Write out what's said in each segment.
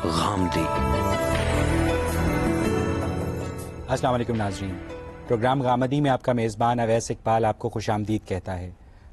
غامدی۔ السلام علیکم ناظرین، پروگرام غامدی میں آپ کا میزبان اویس اقبال آپ کو خوش آمدید کہتا ہے۔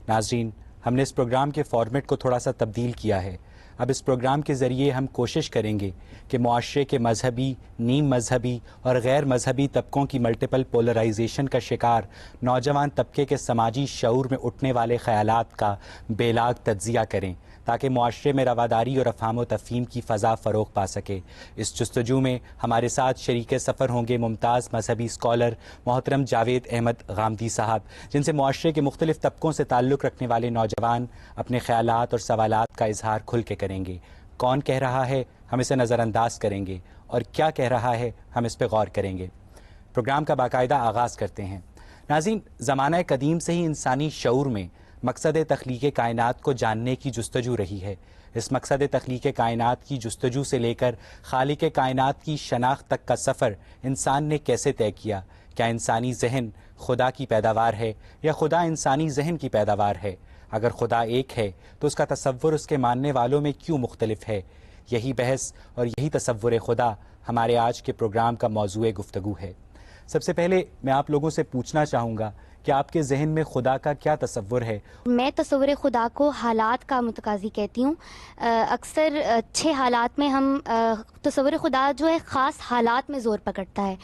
ناظرین، ہم نے اس پروگرام کے فارمیٹ کو تھوڑا سا تبدیل کیا ہے۔ اب اس پروگرام کے ذریعے ہم کوشش کریں گے کہ معاشرے کے مذہبی، نیم مذہبی اور غیر مذہبی طبقوں کی ملٹیپل پولرائزیشن کا شکار نوجوان طبقے کے سماجی شعور میں اٹھنے والے خیالات کا بے لاگ تجزیہ کریں تاکہ معاشرے میں رواداری اور افہام و تفہیم کی فضا فروغ پا سکے۔ اس جستجو میں ہمارے ساتھ شریک سفر ہوں گے ممتاز مذہبی اسکالر محترم جاوید احمد غامدی صاحب، جن سے معاشرے کے مختلف طبقوں سے تعلق رکھنے والے نوجوان اپنے خیالات اور سوالات کا اظہار کھل کے کریں گے۔ کون کہہ رہا ہے ہم اسے نظر انداز کریں گے، اور کیا کہہ رہا ہے ہم اس پہ غور کریں گے۔ پروگرام کا باقاعدہ آغاز کرتے ہیں۔ ناظرین، زمانہ قدیم سے ہی انسانی شعور میں مقصد تخلیق کائنات کو جاننے کی جستجو رہی ہے۔ اس مقصد تخلیق کائنات کی جستجو سے لے کر خالق کائنات کی شناخت تک کا سفر انسان نے کیسے طے کیا؟ کیا انسانی ذہن خدا کی پیداوار ہے یا خدا انسانی ذہن کی پیداوار ہے؟ اگر خدا ایک ہے تو اس کا تصور اس کے ماننے والوں میں کیوں مختلف ہے؟ یہی بحث اور یہی تصور خدا ہمارے آج کے پروگرام کا موضوع گفتگو ہے۔ سب سے پہلے میں آپ لوگوں سے پوچھنا چاہوں گا کہ آپ کے ذہن میں خدا کا کیا تصور ہے؟ میں تصور خدا کو حالات کا متقاضی کہتی ہوں۔ اکثر اچھے حالات میں ہم تصور خدا جو ہے خاص حالات میں زور پکڑتا ہے۔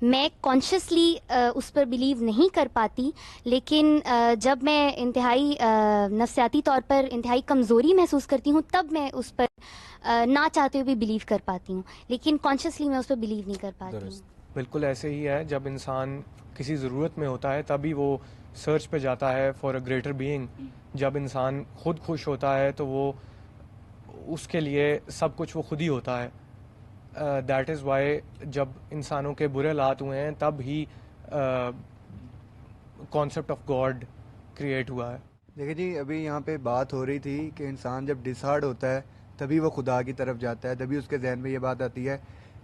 میں کانشیسلی اس پر بلیو نہیں کر پاتی، لیکن جب میں انتہائی نفسیاتی طور پر انتہائی کمزوری محسوس کرتی ہوں تب میں اس پر نہ چاہتے ہوئے بھی بلیو کر پاتی ہوں، لیکن کانشیسلی میں اس پر بلیو نہیں کر پاتی ہوں۔ بالکل ایسے ہی ہے، جب انسان کسی ضرورت میں ہوتا ہے تبھی وہ سرچ پہ جاتا ہے فار اے گریٹر بینگ۔ جب انسان خود خوش ہوتا ہے تو وہ اس کے لیے سب کچھ وہ خود ہی ہوتا ہے۔ دیٹ از وائی جب انسانوں کے برے حالات ہوئے ہیں تب ہی کانسیپٹ آف گاڈ کریٹ ہوا ہے۔ دیکھیں جی، ابھی یہاں پہ بات ہو رہی تھی کہ انسان جب ڈس ہارڈ ہوتا ہے تبھی وہ خدا کی طرف جاتا ہے، تبھی اس کے ذہن میں یہ بات آتی ہے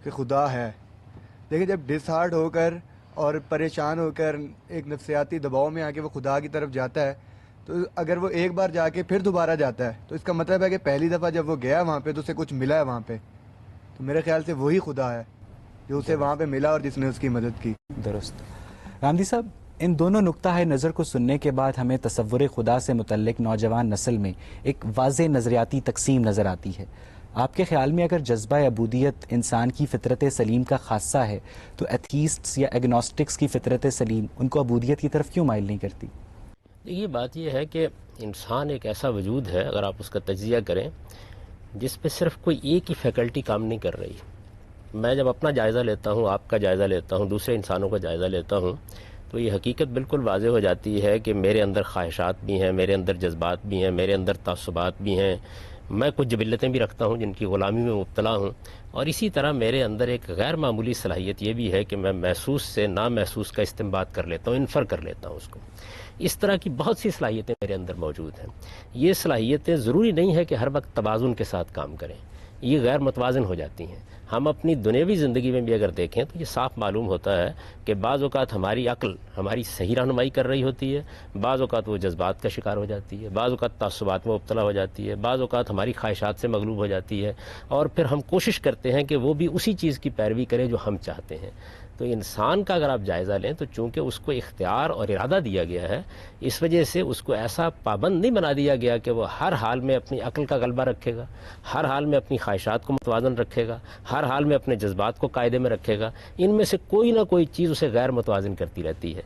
کہ خدا ہے۔ دیکھیں، جب ڈس ہارڈ ہو کر اور پریشان ہو کر ایک نفسیاتی دباؤ میں آ کے وہ خدا کی طرف جاتا ہے، تو اگر وہ ایک بار جا کے پھر دوبارہ جاتا ہے تو اس کا مطلب ہے کہ پہلی دفعہ جب وہ گیا وہاں پہ تو اسے کچھ ملا ہے وہاں پہ، تو میرے خیال سے وہی خدا ہے جو اسے وہاں پہ ملا اور جس نے اس کی مدد کی۔ درست۔ غامدی صاحب، ان دونوں نقطہ نظر کو سننے کے بعد ہمیں تصور خدا سے متعلق نوجوان نسل میں ایک واضح نظریاتی تقسیم نظر آتی ہے۔ آپ کے خیال میں اگر جذبہ عبودیت انسان کی فطرت سلیم کا خاصہ ہے تو ایتھیسٹس یا ایگنوسٹکس کی فطرت سلیم ان کو عبودیت کی طرف کیوں مائل نہیں کرتی؟ یہ بات یہ ہے کہ انسان ایک ایسا وجود ہے، اگر آپ اس کا تجزیہ کریں، جس پہ صرف کوئی ایک ہی فیکلٹی کام نہیں کر رہی۔ میں جب اپنا جائزہ لیتا ہوں، آپ کا جائزہ لیتا ہوں، دوسرے انسانوں کا جائزہ لیتا ہوں، تو یہ حقیقت بالکل واضح ہو جاتی ہے کہ میرے اندر خواہشات بھی ہیں، میرے اندر جذبات بھی ہیں، میرے اندر تعصبات بھی ہیں، میں کچھ جبلتیں بھی رکھتا ہوں جن کی غلامی میں مبتلا ہوں، اور اسی طرح میرے اندر ایک غیر معمولی صلاحیت یہ بھی ہے کہ میں محسوس سے نامحسوس کا استنباط کر لیتا ہوں، انفر کر لیتا ہوں اس کو۔ اس طرح کی بہت سی صلاحیتیں میرے اندر موجود ہیں۔ یہ صلاحیتیں ضروری نہیں ہے کہ ہر وقت توازن کے ساتھ کام کریں، یہ غیر متوازن ہو جاتی ہیں۔ ہم اپنی دنیاوی زندگی میں بھی اگر دیکھیں تو یہ صاف معلوم ہوتا ہے کہ بعض اوقات ہماری عقل ہماری صحیح رہنمائی کر رہی ہوتی ہے، بعض اوقات وہ جذبات کا شکار ہو جاتی ہے، بعض اوقات تعصبات میں مبتلا ہو جاتی ہے، بعض اوقات ہماری خواہشات سے مغلوب ہو جاتی ہے، اور پھر ہم کوشش کرتے ہیں کہ وہ بھی اسی چیز کی پیروی کرے جو ہم چاہتے ہیں۔ تو انسان کا اگر آپ جائزہ لیں تو چونکہ اس کو اختیار اور ارادہ دیا گیا ہے، اس وجہ سے اس کو ایسا پابند نہیں بنا دیا گیا کہ وہ ہر حال میں اپنی عقل کا غلبہ رکھے گا، ہر حال میں اپنی خواہشات کو متوازن رکھے گا، ہر حال میں اپنے جذبات کو قاعدے میں رکھے گا۔ ان میں سے کوئی نہ کوئی چیز اسے غیر متوازن کرتی رہتی ہے۔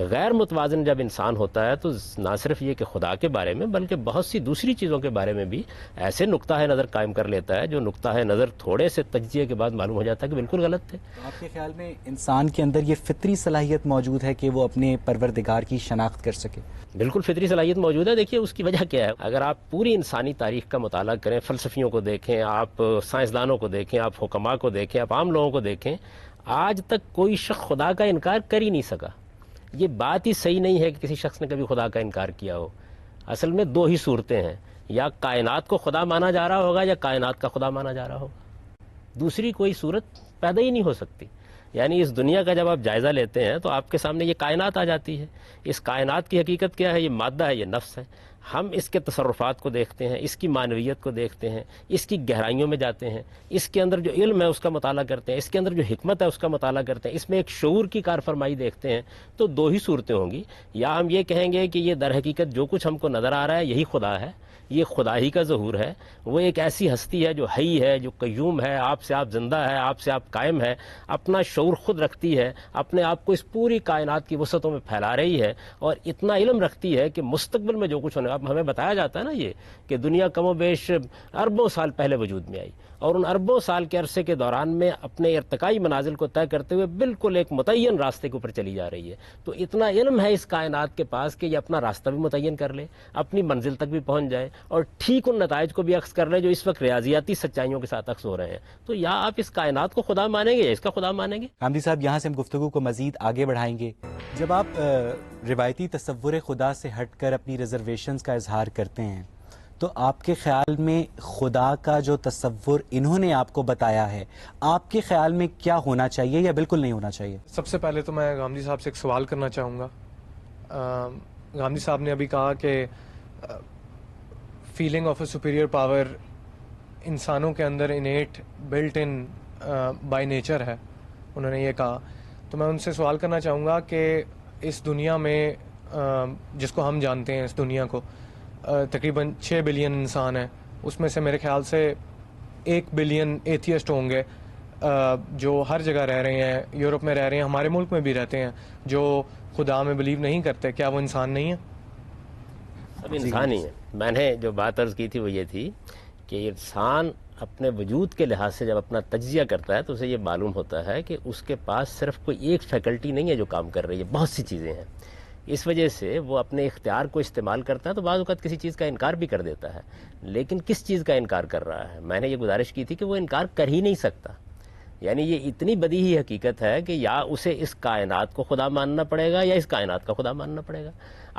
غیر متوازن جب انسان ہوتا ہے تو نہ صرف یہ کہ خدا کے بارے میں بلکہ بہت سی دوسری چیزوں کے بارے میں بھی ایسے نقطہ نظر قائم کر لیتا ہے جو نقطہ نظر تھوڑے سے تجزیے کے بعد معلوم ہو جاتا ہے کہ بالکل غلط تھے۔ آپ کے خیال میں انسان کے اندر یہ فطری صلاحیت موجود ہے کہ وہ اپنے پروردگار کی شناخت کر سکے؟ بالکل فطری صلاحیت موجود ہے۔ دیکھیے اس کی وجہ کیا ہے، اگر آپ پوری انسانی تاریخ کا مطالعہ کریں، فلسفیوں کو دیکھیں، آپ سائنسدانوں کو دیکھیں، آپ حکماء کو دیکھیں، آپ عام لوگوں کو دیکھیں، آج تک کوئی شخص خدا کا انکار کر ہی نہیں سکا۔ یہ بات ہی صحیح نہیں ہے کہ کسی شخص نے کبھی خدا کا انکار کیا ہو۔ اصل میں دو ہی صورتیں ہیں، یا کائنات کو خدا مانا جا رہا ہوگا یا کائنات کا خدا مانا جا رہا ہوگا، دوسری کوئی صورت پیدا ہی نہیں ہو سکتی۔ یعنی اس دنیا کا جب آپ جائزہ لیتے ہیں تو آپ کے سامنے یہ کائنات آ جاتی ہے۔ اس کائنات کی حقیقت کیا ہے؟ یہ مادہ ہے، یہ نفس ہے۔ ہم اس کے تصرفات کو دیکھتے ہیں، اس کی معنویت کو دیکھتے ہیں، اس کی گہرائیوں میں جاتے ہیں، اس کے اندر جو علم ہے اس کا مطالعہ کرتے ہیں، اس کے اندر جو حکمت ہے اس کا مطالعہ کرتے ہیں، اس میں ایک شعور کی کار فرمائی دیکھتے ہیں، تو دو ہی صورتیں ہوں گی. یا ہم یہ کہیں گے کہ یہ در حقیقت جو کچھ ہم کو نظر آ رہا ہے یہی خدا ہے، یہ خدا ہی کا ظہور ہے، وہ ایک ایسی ہستی ہے جو حی ہے، جو قیوم ہے، آپ سے آپ زندہ ہے، آپ سے آپ قائم ہے، اپنا شعور خود رکھتی ہے، اپنے آپ کو اس پوری کائنات کی وسعتوں میں پھیلا رہی ہے، اور اتنا علم رکھتی ہے کہ مستقبل میں جو کچھ ہونے اب ہمیں بتایا جاتا ہے نا یہ کہ دنیا کم و بیش اربوں سال پہلے وجود میں آئی، اور ان اربوں سال کے عرصے کے دوران میں اپنے ارتقائی منازل کو طے کرتے ہوئے بالکل ایک متعین راستے کے اوپر چلی جا رہی ہے. تو اتنا علم ہے اس کائنات کے پاس کہ یہ اپنا راستہ بھی متعین کر لے، اپنی منزل تک بھی پہنچ جائے، اور ٹھیک ان نتائج کو بھی عکس کر لے جو اس وقت ریاضیاتی سچائیوں کے ساتھ عکس ہو رہے ہیں. تو یا آپ اس کائنات کو خدا مانیں گے یا اس کا خدا مانیں گے. حامدی صاحب، یہاں سے ہم گفتگو کو مزید آگے بڑھائیں گے. جب آپ روایتی تصور خدا سے ہٹ کر اپنی ریزرویشنز کا اظہار کرتے ہیں تو آپ کے خیال میں خدا کا جو تصور انہوں نے آپ کو بتایا ہے آپ کے خیال میں کیا ہونا چاہیے یا بالکل نہیں ہونا چاہیے؟ سب سے پہلے تو میں غامدی صاحب سے ایک سوال کرنا چاہوں گا. غامدی صاحب نے ابھی کہا کہ feeling of a superior power انسانوں کے اندر innate built in by nature ہے، انہوں نے یہ کہا. تو میں ان سے سوال کرنا چاہوں گا کہ اس دنیا میں جس کو ہم جانتے ہیں، اس دنیا کو تقریباً 6 بلین انسان ہیں، اس میں سے میرے خیال سے 1 بلین ایتھیسٹ ہوں گے جو ہر جگہ رہ رہے ہیں، یورپ میں رہ رہے ہیں، ہمارے ملک میں بھی رہتے ہیں، جو خدا میں بلیو نہیں کرتے. کیا وہ انسان نہیں ہیں؟ سب انسان ہی ہے. میں نے جو بات عرض کی تھی وہ یہ تھی کہ انسان اپنے وجود کے لحاظ سے جب اپنا تجزیہ کرتا ہے تو اسے یہ معلوم ہوتا ہے کہ اس کے پاس صرف کوئی ایک فیکلٹی نہیں ہے جو کام کر رہی ہے، بہت سی چیزیں ہیں. اس وجہ سے وہ اپنے اختیار کو استعمال کرتا ہے تو بعض اوقات کسی چیز کا انکار بھی کر دیتا ہے، لیکن کس چیز کا انکار کر رہا ہے؟ میں نے یہ گزارش کی تھی کہ وہ انکار کر ہی نہیں سکتا. یعنی یہ اتنی بدیہی حقیقت ہے کہ یا اسے اس کائنات کو خدا ماننا پڑے گا یا اس کائنات کا خدا ماننا پڑے گا.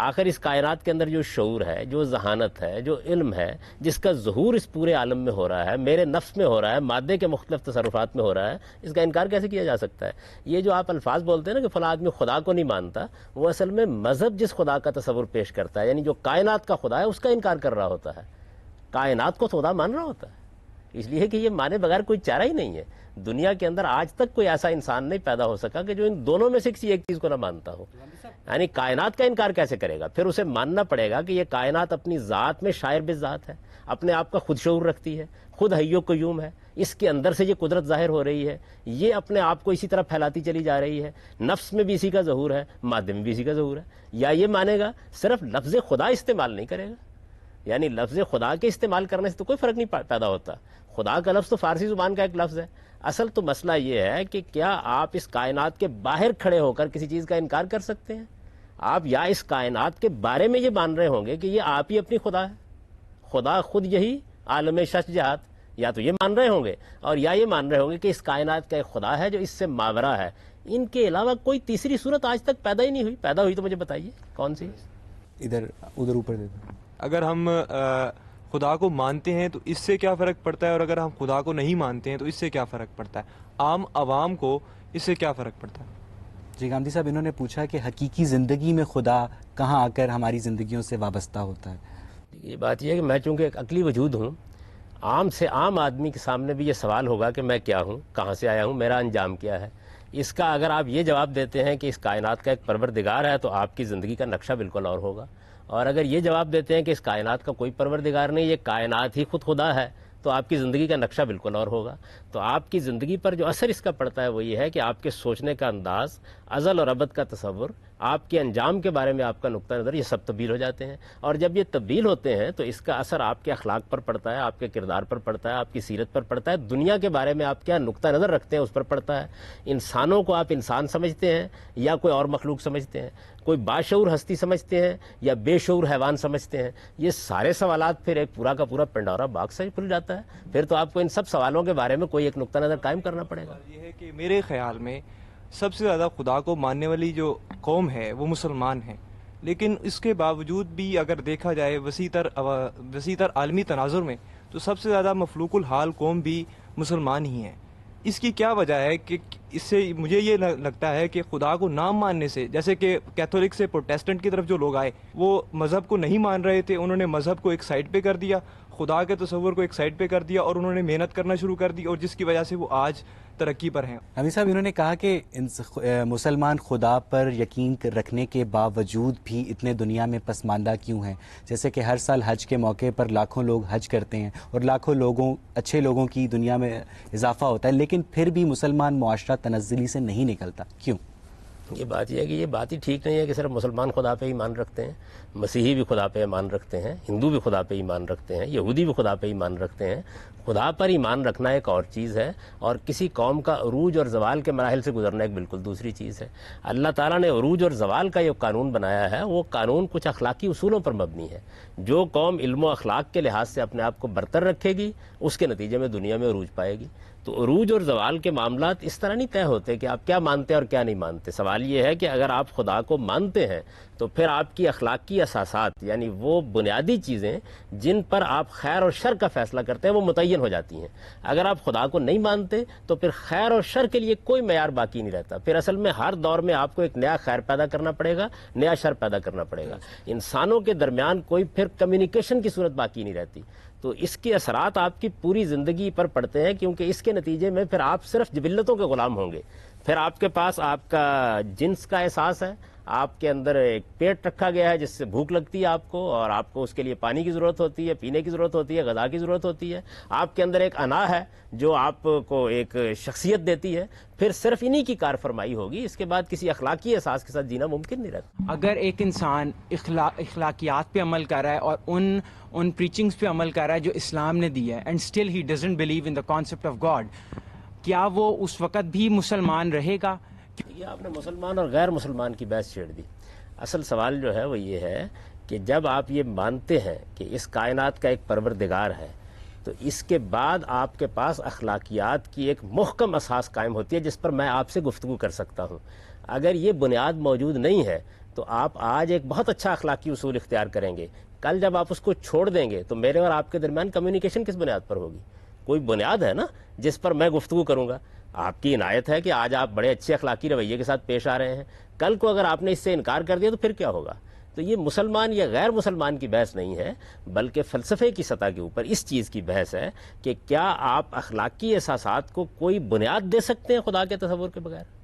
آخر اس کائنات کے اندر جو شعور ہے، جو ذہانت ہے، جو علم ہے، جس کا ظہور اس پورے عالم میں ہو رہا ہے، میرے نفس میں ہو رہا ہے، مادے کے مختلف تصرفات میں ہو رہا ہے، اس کا انکار کیسے کیا جا سکتا ہے؟ یہ جو آپ الفاظ بولتے ہیں نا کہ فلاں آدمی خدا کو نہیں مانتا، وہ اصل میں مذہب جس خدا کا تصور پیش کرتا ہے، یعنی جو کائنات کا خدا ہے اس کا انکار کر رہا ہوتا ہے. کائنات کو خدا مان رہا ہوتا ہے، اس لیے کہ یہ مانے بغیر کوئی چارہ ہی نہیں ہے. دنیا کے اندر آج تک کوئی ایسا انسان نہیں پیدا ہو سکا کہ جو ان دونوں میں سے کسی ایک چیز کو نہ مانتا ہو. یعنی کائنات کا انکار کیسے کرے گا؟ پھر اسے ماننا پڑے گا کہ یہ کائنات اپنی ذات میں شاعر بذات ہے، اپنے آپ کا خود شعور رکھتی ہے، خود حی و قیوم ہے، اس کے اندر سے یہ قدرت ظاہر ہو رہی ہے، یہ اپنے آپ کو اسی طرح پھیلاتی چلی جا رہی ہے، نفس میں بھی اسی کا ظہور ہے، مادے میں بھی اسی کا ظہور ہے. یا یہ مانے گا صرف لفظ خدا استعمال نہیں کرے گا. یعنی لفظ خدا کے استعمال کرنے سے تو کوئی فرق نہیں پیدا ہوتا. خدا کا لفظ تو فارسی زبان کا ایک لفظ ہے. اصل تو مسئلہ یہ ہے کہ کیا آپ اس کائنات کے باہر کھڑے ہو کر کسی چیز کا انکار کر سکتے ہیں؟ آپ یا اس کائنات کے بارے میں یہ مان رہے ہوں گے کہ یہ آپ ہی اپنی خدا ہے، خدا خود یہی عالم شش جہات، یا تو یہ مان رہے ہوں گے، اور یا یہ مان رہے ہوں گے کہ اس کائنات کا ایک خدا ہے جو اس سے ماورا ہے. ان کے علاوہ کوئی تیسری صورت آج تک پیدا ہی نہیں ہوئی. پیدا ہوئی تو مجھے بتائیے کون سی؟ ادھر اوپر دے دو. اگر ہم خدا کو مانتے ہیں تو اس سے کیا فرق پڑتا ہے، اور اگر ہم خدا کو نہیں مانتے ہیں تو اس سے کیا فرق پڑتا ہے؟ عام عوام کو اس سے کیا فرق پڑتا ہے؟ جی غامدی صاحب، انہوں نے پوچھا کہ حقیقی زندگی میں خدا کہاں آ کر ہماری زندگیوں سے وابستہ ہوتا ہے. یہ بات یہ ہے کہ میں چونکہ ایک عقلی وجود ہوں، عام سے عام آدمی کے سامنے بھی یہ سوال ہوگا کہ میں کیا ہوں، کہاں سے آیا ہوں، میرا انجام کیا ہے. اس کا اگر آپ یہ جواب دیتے ہیں کہ اس کائنات کا ایک پروردگار ہے تو آپ کی زندگی کا نقشہ بالکل اور ہوگا. اور اگر یہ جواب دیتے ہیں کہ اس کائنات کا کوئی پروردگار نہیں، یہ کائنات ہی خود خدا ہے، تو آپ کی زندگی کا نقشہ بالکل اور ہوگا. تو آپ کی زندگی پر جو اثر اس کا پڑتا ہے وہ یہ ہے کہ آپ کے سوچنے کا انداز، ازل اور ابد کا تصور، آپ کے انجام کے بارے میں آپ کا نقطہ نظر، یہ سب تبدیل ہو جاتے ہیں. اور جب یہ تبدیل ہوتے ہیں تو اس کا اثر آپ کے اخلاق پر پڑتا ہے، آپ کے کردار پر پڑتا ہے، آپ کی سیرت پر پڑتا ہے، دنیا کے بارے میں آپ کیا نقطہ نظر رکھتے ہیں اس پر پڑتا ہے. انسانوں کو آپ انسان سمجھتے ہیں یا کوئی اور مخلوق سمجھتے ہیں، کوئی باشعور ہستی سمجھتے ہیں یا بے شعور حیوان سمجھتے ہیں، یہ سارے سوالات پھر ایک پورا کا پورا پنڈورا باکس سے کھل جاتا ہے. پھر تو آپ کو ان سب سوالوں کے بارے میں کوئی ایک نقطہ نظر قائم کرنا پڑے گا. یہ ہے کہ میرے خیال میں سب سے زیادہ خدا کو ماننے والی جو قوم ہے وہ مسلمان ہیں، لیکن اس کے باوجود بھی اگر دیکھا جائے وسیع تر عالمی تناظر میں تو سب سے زیادہ مفلوق الحال قوم بھی مسلمان ہی ہیں. اس کی کیا وجہ ہے کہ اس سے مجھے یہ لگتا ہے کہ خدا کو نہ ماننے سے، جیسے کہ کیتھولک سے پروٹیسٹنٹ کی طرف جو لوگ آئے وہ مذہب کو نہیں مان رہے تھے، انہوں نے مذہب کو ایک سائڈ پہ کر دیا، خدا کے تصور کو ایک سائڈ پہ کر دیا، اور انہوں نے محنت کرنا شروع کر دی، اور جس کی وجہ سے وہ آج ترقی پر ہیں۔ امیر صاحب، انہوں نے کہا کہ مسلمان خدا پر یقین رکھنے کے باوجود بھی اتنے دنیا میں پسماندہ کیوں ہیں؟ جیسے کہ ہر سال حج کے موقع پر لاکھوں لوگ حج کرتے ہیں اور لاکھوں اچھے لوگوں کی دنیا میں اضافہ ہوتا ہے، لیکن پھر بھی مسلمان معاشرہ تنزلی سے نہیں نکلتا، کیوں؟ یہ بات یہ ہے کہ یہ بات ہی ٹھیک نہیں ہے کہ صرف مسلمان خدا پہ ایمان رکھتے ہیں، مسیحی بھی خدا پہ ایمان رکھتے ہیں، ہندو بھی خدا پہ ایمان رکھتے ہیں، یہودی بھی خدا پہ ایمان رکھتے ہیں۔ خدا پر ایمان رکھنا ایک اور چیز ہے، اور کسی قوم کا عروج اور زوال کے مراحل سے گزرنا ایک بالکل دوسری چیز ہے۔ اللہ تعالیٰ نے عروج اور زوال کا جو قانون بنایا ہے، وہ قانون کچھ اخلاقی اصولوں پر مبنی ہے۔ جو قوم علم و اخلاق کے لحاظ سے اپنے آپ کو برتر رکھے گی، اس کے نتیجے میں دنیا میں عروج پائے گی۔ تو عروج اور زوال کے معاملات اس طرح نہیں طے ہوتے کہ آپ کیا مانتے ہیں اور کیا نہیں مانتے۔ سوال یہ ہے کہ اگر آپ خدا کو مانتے ہیں تو پھر آپ کی اخلاقی اساسات، یعنی وہ بنیادی چیزیں جن پر آپ خیر اور شر کا فیصلہ کرتے ہیں، وہ متعین ہو جاتی ہیں۔ اگر آپ خدا کو نہیں مانتے تو پھر خیر اور شر کے لیے کوئی معیار باقی نہیں رہتا۔ پھر اصل میں ہر دور میں آپ کو ایک نیا خیر پیدا کرنا پڑے گا، نیا شر پیدا کرنا پڑے گا۔ انسانوں کے درمیان کوئی پھر کمیونیکیشن کی صورت باقی نہیں رہتی۔ تو اس کے اثرات آپ کی پوری زندگی پر پڑتے ہیں، کیونکہ اس کے نتیجے میں پھر آپ صرف جبلتوں کے غلام ہوں گے۔ پھر آپ کے پاس آپ کا جنس کا احساس ہے، آپ کے اندر ایک پیٹ رکھا گیا ہے جس سے بھوک لگتی ہے آپ کو، اور آپ کو اس کے لیے پانی کی ضرورت ہوتی ہے، پینے کی ضرورت ہوتی ہے، غذا کی ضرورت ہوتی ہے۔ آپ کے اندر ایک انا ہے جو آپ کو ایک شخصیت دیتی ہے۔ پھر صرف انہی کی کار فرمائی ہوگی، اس کے بعد کسی اخلاقی احساس کے ساتھ جینا ممکن نہیں رہتا۔ اگر ایک انسان اخلاقیات پہ عمل کر رہا ہے اور ان پریچنگز پہ عمل کر رہا ہے جو اسلام نے دی ہے، and still he doesn't believe in the concept of God, کیا وہ اس وقت بھی مسلمان رہے گا؟ یہ آپ نے مسلمان اور غیر مسلمان کی بحث چھیڑ دی۔ اصل سوال جو ہے وہ یہ ہے کہ جب آپ یہ مانتے ہیں کہ اس کائنات کا ایک پروردگار ہے، تو اس کے بعد آپ کے پاس اخلاقیات کی ایک محکم اساس قائم ہوتی ہے جس پر میں آپ سے گفتگو کر سکتا ہوں۔ اگر یہ بنیاد موجود نہیں ہے تو آپ آج ایک بہت اچھا اخلاقی اصول اختیار کریں گے، کل جب آپ اس کو چھوڑ دیں گے تو میرے اور آپ کے درمیان کمیونیکیشن کس بنیاد پر ہوگی؟ کوئی بنیاد ہے نا جس پر میں گفتگو کروں گا۔ آپ کی عنایت ہے کہ آج آپ بڑے اچھے اخلاقی رویے کے ساتھ پیش آ رہے ہیں، کل کو اگر آپ نے اس سے انکار کر دیا تو پھر کیا ہوگا؟ تو یہ مسلمان یا غیر مسلمان کی بحث نہیں ہے، بلکہ فلسفے کی سطح کے اوپر اس چیز کی بحث ہے کہ کیا آپ اخلاقی احساسات کو کوئی بنیاد دے سکتے ہیں خدا کے تصور کے بغیر؟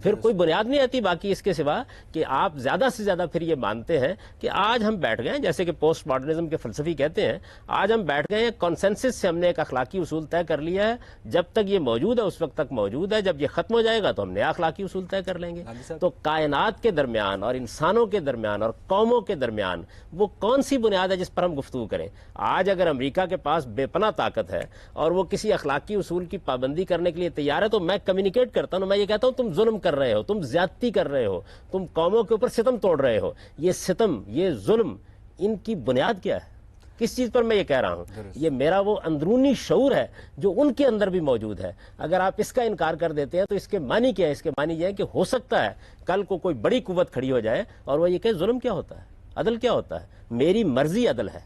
پھر کوئی بنیاد نہیں آتی باقی اس کے سوا کہ آپ زیادہ سے زیادہ پھر یہ مانتے ہیں کہ آج ہم بیٹھ گئے، جیسے کہ پوسٹ ماڈرنزم کے فلسفی کہتے ہیں، آج ہم بیٹھ گئے ہیں کانسنسس سے، ہم نے ایک اخلاقی اصول طے کر لیا ہے، جب تک یہ موجود ہے اس وقت تک موجود ہے، جب یہ ختم ہو جائے گا تو ہم نیا اخلاقی اصول طے کر لیں گے۔ تو کائنات کے درمیان اور انسانوں کے درمیان اور قوموں کے درمیان وہ کون سی بنیاد ہے جس پر ہم گفتگو کریں؟ آج اگر امریکہ کے پاس بے پناہ طاقت ہے اور وہ کسی اخلاقی اصول کی پابندی کرنے کے لیے تیار ہے تو میں کمیونیکیٹ کرتا ہوں، میں یہ کہتا ہوں تم ظلم کر رہے ہو، تم زیادتی کر رہے ہو، تم قوموں کے اوپر ستم توڑ رہے ہو۔ یہ ستم، یہ ظلم، ان کی بنیاد کیا ہے؟ کس چیز پر میں یہ کہہ رہا ہوں؟ یہ میرا وہ اندرونی شعور ہے جو ان کے اندر بھی موجود ہے۔ اگر آپ اس کا انکار کر دیتے ہیں تو اس کے معنی کیا ہے؟ اس کے معنی یہ ہے کہ ہو سکتا ہے کل کو کوئی بڑی قوت کھڑی ہو جائے اور وہ یہ کہ ظلم کیا ہوتا ہے، عدل کیا ہوتا ہے، میری مرضی عدل ہے،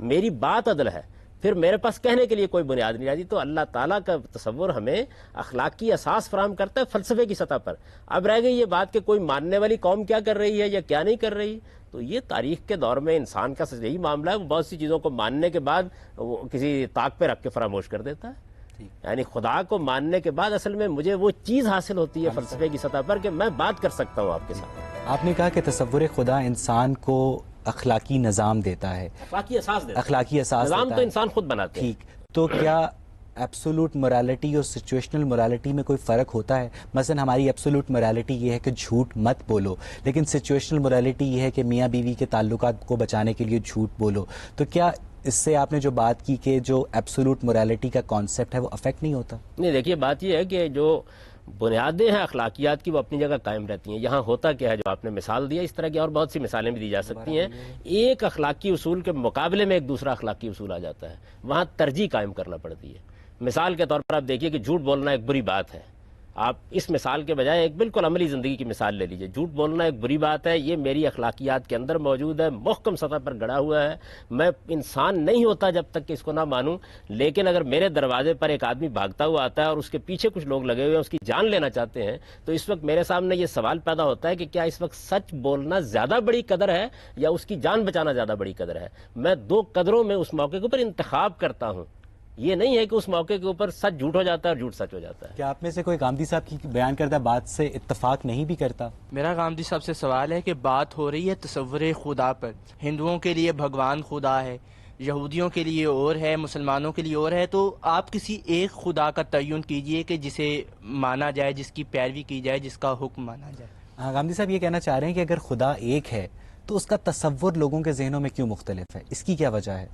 میری بات عدل ہے، پھر میرے پاس کہنے کے لیے کوئی بنیاد نہیں رہتی۔ تو اللہ تعالیٰ کا تصور ہمیں اخلاقی اساس فراہم کرتا ہے فلسفے کی سطح پر۔ اب رہ گئی یہ بات کہ کوئی ماننے والی قوم کیا کر رہی ہے یا کیا نہیں کر رہی، تو یہ تاریخ کے دور میں انسان کا یہی معاملہ ہے، وہ بہت سی چیزوں کو ماننے کے بعد وہ کسی طاق پہ رکھ کے فراموش کر دیتا ہے۔ یعنی خدا کو ماننے کے بعد اصل میں مجھے وہ چیز حاصل ہوتی ہے فلسفے کی سطح پر کہ میں بات کر سکتا ہوں آپ کے ساتھ۔ آپ نے کہا کہ تصور خدا انسان کو اخلاقی نظام دیتا ہے، اخلاقی اساس دیتا ہے، اخلاقی اساس نظام دیتا تو ہے۔ انسان خود بناتے ہیں۔ ٹھیک، تو کیا ایبسولوٹ موریلٹی اور سچویشنل موریلٹی میں کوئی فرق ہوتا ہے؟ مثلا ہماری ایبسولوٹ موریلٹی یہ ہے کہ جھوٹ مت بولو، لیکن سچویشنل موریلٹی یہ ہے کہ میاں بیوی کے تعلقات کو بچانے کے لیے جھوٹ بولو۔ تو کیا اس سے آپ نے جو بات کی کہ جو ایبسولوٹ موریلٹی کا کانسیپٹ ہے وہ افیکٹ نہیں ہوتا؟ نہیں، دیکھیے بات یہ ہے کہ جو بنیادیں ہیں اخلاقیات کی وہ اپنی جگہ قائم رہتی ہیں۔ یہاں ہوتا کیا ہے، جو آپ نے مثال دیا، اس طرح کی اور بہت سی مثالیں بھی دی جا سکتی ہیں۔ ایک اخلاقی اصول کے مقابلے میں ایک دوسرا اخلاقی اصول آ جاتا ہے، وہاں ترجیح قائم کرنا پڑتی ہے۔ مثال کے طور پر آپ دیکھیے کہ جھوٹ بولنا ایک بری بات ہے، آپ اس مثال کے بجائے ایک بالکل عملی زندگی کی مثال لے لیجئے. جھوٹ بولنا ایک بری بات ہے، یہ میری اخلاقیات کے اندر موجود ہے، محکم سطح پر گڑا ہوا ہے. میں انسان نہیں ہوتا جب تک کہ اس کو نہ مانوں. لیکن اگر میرے دروازے پر ایک آدمی بھاگتا ہوا آتا ہے اور اس کے پیچھے کچھ لوگ لگے ہوئے ہیں، اس کی جان لینا چاہتے ہیں، تو اس وقت میرے سامنے یہ سوال پیدا ہوتا ہے کہ کیا اس وقت سچ بولنا زیادہ بڑی قدر ہے یا اس کی جان بچانا زیادہ بڑی قدر ہے؟ میں دو قدروں میں اس موقع کے اوپر انتخاب کرتا ہوں. یہ نہیں ہے کہ اس موقع کے اوپر سچ جھوٹ ہو جاتا ہے اور جھوٹ سچ ہو جاتا ہے. کیا آپ میں سے کوئی گاندھی صاحب کی بیان کردہ بات سے اتفاق نہیں بھی کرتا؟ میرا گاندھی صاحب سے سوال ہے کہ بات ہو رہی ہے تصور خدا پر. ہندوؤں کے لیے بھگوان خدا ہے، یہودیوں کے لیے اور ہے، مسلمانوں کے لیے اور ہے. تو آپ کسی ایک خدا کا تعین کیجئے کہ جسے مانا جائے، جس کی پیروی کی جائے، جس کا حکم مانا جائے. ہاں، گاندھی صاحب یہ کہنا چاہ رہے ہیں کہ اگر خدا ایک ہے تو اس کا تصور لوگوں کے ذہنوں میں کیوں مختلف ہے؟ اس کی کیا وجہ ہے؟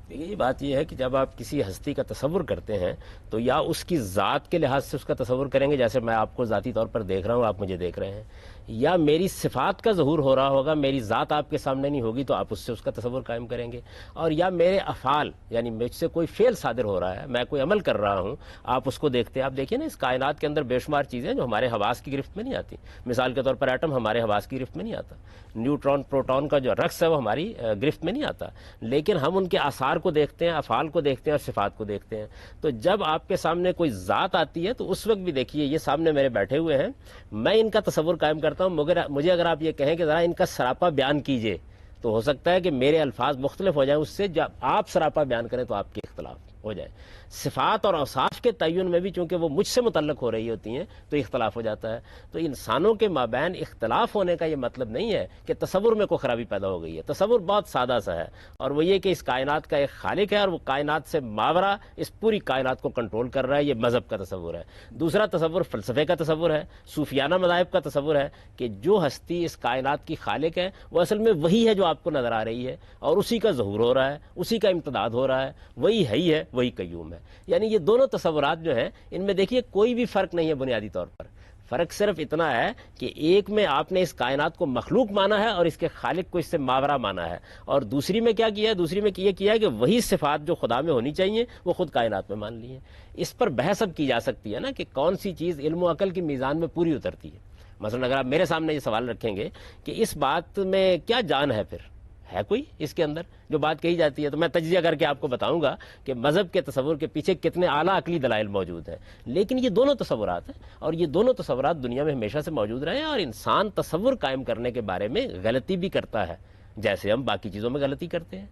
یہ بات یہ ہے کہ جب آپ کسی ہستی کا تصور کرتے ہیں تو یا اس کی ذات کے لحاظ سے اس کا تصور کریں گے، جیسے میں آپ کو ذاتی طور پر دیکھ رہا ہوں، آپ مجھے دیکھ رہے ہیں، یا میری صفات کا ظہور ہو رہا ہوگا، میری ذات آپ کے سامنے نہیں ہوگی تو آپ اس سے اس کا تصور قائم کریں گے. اور یا میرے افعال، یعنی مجھ سے کوئی فعل صادر ہو رہا ہے، میں کوئی عمل کر رہا ہوں، آپ اس کو دیکھتے ہیں. آپ دیکھیں نا، اس کائنات کے اندر بے شمار چیزیں جو ہمارے حواس کی گرفت میں نہیں آتی. مثال کے طور پر ایٹم ہمارے حواس کی گرفت میں نہیں آتا، نیوٹرون پروٹون کا جو رقص ہے وہ ہماری گرفت میں نہیں آتا، لیکن ہم ان کے آثار کو دیکھتے ہیں، افعال کو دیکھتے ہیں اور صفات کو دیکھتے ہیں. تو جب آپ کے سامنے کوئی ذات آتی ہے تو اس وقت بھی دیکھیے، یہ سامنے میرے بیٹھے ہوئے ہیں، میں ان کا تصور قائم کرتا ہوں. مگر مجھے اگر آپ یہ کہیں کہ ذرا ان کا سراپا بیان کیجئے، تو ہو سکتا ہے کہ میرے الفاظ مختلف ہو جائیں اس سے. جب آپ سراپا بیان کریں تو آپ کے اختلاف ہو جائے. صفات اور اوصاف کے تعین میں بھی چونکہ وہ مجھ سے متعلق ہو رہی ہوتی ہیں تو اختلاف ہو جاتا ہے. تو انسانوں کے مابین اختلاف ہونے کا یہ مطلب نہیں ہے کہ تصور میں کوئی خرابی پیدا ہو گئی ہے. تصور بہت سادہ سا ہے، اور وہ یہ کہ اس کائنات کا ایک خالق ہے اور وہ کائنات سے ماورا اس پوری کائنات کو کنٹرول کر رہا ہے. یہ مذہب کا تصور ہے. دوسرا تصور فلسفے کا تصور ہے، صوفیانہ مذاہب کا تصور ہے کہ جو ہستی اس کائنات کی خالق ہے وہ اصل میں وہی ہے جو آپ کو نظر آ رہی ہے، اور اسی کا ظہور ہو رہا ہے، اسی کا امتداد ہو رہا ہے، وہی ہے، وہی قیوم ہے. یعنی یہ دونوں تصورات جو ہیں ان میں دیکھیے کوئی بھی فرق نہیں ہے بنیادی طور پر. فرق صرف اتنا ہے کہ ایک میں آپ نے اس کائنات کو مخلوق مانا ہے اور اس کے خالق کو اس سے ماورا مانا ہے، اور دوسری میں کیا کیا ہے؟ دوسری میں یہ کیا ہے کہ وہی صفات جو خدا میں ہونی چاہیے وہ خود کائنات میں مان لی ہیں. اس پر بحث اب کی جا سکتی ہے نا کہ کون سی چیز علم و عقل کی میزان میں پوری اترتی ہے. مثلا اگر آپ میرے سامنے یہ سوال رکھیں گے کہ اس بات میں کیا جان ہے، پھر ہے کوئی اس کے اندر جو بات کہی جاتی ہے، تو میں تجزیہ کر کے آپ کو بتاؤں گا کہ مذہب کے تصور کے پیچھے کتنے اعلیٰ عقلی دلائل موجود ہیں. لیکن یہ دونوں تصورات ہیں، اور یہ دونوں تصورات دنیا میں ہمیشہ سے موجود رہے ہیں. اور انسان تصور قائم کرنے کے بارے میں غلطی بھی کرتا ہے، جیسے ہم باقی چیزوں میں غلطی کرتے ہیں.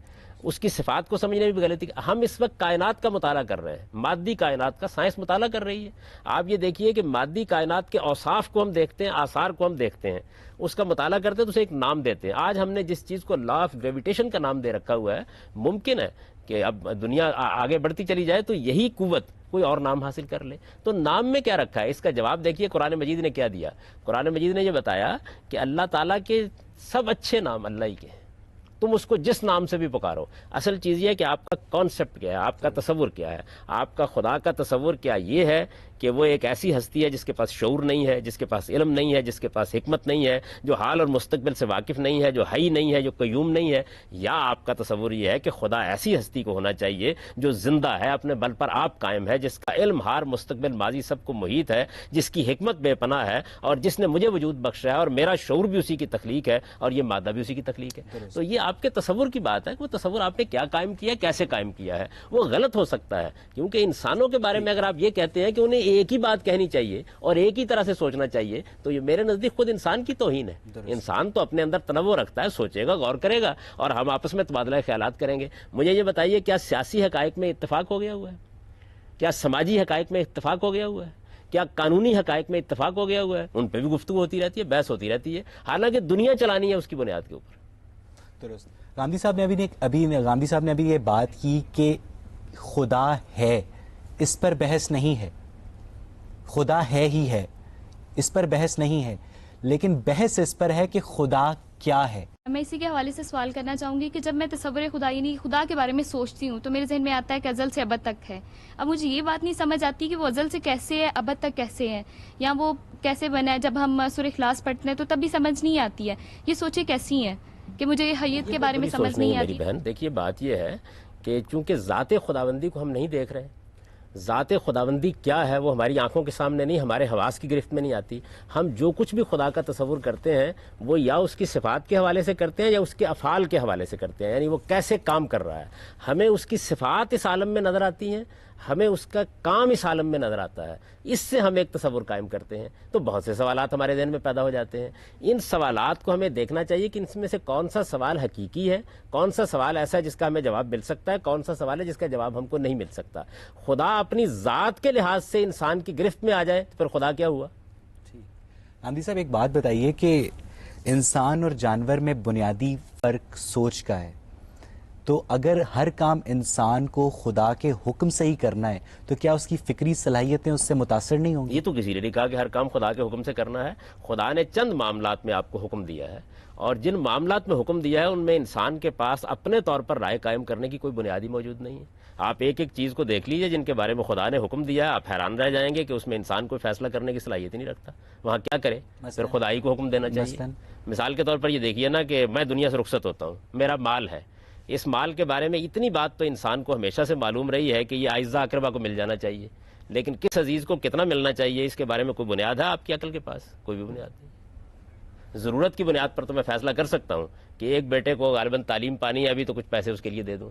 اس کی صفات کو سمجھنے میں بھی غلطی. ہم اس وقت کائنات کا مطالعہ کر رہے ہیں، مادی کائنات کا سائنس مطالعہ کر رہی ہے. آپ یہ دیکھیے کہ مادی کائنات کے اوصاف کو ہم دیکھتے ہیں، آثار کو ہم دیکھتے ہیں، اس کا مطالعہ کرتے ہیں تو اسے ایک نام دیتے ہیں. آج ہم نے جس چیز کو لا آف گریویٹیشن کا نام دے رکھا ہوا ہے، ممکن ہے کہ اب دنیا آگے بڑھتی چلی جائے تو یہی قوت کوئی اور نام حاصل کر لے. تو نام میں کیا رکھا ہے؟ اس کا جواب دیکھیے قرآن مجید نے کیا دیا. قرآن مجید نے یہ بتایا کہ اللہ تعالیٰ کے سب اچھے نام اللہ ہی کے ہیں، تم اس کو جس نام سے بھی پکارو. اصل چیز یہ ہے کہ آپ کا کانسیپٹ کیا ہے، آپ کا تصور کیا ہے. آپ کا خدا کا تصور کیا یہ ہے کہ وہ ایک ایسی ہستی ہے جس کے پاس شعور نہیں ہے، جس کے پاس علم نہیں ہے، جس کے پاس حکمت نہیں ہے، جو حال اور مستقبل سے واقف نہیں ہے، جو حی نہیں ہے، جو قیوم نہیں ہے. یا آپ کا تصور یہ ہے کہ خدا ایسی ہستی کو ہونا چاہیے جو زندہ ہے، اپنے بل پر آپ قائم ہے، جس کا علم حال مستقبل ماضی سب کو محیط ہے، جس کی حکمت بے پناہ ہے، اور جس نے مجھے وجود بخشا ہے، اور میرا شعور بھی اسی کی تخلیق ہے، اور یہ مادہ بھی اسی کی تخلیق ہے. تو یہ آپ کے تصور کی بات ہے کہ وہ تصور آپ نے کیا قائم کیا، کیسے قائم کیا ہے. وہ غلط ہو سکتا ہے، کیونکہ انسانوں کے بارے میں اگر آپ یہ کہتے ہیں کہ انہیں ایک ہی بات کہنی چاہیے اور ایک ہی طرح سے سوچنا چاہیے، تو یہ میرے نزدیک خود انسان کی توہین ہے. انسان تو اپنے اندر تنوع رکھتا ہے، سوچے گا، غور کرے گا، اور ہم آپس میں تبادلہ خیالات کریں گے. مجھے یہ بتائیے، کیا سیاسی حقائق میں اتفاق ہو گیا ہوا ہے؟ کیا سماجی حقائق میں اتفاق ہو گیا ہوا ہے؟ کیا قانونی حقائق میں اتفاق ہو گیا ہوا ہے؟ ان پہ بھی گفتگو ہوتی رہتی ہے، بحث ہوتی رہتی ہے، حالانکہ دنیا چلانی ہے اس کی بنیاد کے اوپر. درست. گاندھی صاحب نے ابھی یہ بات کی کہ خدا ہے، اس پر بحث نہیں ہے. خدا ہے ہی ہے، اس پر بحث نہیں ہے، لیکن بحث اس پر ہے کہ خدا کیا ہے. میں اسی کے حوالے سے سوال کرنا چاہوں گی کہ جب میں تصور خدا یعنی خدا کے بارے میں سوچتی ہوں تو میرے ذہن میں آتا ہے کہ ازل سے ابد تک ہے. اب مجھے یہ بات نہیں سمجھ آتی کہ وہ ازل سے کیسے ہے، ابد تک کیسے ہے، یا وہ کیسے بنا ہے. جب ہم سورہ اخلاص پڑھتے ہیں تو تب بھی سمجھ نہیں آتی ہے. یہ سوچیں کیسی ہیں کہ مجھے حیت کے بارے میں سمجھ نہیں آتی. میری بہن دیکھیے، بات یہ ہے کہ چونکہ ذات خداوندی کو ہم نہیں دیکھ رہے، ذات خداوندی کیا ہے وہ ہماری آنکھوں کے سامنے نہیں، ہمارے حواس کی گرفت میں نہیں آتی. ہم جو کچھ بھی خدا کا تصور کرتے ہیں وہ یا اس کی صفات کے حوالے سے کرتے ہیں یا اس کے افعال کے حوالے سے کرتے ہیں، یعنی وہ کیسے کام کر رہا ہے. ہمیں اس کی صفات اس عالم میں نظر آتی ہیں، ہمیں اس کا کام اس عالم میں نظر آتا ہے، اس سے ہم ایک تصور قائم کرتے ہیں. تو بہت سے سوالات ہمارے ذہن میں پیدا ہو جاتے ہیں. ان سوالات کو ہمیں دیکھنا چاہیے کہ ان میں سے کون سا سوال حقیقی ہے، کون سا سوال ایسا ہے جس کا ہمیں جواب مل سکتا ہے، کون سا سوال ہے جس کا جواب ہم کو نہیں مل سکتا. خدا اپنی ذات کے لحاظ سے انسان کی گرفت میں آ جائے تو پھر خدا کیا ہوا؟ آمدی صاحب ایک بات بتائیے کہ انسان اور جانور میں بنیادی فرق سوچ کا ہے، تو اگر ہر کام انسان کو خدا کے حکم سے ہی کرنا ہے تو کیا اس کی فکری صلاحیتیں اس سے متاثر نہیں ہوں گی؟ یہ تو کسی نے نہیں کہا کہ ہر کام خدا کے حکم سے کرنا ہے. خدا نے چند معاملات میں آپ کو حکم دیا ہے، اور جن معاملات میں حکم دیا ہے ان میں انسان کے پاس اپنے طور پر رائے قائم کرنے کی کوئی بنیادی موجود نہیں ہے. آپ ایک ایک چیز کو دیکھ لیجئے جن کے بارے میں خدا نے حکم دیا ہے، آپ حیران رہ جائیں گے کہ اس میں انسان کوئی فیصلہ کرنے کی صلاحیت ہی نہیں رکھتا. وہاں کیا کرے؟ پھر خدائی کو حکم دینا چاہیے. مثال کے طور پر یہ دیکھیے نا کہ میں دنیا سے رخصت ہوتا ہوں، میرا مال ہے، اس مال کے بارے میں اتنی بات تو انسان کو ہمیشہ سے معلوم رہی ہے کہ یہ اعزاء اقربا کو مل جانا چاہیے، لیکن کس عزیز کو کتنا ملنا چاہیے اس کے بارے میں کوئی بنیاد ہے آپ کی عقل کے پاس؟ کوئی بھی بنیاد نہیں. ضرورت کی بنیاد پر تو میں فیصلہ کر سکتا ہوں کہ ایک بیٹے کو غالباً تعلیم پانی ہے ابھی تو کچھ پیسے اس کے لیے دے دوں.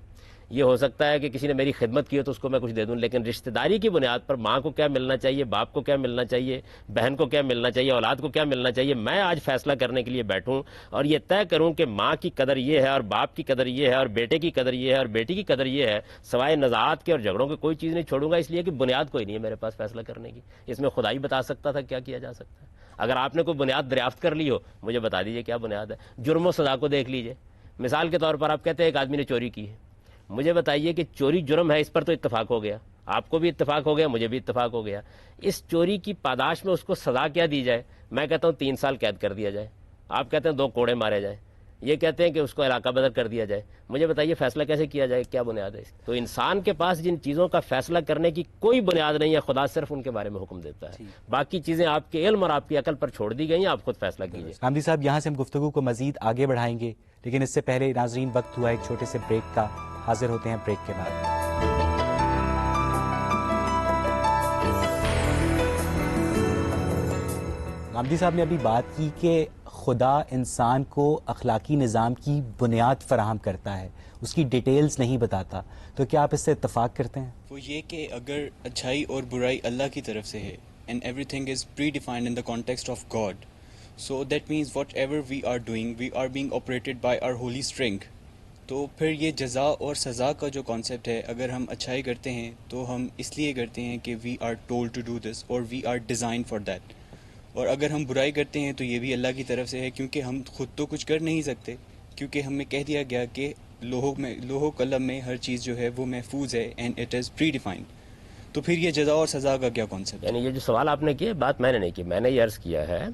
یہ ہو سکتا ہے کہ کسی نے میری خدمت کی ہو تو اس کو میں کچھ دے دوں، لیکن رشتہ داری کی بنیاد پر ماں کو کیا ملنا چاہیے، باپ کو کیا ملنا چاہیے، بہن کو کیا ملنا چاہیے، اولاد کو کیا ملنا چاہیے، میں آج فیصلہ کرنے کے لیے بیٹھوں اور یہ طے کروں کہ ماں کی قدر یہ ہے اور باپ کی قدر یہ ہے اور بیٹے کی قدر یہ ہے اور بیٹی کی قدر یہ ہے، سوائے نزاعات کے اور جھگڑوں کے کوئی چیز نہیں چھوڑوں گا، اس لیے کہ بنیاد کوئی نہیں ہے میرے پاس فیصلہ کرنے کی. اس میں خدا ہی بتا سکتا تھا کیا کیا جا سکتا ہے. اگر آپ نے کوئی بنیاد دریافت کر لی ہو مجھے بتا دیجئے کیا بنیاد ہے. جرم و سزا کو دیکھ لیجئے. مثال کے طور پر آپ کہتے ہیں ایک آدمی نے چوری کی ہے، مجھے بتائیے کہ چوری جرم ہے، اس پر تو اتفاق ہو گیا، آپ کو بھی اتفاق ہو گیا، مجھے بھی اتفاق ہو گیا. اس چوری کی پاداش میں اس کو سزا کیا دی جائے؟ میں کہتا ہوں 3 سال قید کر دیا جائے، آپ کہتے ہیں 2 کوڑے مارے جائیں، یہ کہتے ہیں کہ اس کو علاقہ بدر کر دیا جائے. مجھے بتائیے فیصلہ کیسے کیا جائے، کیا بنیاد ہے اس کی؟ تو انسان کے پاس جن چیزوں کا فیصلہ کرنے کی کوئی بنیاد نہیں ہے، خدا صرف ان کے بارے میں حکم دیتا ہے. باقی چیزیں آپ کے علم اور آپ کی عقل پر چھوڑ دی گئی ہیں، آپ خود فیصلہ کیجیے. آمدی صاحب یہاں سے ہم گفتگو کو مزید آگے بڑھائیں گے، لیکن اس سے پہلے ناظرین وقت ہوا ایک چھوٹے سے بریک کا. حاضر ہوتے ہیں بریک کے بعد. آمدی صاحب نے ابھی بات کی کہ خدا انسان کو اخلاقی نظام کی بنیاد فراہم کرتا ہے، اس کی ڈیٹیلز نہیں بتاتا، تو کیا آپ اس سے اتفاق کرتے ہیں؟ وہ یہ کہ اگر اچھائی اور برائی اللہ کی طرف سے ہے and everything is predefined in the context of God, so that means whatever we are doing we are being operated by our holy string. تو پھر یہ جزا اور سزا کا جو کانسیپٹ ہے، اگر ہم اچھائی کرتے ہیں تو ہم اس لیے کرتے ہیں کہ we are told to do this اور we are design for that, اور اگر ہم برائی کرتے ہیں تو یہ بھی اللہ کی طرف سے ہے، کیونکہ ہم خود تو کچھ کر نہیں سکتے، کیونکہ ہمیں کہہ دیا گیا کہ لوح قلم میں ہر چیز جو ہے وہ محفوظ ہے and it is predefined. تو پھر یہ جزا اور سزا کا کیا کانسیپٹ؟ یعنی یہ جو سوال آپ نے کیا بات میں نے نہیں کی، میں نے یہ عرض کیا ہے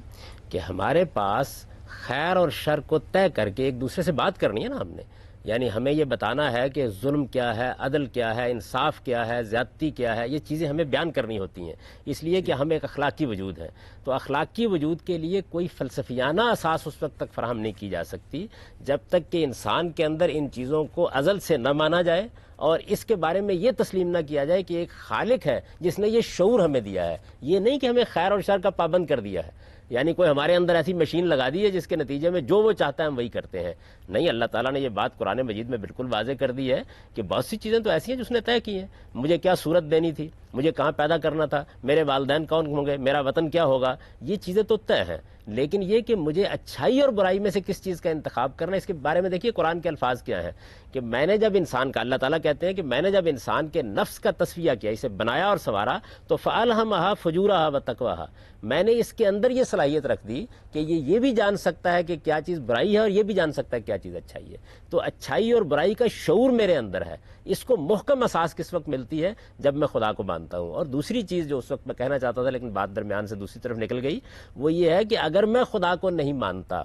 کہ ہمارے پاس خیر اور شر کو طے کر کے ایک دوسرے سے بات کرنی ہے نا ہم نے. یعنی ہمیں یہ بتانا ہے کہ ظلم کیا ہے، عدل کیا ہے، انصاف کیا ہے، زیادتی کیا ہے، یہ چیزیں ہمیں بیان کرنی ہوتی ہیں، اس لیے کہ ہم ایک اخلاقی وجود ہیں. تو اخلاقی وجود کے لیے کوئی فلسفیانہ اساس اس وقت تک فراہم نہیں کی جا سکتی جب تک کہ انسان کے اندر ان چیزوں کو ازل سے نہ مانا جائے اور اس کے بارے میں یہ تسلیم نہ کیا جائے کہ ایک خالق ہے جس نے یہ شعور ہمیں دیا ہے. یہ نہیں کہ ہمیں خیر اور شر کا پابند کر دیا ہے، یعنی کوئی ہمارے اندر ایسی مشین لگا دی ہے جس کے نتیجے میں جو وہ چاہتا ہے ہم وہی کرتے ہیں. نہیں، اللہ تعالیٰ نے یہ بات قرآن مجید میں بالکل واضح کر دی ہے کہ بہت سی چیزیں تو ایسی ہیں جو اس نے طے کی ہیں. مجھے کیا صورت دینی تھی، مجھے کہاں پیدا کرنا تھا، میرے والدین کون ہوں گے، میرا وطن کیا ہوگا، یہ چیزیں تو طے ہیں. لیکن یہ کہ مجھے اچھائی اور برائی میں سے کس چیز کا انتخاب کرنا، اس کے بارے میں دیکھیے قرآن کے الفاظ کیا ہیں کہ میں نے جب انسان کا، اللہ تعالیٰ کہتے ہیں کہ میں نے جب انسان کے نفس کا تصفیہ کیا، اسے بنایا اور سنوارا، تو فَأَلْهَمَهَا فُجُورَهَا وَتَقْوَاهَا، میں نے اس کے اندر یہ صلاحیت رکھ دی کہ یہ بھی جان سکتا ہے کہ کیا چیز برائی ہے اور یہ بھی جان سکتا ہے کیا چیز اچھائی ہے. تو اچھائی اور برائی کا شعور میرے اندر ہے. اس کو محکم اساس کس وقت ملتی ہے؟ جب میں خدا کو مانتا ہوں. اور دوسری چیز جو اس وقت میں کہنا چاہتا تھا لیکن بات درمیان سے دوسری طرف نکل گئی، وہ یہ ہے کہ اگر میں خدا کو نہیں مانتا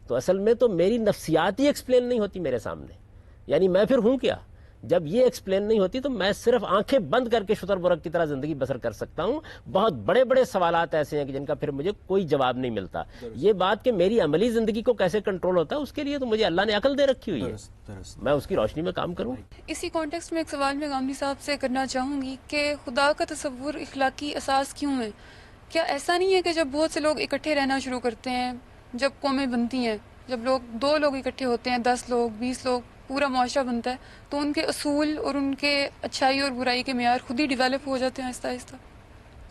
تو اصل میں تو میری نفسیات ہی ایکسپلین نہیں ہوتی میرے سامنے. یعنی میں پھر ہوں کیا؟ جب یہ ایکسپلین نہیں ہوتی تو میں صرف آنکھیں بند کر کے شتر برق کی طرح زندگی بسر کر سکتا ہوں. بہت بڑے بڑے سوالات ایسے ہیں کہ جن کا پھر مجھے کوئی جواب نہیں ملتا. یہ بات کہ میری عملی زندگی کو کیسے کنٹرول ہوتا ہے اس کے لیے تو مجھے اللہ نے عقل دے رکھی ہوئی ہے, میں اس کی روشنی میں کام کروں. اسی کانٹیکسٹ میں ایک سوال میں غامدی صاحب سے کرنا چاہوں گی کہ خدا کا تصور اخلاقی اساس کیوں ہے؟ کیا ایسا نہیں ہے کہ جب بہت سے لوگ اکٹھے رہنا شروع کرتے ہیں, جب قومیں بنتی ہیں, جب دو لوگ اکٹھے ہوتے ہیں, 10 لوگ 20 لوگ, پورا معاشرہ بنتا ہے, تو ان کے اصول اور ان کے اچھائی اور برائی کے معیار خود ہی ڈیولپ ہو جاتے ہیں آہستہ آہستہ؟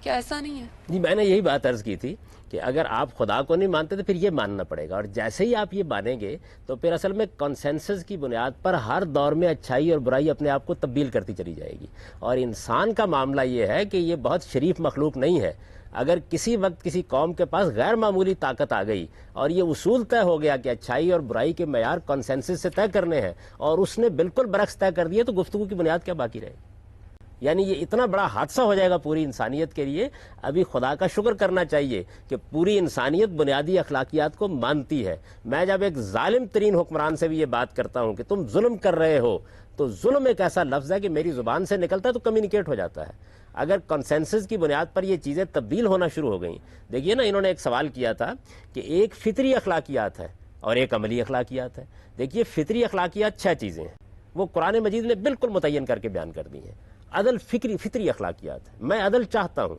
کیا ایسا نہیں ہے؟ جی میں نے یہی بات عرض کی تھی کہ اگر آپ خدا کو نہیں مانتے تو پھر یہ ماننا پڑے گا, اور جیسے ہی آپ یہ مانیں گے تو پھر اصل میں کنسنسس کی بنیاد پر ہر دور میں اچھائی اور برائی اپنے آپ کو تبدیل کرتی چلی جائے گی. اور انسان کا معاملہ یہ ہے کہ یہ بہت شریف مخلوق نہیں ہے. اگر کسی وقت کسی قوم کے پاس غیر معمولی طاقت آ گئی اور یہ اصول طے ہو گیا کہ اچھائی اور برائی کے معیار کنسنسس سے طے کرنے ہیں, اور اس نے بالکل برعکس طے کر دیے, تو گفتگو کی بنیاد کیا باقی رہے گی؟ یعنی یہ اتنا بڑا حادثہ ہو جائے گا پوری انسانیت کے لیے. ابھی خدا کا شکر کرنا چاہیے کہ پوری انسانیت بنیادی اخلاقیات کو مانتی ہے. میں جب ایک ظالم ترین حکمران سے بھی یہ بات کرتا ہوں کہ تم ظلم کر رہے ہو, تو ظلم ایک ایسا لفظ ہے کہ میری زبان سے نکلتا ہے تو کمیونیکیٹ ہو جاتا ہے. اگر کنسنسس کی بنیاد پر یہ چیزیں تبدیل ہونا شروع ہو گئیں, دیکھیے نا, انہوں نے ایک سوال کیا تھا کہ ایک فطری اخلاقیات ہے اور ایک عملی اخلاقیات ہے. دیکھیے فطری اخلاقیات 6 چیزیں ہیں, وہ قرآن مجید نے بالکل متعین کر کے بیان کر دی ہیں. عدل فطری اخلاقیات ہے. میں عدل چاہتا ہوں,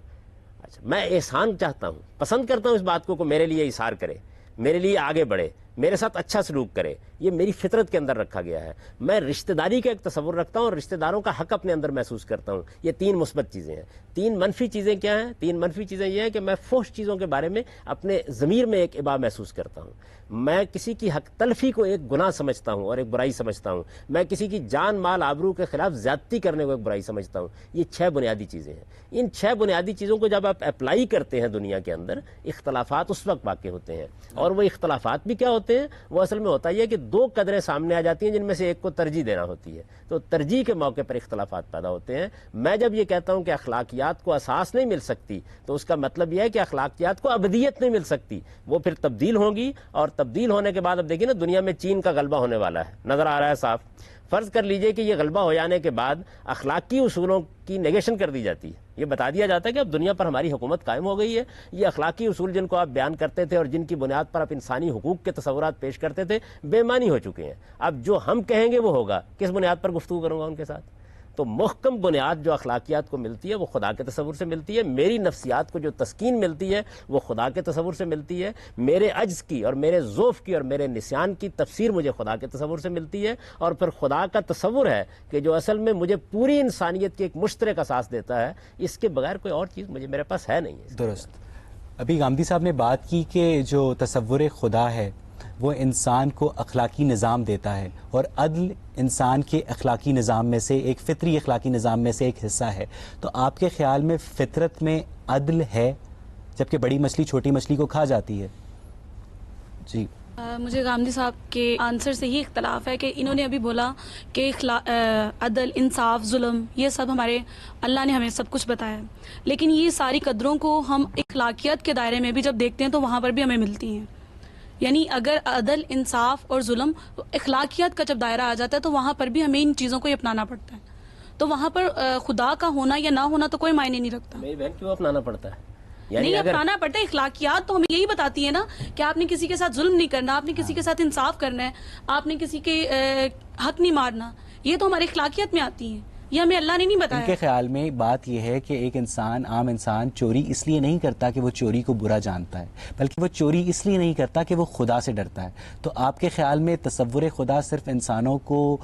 اچھا میں احسان چاہتا ہوں, پسند کرتا ہوں اس بات کو کہ میرے لیے احسان کرے, میرے لیے آگے بڑھے, میرے ساتھ اچھا سلوک کرے. یہ میری فطرت کے اندر رکھا گیا ہے. میں رشتہ داری کا ایک تصور رکھتا ہوں اور رشتہ داروں کا حق اپنے اندر محسوس کرتا ہوں. یہ 3 مثبت چیزیں ہیں. 3 منفی چیزیں کیا ہیں؟ 3 منفی چیزیں یہ ہیں کہ میں فحش چیزوں کے بارے میں اپنے ضمیر میں ایک ابا محسوس کرتا ہوں. میں کسی کی حق تلفی کو ایک گناہ سمجھتا ہوں اور ایک برائی سمجھتا ہوں. میں کسی کی جان مال آبرو کے خلاف زیادتی کرنے کو ایک برائی سمجھتا ہوں. یہ 6 بنیادی چیزیں ہیں. ان 6 بنیادی چیزوں کو جب آپ اپلائی کرتے ہیں دنیا کے اندر, اختلافات اس وقت واقع ہوتے ہیں. اور وہ اختلافات بھی کیا ہوتے ہیں؟ وہ اصل میں ہوتا ہے کہ 2 قدریں سامنے آ جاتی ہیں جن میں سے ایک کو ترجیح دینا ہوتی ہے. تو ترجیح کے موقع پر اختلافات پیدا ہوتے ہیں. میں جب یہ کہتا ہوں کہ اخلاقیات کو اساس نہیں مل سکتی, تو اس کا مطلب یہ ہے کہ اخلاقیات کو ابدیت نہیں مل سکتی. وہ پھر تبدیل ہوں گی, اور تبدیل ہونے کے بعد اب دیکھیے نا, دنیا میں چین کا غلبہ ہونے والا ہے, نظر آ رہا ہے صاف. فرض کر لیجئے کہ یہ غلبہ ہو جانے کے بعد اخلاقی اصولوں کی نیگیشن کر دی جاتی ہے. یہ بتا دیا جاتا ہے کہ اب دنیا پر ہماری حکومت قائم ہو گئی ہے. یہ اخلاقی اصول جن کو آپ بیان کرتے تھے اور جن کی بنیاد پر آپ انسانی حقوق کے تصورات پیش کرتے تھے, بے معنی ہو چکے ہیں. اب جو ہم کہیں گے وہ ہوگا. کس بنیاد پر گفتگو کروں گا ان کے ساتھ؟ تو محکم بنیاد جو اخلاقیات کو ملتی ہے وہ خدا کے تصور سے ملتی ہے. میری نفسیات کو جو تسکین ملتی ہے وہ خدا کے تصور سے ملتی ہے. میرے عجز کی اور میرے ضعف کی اور میرے نسیان کی تفسیر مجھے خدا کے تصور سے ملتی ہے. اور پھر خدا کا تصور ہے کہ جو اصل میں مجھے پوری انسانیت کی ایک مشترک اساس دیتا ہے. اس کے بغیر کوئی اور چیز میرے پاس ہے نہیں. درست. ابھی غامدی صاحب نے بات کی کہ جو تصور خدا ہے وہ انسان کو اخلاقی نظام دیتا ہے, اور عدل انسان کے اخلاقی نظام میں سے ایک فطری اخلاقی نظام میں سے ایک حصہ ہے. تو آپ کے خیال میں فطرت میں عدل ہے جبکہ بڑی مچھلی چھوٹی مچھلی کو کھا جاتی ہے؟ جی مجھے غامدی صاحب کے آنسر سے ہی اختلاف ہے کہ انہوں نے ابھی بولا کہ عدل, انصاف, ظلم, یہ سب ہمارے اللہ نے ہمیں سب کچھ بتایا, لیکن یہ ساری قدروں کو ہم اخلاقیات کے دائرے میں بھی جب دیکھتے ہیں تو وہاں پر بھی ہمیں ملتی ہیں. یعنی اگر عدل, انصاف اور ظلم اخلاقیات کا جب دائرہ آ جاتا ہے تو وہاں پر بھی ہمیں ان چیزوں کو ہی اپنانا پڑتا ہے. تو وہاں پر خدا کا ہونا یا نہ ہونا تو کوئی معنی نہیں رکھتا. میری بہن کیوں اپنانا پڑتا ہے؟ نہیں اپنانا پڑتا ہے. اخلاقیات تو ہمیں یہی بتاتی ہے نا کہ آپ نے کسی کے ساتھ ظلم نہیں کرنا, آپ نے کسی کے ساتھ انصاف کرنا ہے, آپ نے کسی کے حق نہیں مارنا. یہ تو ہماری اخلاقیات میں آتی ہیں, یہ ہمیں اللہ نے نہیں بتایا. ان کے خیال میں بات یہ ہے کہ ایک انسان, عام انسان چوری اس لیے نہیں کرتا کہ وہ چوری کو برا جانتا ہے, بلکہ وہ چوری اس لیے نہیں کرتا کہ وہ خدا سے ڈرتا ہے. تو آپ کے خیال میں تصور خدا صرف انسانوں کو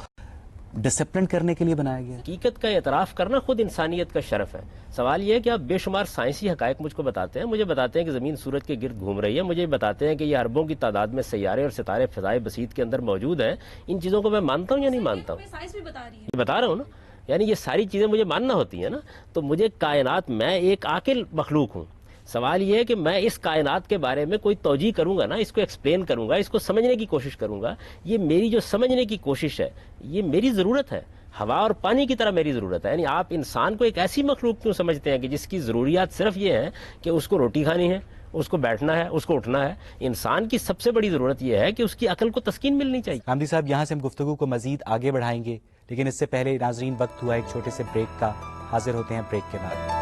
ڈسپلن کرنے کے لیے بنایا گیا؟ حقیقت کا اعتراف کرنا خود انسانیت کا شرف ہے. سوال یہ ہے کہ آپ بے شمار سائنسی حقائق مجھ کو بتاتے ہیں. مجھے بتاتے ہیں کہ زمین سورج کے گرد گھوم رہی ہے, مجھے بتاتے ہیں کہ یہ اربوں کی تعداد میں سیارے اور ستارے فضائے بسیط کے اندر موجود ہیں. ان چیزوں کو میں مانتا ہوں یا نہیں مانتا ہوں؟ سائنس بھی بتا رہی ہے. یہ بتا رہا ہوں نا, یعنی یہ ساری چیزیں مجھے ماننا ہوتی ہیں نا. تو مجھے کائنات, میں ایک عاقل مخلوق ہوں. سوال یہ ہے کہ میں اس کائنات کے بارے میں کوئی توجیہ کروں گا نا, اس کو ایکسپلین کروں گا, اس کو سمجھنے کی کوشش کروں گا. یہ میری جو سمجھنے کی کوشش ہے یہ میری ضرورت ہے, ہوا اور پانی کی طرح میری ضرورت ہے. یعنی آپ انسان کو ایک ایسی مخلوق کیوں سمجھتے ہیں کہ جس کی ضروریات صرف یہ ہیں کہ اس کو روٹی کھانی ہے, اس کو بیٹھنا ہے, اس کو اٹھنا ہے. انسان کی سب سے بڑی ضرورت یہ ہے کہ اس کی عقل کو تسکین ملنی چاہیے. غامدی صاحب, یہاں سے ہم گفتگو کو مزید آگے بڑھائیں گے, لیکن اس سے پہلے ناظرین وقت ہوا ایک چھوٹے سے بریک کا. حاضر ہوتے ہیں بریک کے بعد.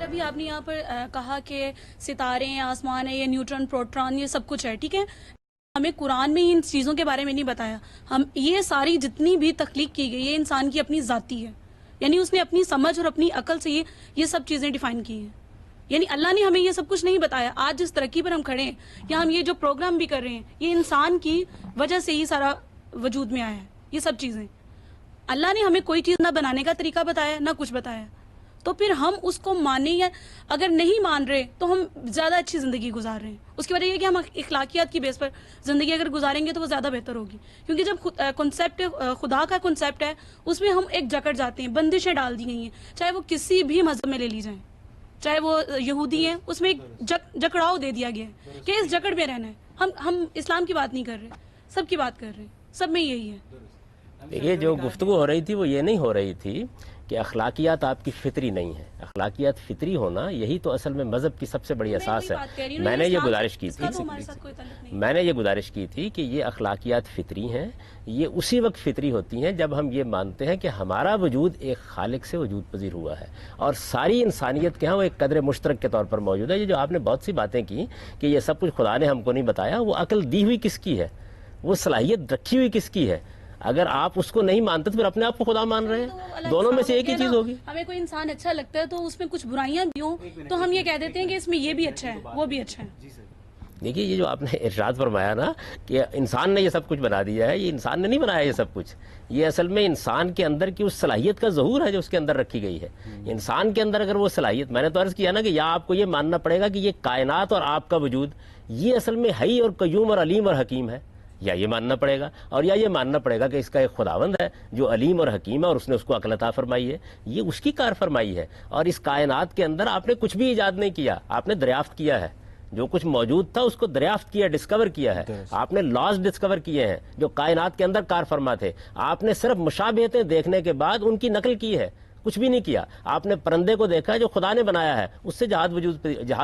ابھی آپ نے یہاں پر کہا کہ ستارے ہیں، آسمان ہے، یہ نیوٹرن پروٹران یہ سب کچھ ہے، ٹھیک ہے. ہمیں قرآن میں ان چیزوں کے بارے میں نہیں بتایا. ہم یہ ساری جتنی بھی تخلیق کی گئی ہے انسان کی اپنی ذاتی ہے، یعنی اس نے اپنی سمجھ اور اپنی عقل سے یہ سب چیزیں ڈیفائن کی ہیں. یعنی اللہ نے ہمیں یہ سب کچھ نہیں بتایا. آج جس ترقی پر ہم کھڑے ہیں یا ہم یہ جو پروگرام بھی کر رہے ہیں، یہ انسان کی وجہ سے ہی سارا وجود میں آیا ہے. یہ سب چیزیں اللہ نے ہمیں کوئی چیز نہ بنانے کا طریقہ بتایا نہ کچھ بتایا. تو پھر ہم اس کو مانیں یا اگر نہیں مان رہے تو ہم زیادہ اچھی زندگی گزار رہے ہیں. اس کی وجہ یہ کہ ہم اخلاقیات کی بیس پر زندگی اگر گزاریں گے تو وہ زیادہ بہتر ہوگی. کیونکہ جب کنسیپٹ خدا کا کنسیپٹ ہے اس میں ہم ایک جکڑ جاتے ہیں، بندشیں ڈال دی گئی ہیں، چاہے وہ کسی بھی مذہب میں لے لی جائیں، چاہے وہ یہودی ہیں، اس میں ایک جکڑاؤ دے دیا گیا ہے کہ اس جکڑ میں رہنا ہے. ہم اسلام کی بات نہیں کر رہے، سب کی بات کر رہے ہیں، سب میں یہی ہے. دیکھیے جو گفتگو ہو رہی تھی وہ یہ نہیں ہو رہی تھی کہ اخلاقیات آپ کی فطری نہیں ہے. اخلاقیات فطری ہونا یہی تو اصل میں مذہب کی سب سے بڑی اساس ہے. میں نے یہ گزارش کی تھی کہ یہ اخلاقیات فطری ہیں. یہ اسی وقت فطری ہوتی ہیں جب ہم یہ مانتے ہیں کہ ہمارا وجود ایک خالق سے وجود پذیر ہوا ہے اور ساری انسانیت کے ہاں وہ ایک قدر مشترک کے طور پر موجود ہے. یہ جو آپ نے بہت سی باتیں کی کہ یہ سب کچھ خدا نے ہم کو نہیں بتایا، وہ عقل دی ہوئی کس کی ہے، وہ صلاحیت رکھی ہوئی کس کی ہے؟ اگر آپ اس کو نہیں مانتے تو پھر اپنے آپ کو خدا مان رہے ہیں. دونوں میں سے ایک ہی چیز ہوگی. ہمیں کوئی انسان اچھا لگتا ہے تو اس میں کچھ برائیاں بھی ہوں تو ہم یہ کہہ دیتے ہیں کہ اس میں یہ بھی اچھا ہے وہ بھی اچھا ہے. دیکھیے یہ جو آپ نے ارشاد فرمایا نا کہ انسان نے یہ سب کچھ بنا دیا ہے، یہ انسان نے نہیں بنایا یہ سب کچھ. یہ اصل میں انسان کے اندر کی اس صلاحیت کا ظہور ہے جو اس کے اندر رکھی گئی ہے. انسان کے اندر اگر وہ صلاحیت، میں نے تو عرض کیا نا کہ یا آپ کو یہ ماننا پڑے گا کہ یہ کائنات اور آپ کا وجود یہ اصل میں حی اور قیوم اور علیم اور حکیم ہے، یا یہ ماننا پڑے گا، اور یا یہ ماننا پڑے گا کہ اس کا ایک خداوند ہے جو علیم اور حکیم ہے اور اس نے اس کو عقل عطا فرمائی ہے. یہ اس کی کار فرمائی ہے. اور اس کائنات کے اندر آپ نے کچھ بھی ایجاد نہیں کیا، آپ نے دریافت کیا ہے. جو کچھ موجود تھا اس کو دریافت کیا، ڈسکور کیا ہے. آپ نے لاز ڈسکور کیے ہیں جو کائنات کے اندر کار فرما تھے. آپ نے صرف مشابہتیں دیکھنے کے بعد ان کی نقل کی ہے، کچھ بھی نہیں کیا. آپ نے پرندے کو دیکھا ہے جو خدا نے بنایا ہے، اس سے جہاز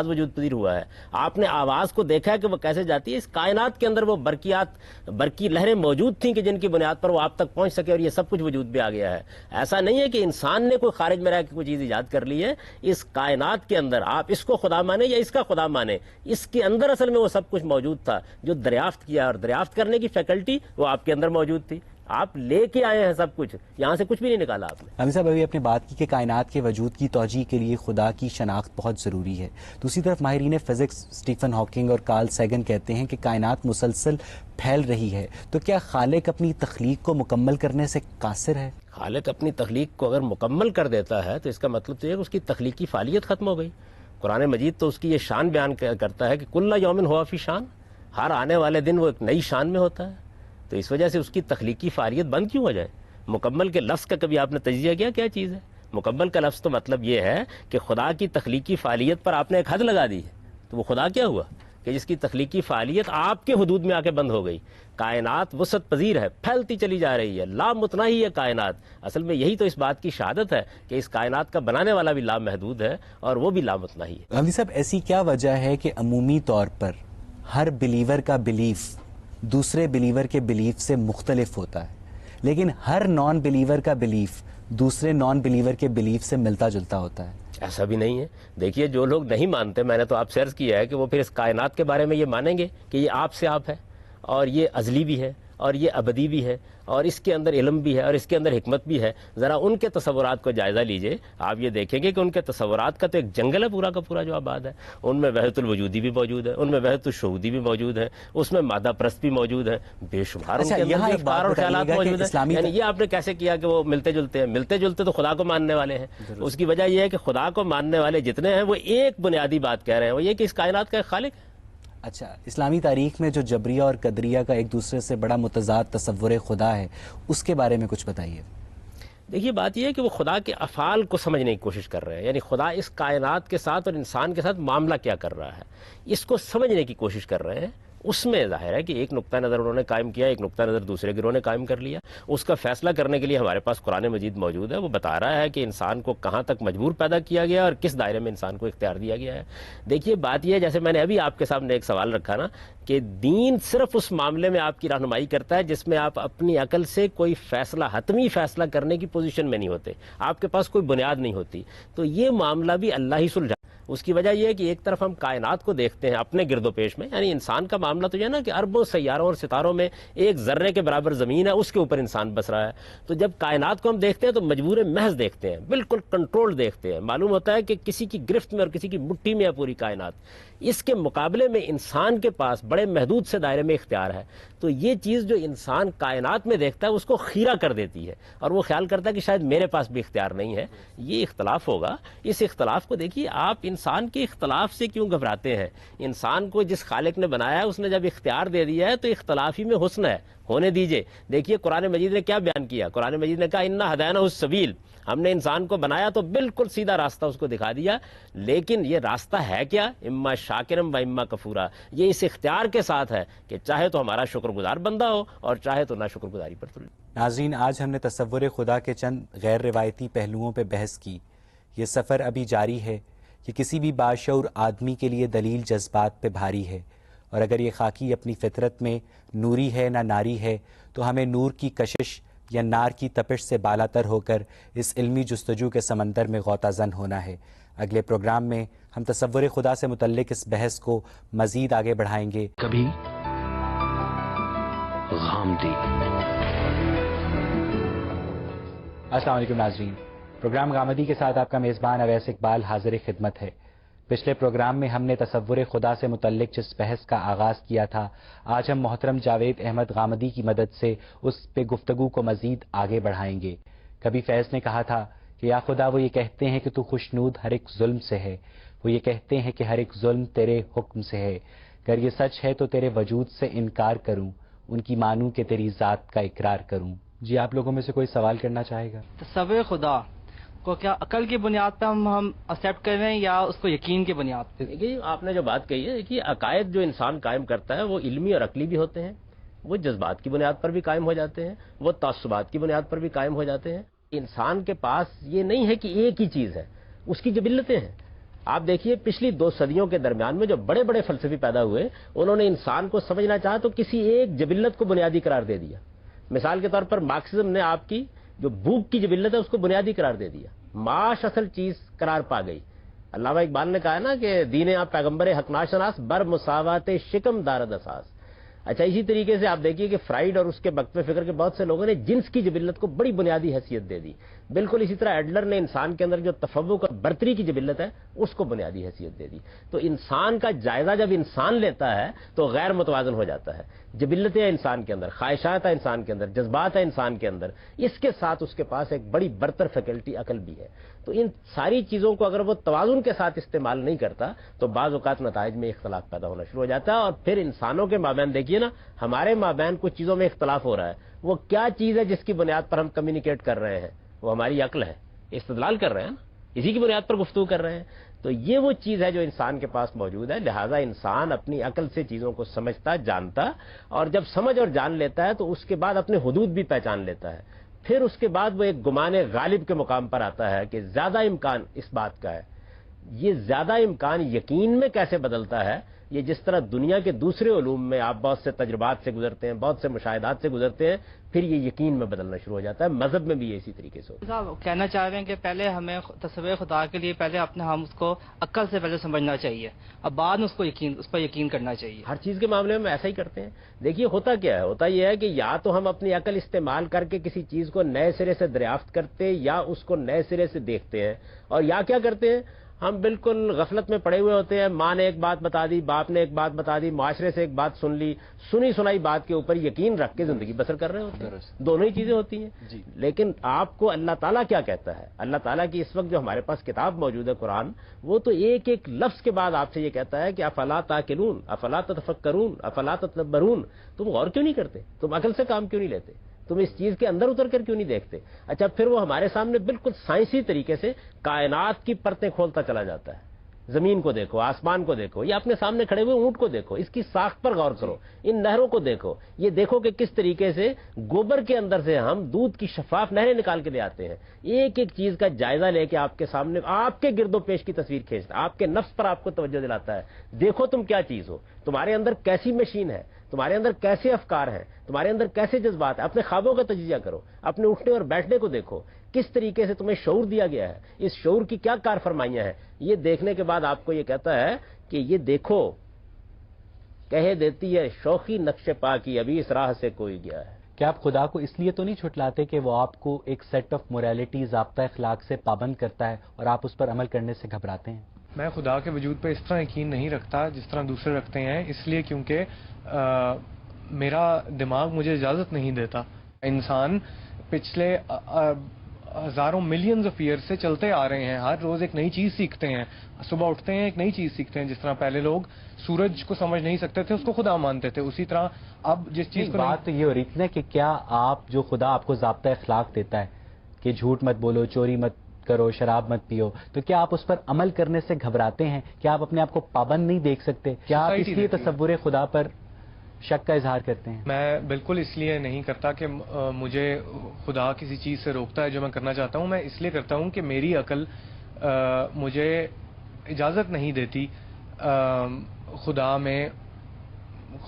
وجود پذیر ہوا ہے. آپ نے آواز کو دیکھا ہے کہ وہ کیسے جاتی ہے. اس کائنات کے اندر وہ برقی لہریں موجود تھیں کہ جن کی بنیاد پر وہ آپ تک پہنچ سکے، اور یہ سب کچھ وجود میں آ گیا ہے. ایسا نہیں ہے کہ انسان نے کوئی خارج میں رہ کے کوئی چیز ایجاد کر لی ہے. اس کائنات کے اندر آپ اس کو خدا مانے یا اس کا خدا مانے، اس کے اندر اصل میں وہ سب کچھ موجود تھا جو دریافت کیا، اور دریافت کرنے کی فیکلٹی وہ آپ کے اندر موجود تھی. آپ لے کے آئے ہیں سب کچھ، یہاں سے کچھ بھی نہیں نکالا آپ نے. حامد صاحب ابھی آپ نے بات کی کہ کائنات کے وجود کی توجیہ کے لیے خدا کی شناخت بہت ضروری ہے. دوسری طرف ماہرین فزکس اسٹیفن ہاکنگ اور کارل سیگن کہتے ہیں کہ کائنات مسلسل پھیل رہی ہے، تو کیا خالق اپنی تخلیق کو مکمل کرنے سے قاصر ہے؟ خالق اپنی تخلیق کو اگر مکمل کر دیتا ہے تو اس کا مطلب تو یہ کہ اس کی تخلیقی فعالیت ختم ہو گئی. قرآن مجید تو اس کی یہ شان بیان کرتا ہے کہ کل یومن ہوا فی شان، ہر آنے والے دن وہ ایک نئی شان میں ہوتا ہے. تو اس وجہ سے اس کی تخلیقی فعالیت بند کیوں ہو جائے؟ مکمل کے لفظ کا کبھی آپ نے تجزیہ کیا چیز ہے؟ مکمل کا لفظ تو مطلب یہ ہے کہ خدا کی تخلیقی فعالیت پر آپ نے ایک حد لگا دی ہے. تو وہ خدا کیا ہوا کہ جس کی تخلیقی فعالیت آپ کے حدود میں آ کے بند ہو گئی. کائنات وسعت پذیر ہے، پھیلتی چلی جا رہی ہے، لامتناہی ہے کائنات. اصل میں یہی تو اس بات کی شہادت ہے کہ اس کائنات کا بنانے والا بھی لامحدود ہے اور وہ بھی لامتناہی ہے. حامد صاحب ایسی کیا وجہ ہے کہ عمومی طور پر ہر بلیور کا بلیف دوسرے بلیور کے بلیف سے مختلف ہوتا ہے، لیکن ہر نان بلیور کا بلیف دوسرے نان بلیور کے بلیف سے ملتا جلتا ہوتا ہے؟ ایسا بھی نہیں ہے. دیکھیے جو لوگ نہیں مانتے، میں نے تو آپ سے عرض کیا ہے کہ وہ پھر اس کائنات کے بارے میں یہ مانیں گے کہ یہ آپ سے آپ ہے، اور یہ ازلی بھی ہے، اور یہ ابدی بھی ہے، اور اس کے اندر علم بھی ہے، اور اس کے اندر حکمت بھی ہے. ذرا ان کے تصورات کو جائزہ لیجئے، آپ یہ دیکھیں گے کہ ان کے تصورات کا تو ایک جنگل ہے پورا کا پورا جو آباد ہے. ان میں وحدت الوجودی بھی موجود ہے، ان میں وحدت الشہودی بھی موجود ہے، اس میں مادہ پرست بھی موجود ہے، بے شمار ان کے اندر افکار اور خیالات موجود ہیں. یعنی یہ آپ نے کیسے کیا کہ وہ ملتے جلتے ہیں؟ ملتے جلتے تو خدا کو ماننے والے ہیں. اس کی وجہ یہ ہے کہ خدا کو ماننے والے جتنے ہیں وہ ایک بنیادی بات کہہ رہے ہیں، وہ یہ کہ اس کائنات کا ایک خالق ہے. اچھا، اسلامی تاریخ میں جو جبریہ اور قدریہ کا ایک دوسرے سے بڑا متضاد تصور خدا ہے، اس کے بارے میں کچھ بتائیے. دیکھیے بات یہ ہے کہ وہ خدا کے افعال کو سمجھنے کی کوشش کر رہے ہیں. یعنی خدا اس کائنات کے ساتھ اور انسان کے ساتھ معاملہ کیا کر رہا ہے، اس کو سمجھنے کی کوشش کر رہے ہیں. اس میں ظاہر ہے کہ ایک نقطہ نظر انہوں نے قائم کیا، ایک نقطہ نظر دوسرے گروہ نے قائم کر لیا. اس کا فیصلہ کرنے کے لیے ہمارے پاس قرآن مجید موجود ہے. وہ بتا رہا ہے کہ انسان کو کہاں تک مجبور پیدا کیا گیا اور کس دائرے میں انسان کو اختیار دیا گیا ہے. دیکھیے بات یہ ہے، جیسے میں نے ابھی آپ کے سامنے ایک سوال رکھا نا، کہ دین صرف اس معاملے میں آپ کی رہنمائی کرتا ہے جس میں آپ اپنی عقل سے کوئی فیصلہ، حتمی فیصلہ کرنے کی پوزیشن میں نہیں ہوتے، آپ کے پاس کوئی بنیاد نہیں ہوتی. تو یہ معاملہ بھی اللہ ہی سلجھا. اس کی وجہ یہ ہے کہ ایک طرف ہم کائنات کو دیکھتے ہیں اپنے گرد و پیش میں، یعنی انسان کا معاملہ تو یہ ہے نا کہ اربوں سیاروں اور ستاروں میں ایک ذرے کے برابر زمین ہے، اس کے اوپر انسان بس رہا ہے. تو جب کائنات کو ہم دیکھتے ہیں تو مجبور محض دیکھتے ہیں، بالکل کنٹرول دیکھتے ہیں. معلوم ہوتا ہے کہ کسی کی گرفت میں اور کسی کی مٹھی میں ہے پوری کائنات. اس کے مقابلے میں انسان کے پاس بڑے محدود سے دائرے میں اختیار ہے. تو یہ چیز جو انسان کائنات میں دیکھتا ہے اس کو خیرہ کر دیتی ہے، اور وہ خیال کرتا ہے کہ شاید میرے پاس بھی اختیار نہیں ہے. یہ اختلاف ہوگا. اس اختلاف کو دیکھیے، آپ انسان کے اختلاف سے کیوں گھبراتے ہیں؟ انسان کو جس خالق نے بنایا ہے اس نے جب اختیار دے دیا ہے تو اختلاف ہی میں حسن ہے، ہونے دیجئے. دیکھیے قرآن مجید نے کیا بیان کیا. قرآن مجید نے کہا انا ہدینہ السبیل، ہم نے انسان کو بنایا تو بالکل سیدھا راستہ اس کو دکھا دیا. لیکن یہ راستہ ہے کیا؟ اما شاکرم و اما کفورا. یہ اس اختیار کے ساتھ ہے کہ چاہے تو ہمارا شکر گزار بندہ ہو اور چاہے تو نہ شکر گزاری پر تلے. ناظرین، آج ہم نے تصور خدا کے چند غیر روایتی پہلوؤں پہ بحث کی. یہ سفر ابھی جاری ہے. یہ کسی بھی باشعور آدمی کے لیے دلیل جذبات پہ بھاری ہے، اور اگر یہ خاکی اپنی فطرت میں نوری ہے نہ ناری ہے تو ہمیں نور کی کشش یا نار کی تپش سے بالاتر ہو کر اس علمی جستجو کے سمندر میں غوطہ زن ہونا ہے. اگلے پروگرام میں ہم تصور خدا سے متعلق اس بحث کو مزید آگے بڑھائیں گے. کبھی غامدی. السلام علیکم ناظرین، پروگرام غامدی کے ساتھ آپ کا میزبان اویس اقبال حاضر خدمت ہے. پچھلے پروگرام میں ہم نے تصور خدا سے متعلق جس بحث کا آغاز کیا تھا، آج ہم محترم جاوید احمد غامدی کی مدد سے اس پہ گفتگو کو مزید آگے بڑھائیں گے. کبھی فیض نے کہا تھا کہ یا خدا وہ یہ کہتے ہیں کہ تو خوشنود ہر ایک ظلم سے ہے، وہ یہ کہتے ہیں کہ ہر ایک ظلم تیرے حکم سے ہے. اگر یہ سچ ہے تو تیرے وجود سے انکار کروں، ان کی مانوں کہ تیری ذات کا اقرار کروں. جی آپ لوگوں میں سے کوئی سوال کرنا چاہے گا؟ تصور خدا کو کیا عقل کی بنیاد پہ ہم ایکسیپٹ کر رہے ہیں یا اس کو یقین کی بنیاد پہ؟ دیکھیے آپ نے جو بات کہی ہے، دیکھیے عقائد جو انسان قائم کرتا ہے وہ علمی اور عقلی بھی ہوتے ہیں، وہ جذبات کی بنیاد پر بھی قائم ہو جاتے ہیں، وہ تعصبات کی بنیاد پر بھی قائم ہو جاتے ہیں. انسان کے پاس یہ نہیں ہے کہ ایک ہی چیز ہے، اس کی جبلتیں ہیں. آپ دیکھیے پچھلی 2 صدیوں کے درمیان میں جو بڑے بڑے فلسفی پیدا ہوئے، انہوں نے انسان کو سمجھنا چاہا تو کسی ایک جبلت کو بنیادی قرار دے دیا. مثال کے طور پر مارکسزم نے آپ کی جو بھوک کی جبلت ہے اس کو بنیادی قرار دے دیا، معاش اصل چیز قرار پا گئی. علامہ اقبال نے کہا نا کہ دین آپ پیغمبر حق ناشناس بر مساوات شکم دارد اساس. اچھا اسی طریقے سے آپ دیکھیے کہ فرائیڈ اور اس کے مکتب فکر کے بہت سے لوگوں نے جنس کی جبلت کو بڑی بنیادی حیثیت دے دی. بالکل اسی طرح ایڈلر نے انسان کے اندر جو تفوق اور برتری کی جبلت ہے اس کو بنیادی حیثیت دے دی. تو انسان کا جائزہ جب انسان لیتا ہے تو غیر متوازن ہو جاتا ہے. جبلتیں ہیں انسان کے اندر، خواہشات ہیں انسان کے اندر، جذبات ہیں انسان کے اندر، اس کے ساتھ اس کے پاس ایک بڑی برتر فیکلٹی عقل بھی ہے. تو ان ساری چیزوں کو اگر وہ توازن کے ساتھ استعمال نہیں کرتا تو بعض اوقات نتائج میں اختلاف پیدا ہونا شروع ہو جاتا ہے. اور پھر انسانوں کے مابین دیکھیے نا، ہمارے مابین کچھ چیزوں میں اختلاف ہو رہا ہے. وہ کیا چیز ہے جس کی بنیاد پر ہم کمیونیکیٹ کر رہے ہیں؟ وہ ہماری عقل ہے، استدلال کر رہے ہیں نا، اسی کی بنیاد پر گفتگو کر رہے ہیں. تو یہ وہ چیز ہے جو انسان کے پاس موجود ہے. لہٰذا انسان اپنی عقل سے چیزوں کو سمجھتا، جانتا، اور جب سمجھ اور جان لیتا ہے تو اس کے بعد اپنے حدود بھی پہچان لیتا ہے. پھر اس کے بعد وہ ایک گمان غالب کے مقام پر آتا ہے کہ زیادہ امکان اس بات کا ہے. یہ زیادہ امکان یقین میں کیسے بدلتا ہے؟ یہ جس طرح دنیا کے دوسرے علوم میں آپ بہت سے تجربات سے گزرتے ہیں، بہت سے مشاہدات سے گزرتے ہیں، پھر یہ یقین میں بدلنا شروع ہو جاتا ہے. مذہب میں بھی یہ اسی طریقے سے ہوتا ہے. صاحب کہنا چاہ رہے ہیں کہ پہلے ہمیں تصور خدا کے لیے پہلے اپنے ہم اس کو عقل سے پہلے سمجھنا چاہیے، اب بعد میں اس پر یقین کرنا چاہیے. ہر چیز کے معاملے میں ایسا ہی کرتے ہیں. دیکھیے ہوتا کیا ہے، ہوتا یہ ہے کہ یا تو ہم اپنی عقل استعمال کر کے کسی چیز کو نئے سرے سے دریافت کرتے یا اس کو نئے سرے سے دیکھتے ہیں، اور یا کیا کرتے ہیں ہم بالکل غفلت میں پڑے ہوئے ہوتے ہیں. ماں نے ایک بات بتا دی، باپ نے ایک بات بتا دی، معاشرے سے ایک بات سن لی، سنی سنائی بات کے اوپر یقین رکھ کے زندگی بسر کر رہے ہوتے ہیں. دونوں ہی چیزیں ہوتی ہیں. لیکن آپ کو اللہ تعالیٰ کیا کہتا ہے؟ اللہ تعالیٰ کی اس وقت جو ہمارے پاس کتاب موجود ہے قرآن، وہ تو ایک ایک لفظ کے بعد آپ سے یہ کہتا ہے کہ افلا تاکلون، افلا تتفکرون، افلا تتدبرون. تم غور کیوں نہیں کرتے؟ تم عقل سے کام کیوں نہیں لیتے؟ تم اس چیز کے اندر اتر کر کیوں نہیں دیکھتے؟ اچھا پھر وہ ہمارے سامنے بالکل سائنسی طریقے سے کائنات کی پرتیں کھولتا چلا جاتا ہے زمین کو دیکھو، آسمان کو دیکھو، یا اپنے سامنے کھڑے ہوئے اونٹ کو دیکھو، اس کی ساخت پر غور کرو، ان نہروں کو دیکھو، یہ دیکھو کہ کس طریقے سے گوبر کے اندر سے ہم دودھ کی شفاف نہریں نکال کے لے آتے ہیں. ایک ایک چیز کا جائزہ لے کے آپ کے سامنے آپ کے گرد و پیش کی تصویر کھینچتا ہے، آپ کے نفس پر آپ کو توجہ دلاتا ہے. دیکھو تم کیا چیز ہو، تمہارے اندر کیسی مشین ہے، تمہارے اندر کیسے افکار ہیں، تمہارے اندر کیسے جذبات ہیں. اپنے خوابوں کا تجزیہ کرو، اپنے اٹھنے اور بیٹھنے کو دیکھو، کس طریقے سے تمہیں شعور دیا گیا ہے، اس شعور کی کیا کار فرمائیاں ہیں. یہ دیکھنے کے بعد آپ کو یہ کہتا ہے کہ یہ دیکھو، کہہ دیتی ہے شوخی نقش پا کی ابھی اس راہ سے کوئی گیا ہے. کیا آپ خدا کو اس لیے تو نہیں چھٹلاتے کہ وہ آپ کو ایک سیٹ آف موریلٹی، ضابطہ اخلاق سے پابند کرتا ہے اور آپ اس پر عمل کرنے سے گھبراتے ہیں؟ میں خدا کے وجود پہ اس طرح یقین نہیں رکھتا جس طرح دوسرے رکھتے ہیں، اس لیے کیونکہ میرا دماغ مجھے اجازت نہیں دیتا. انسان پچھلے ہزاروں ملینز آف ایئر سے چلتے آ رہے ہیں، ہر روز ایک نئی چیز سیکھتے ہیں. صبح اٹھتے ہیں ایک نئی چیز سیکھتے ہیں. جس طرح پہلے لوگ سورج کو سمجھ نہیں سکتے تھے، اس کو خدا مانتے تھے، اسی طرح اب جس چیز کو بات تو یہ ہو رہی تھی نا کہ کیا آپ جو خدا آپ کو ضابطہ اخلاق دیتا ہے کہ جھوٹ مت بولو، چوری مت کرو، شراب مت پیو، تو کیا آپ اس پر عمل کرنے سے گھبراتے ہیں؟ کیا آپ اپنے آپ کو پابند نہیں دیکھ سکتے؟ کیا آپ اس لیے تصور خدا پر شک کا اظہار کرتے ہیں؟ میں بالکل اس لیے نہیں کرتا کہ مجھے خدا کسی چیز سے روکتا ہے جو میں کرنا چاہتا ہوں. میں اس لیے کرتا ہوں کہ میری عقل مجھے اجازت نہیں دیتی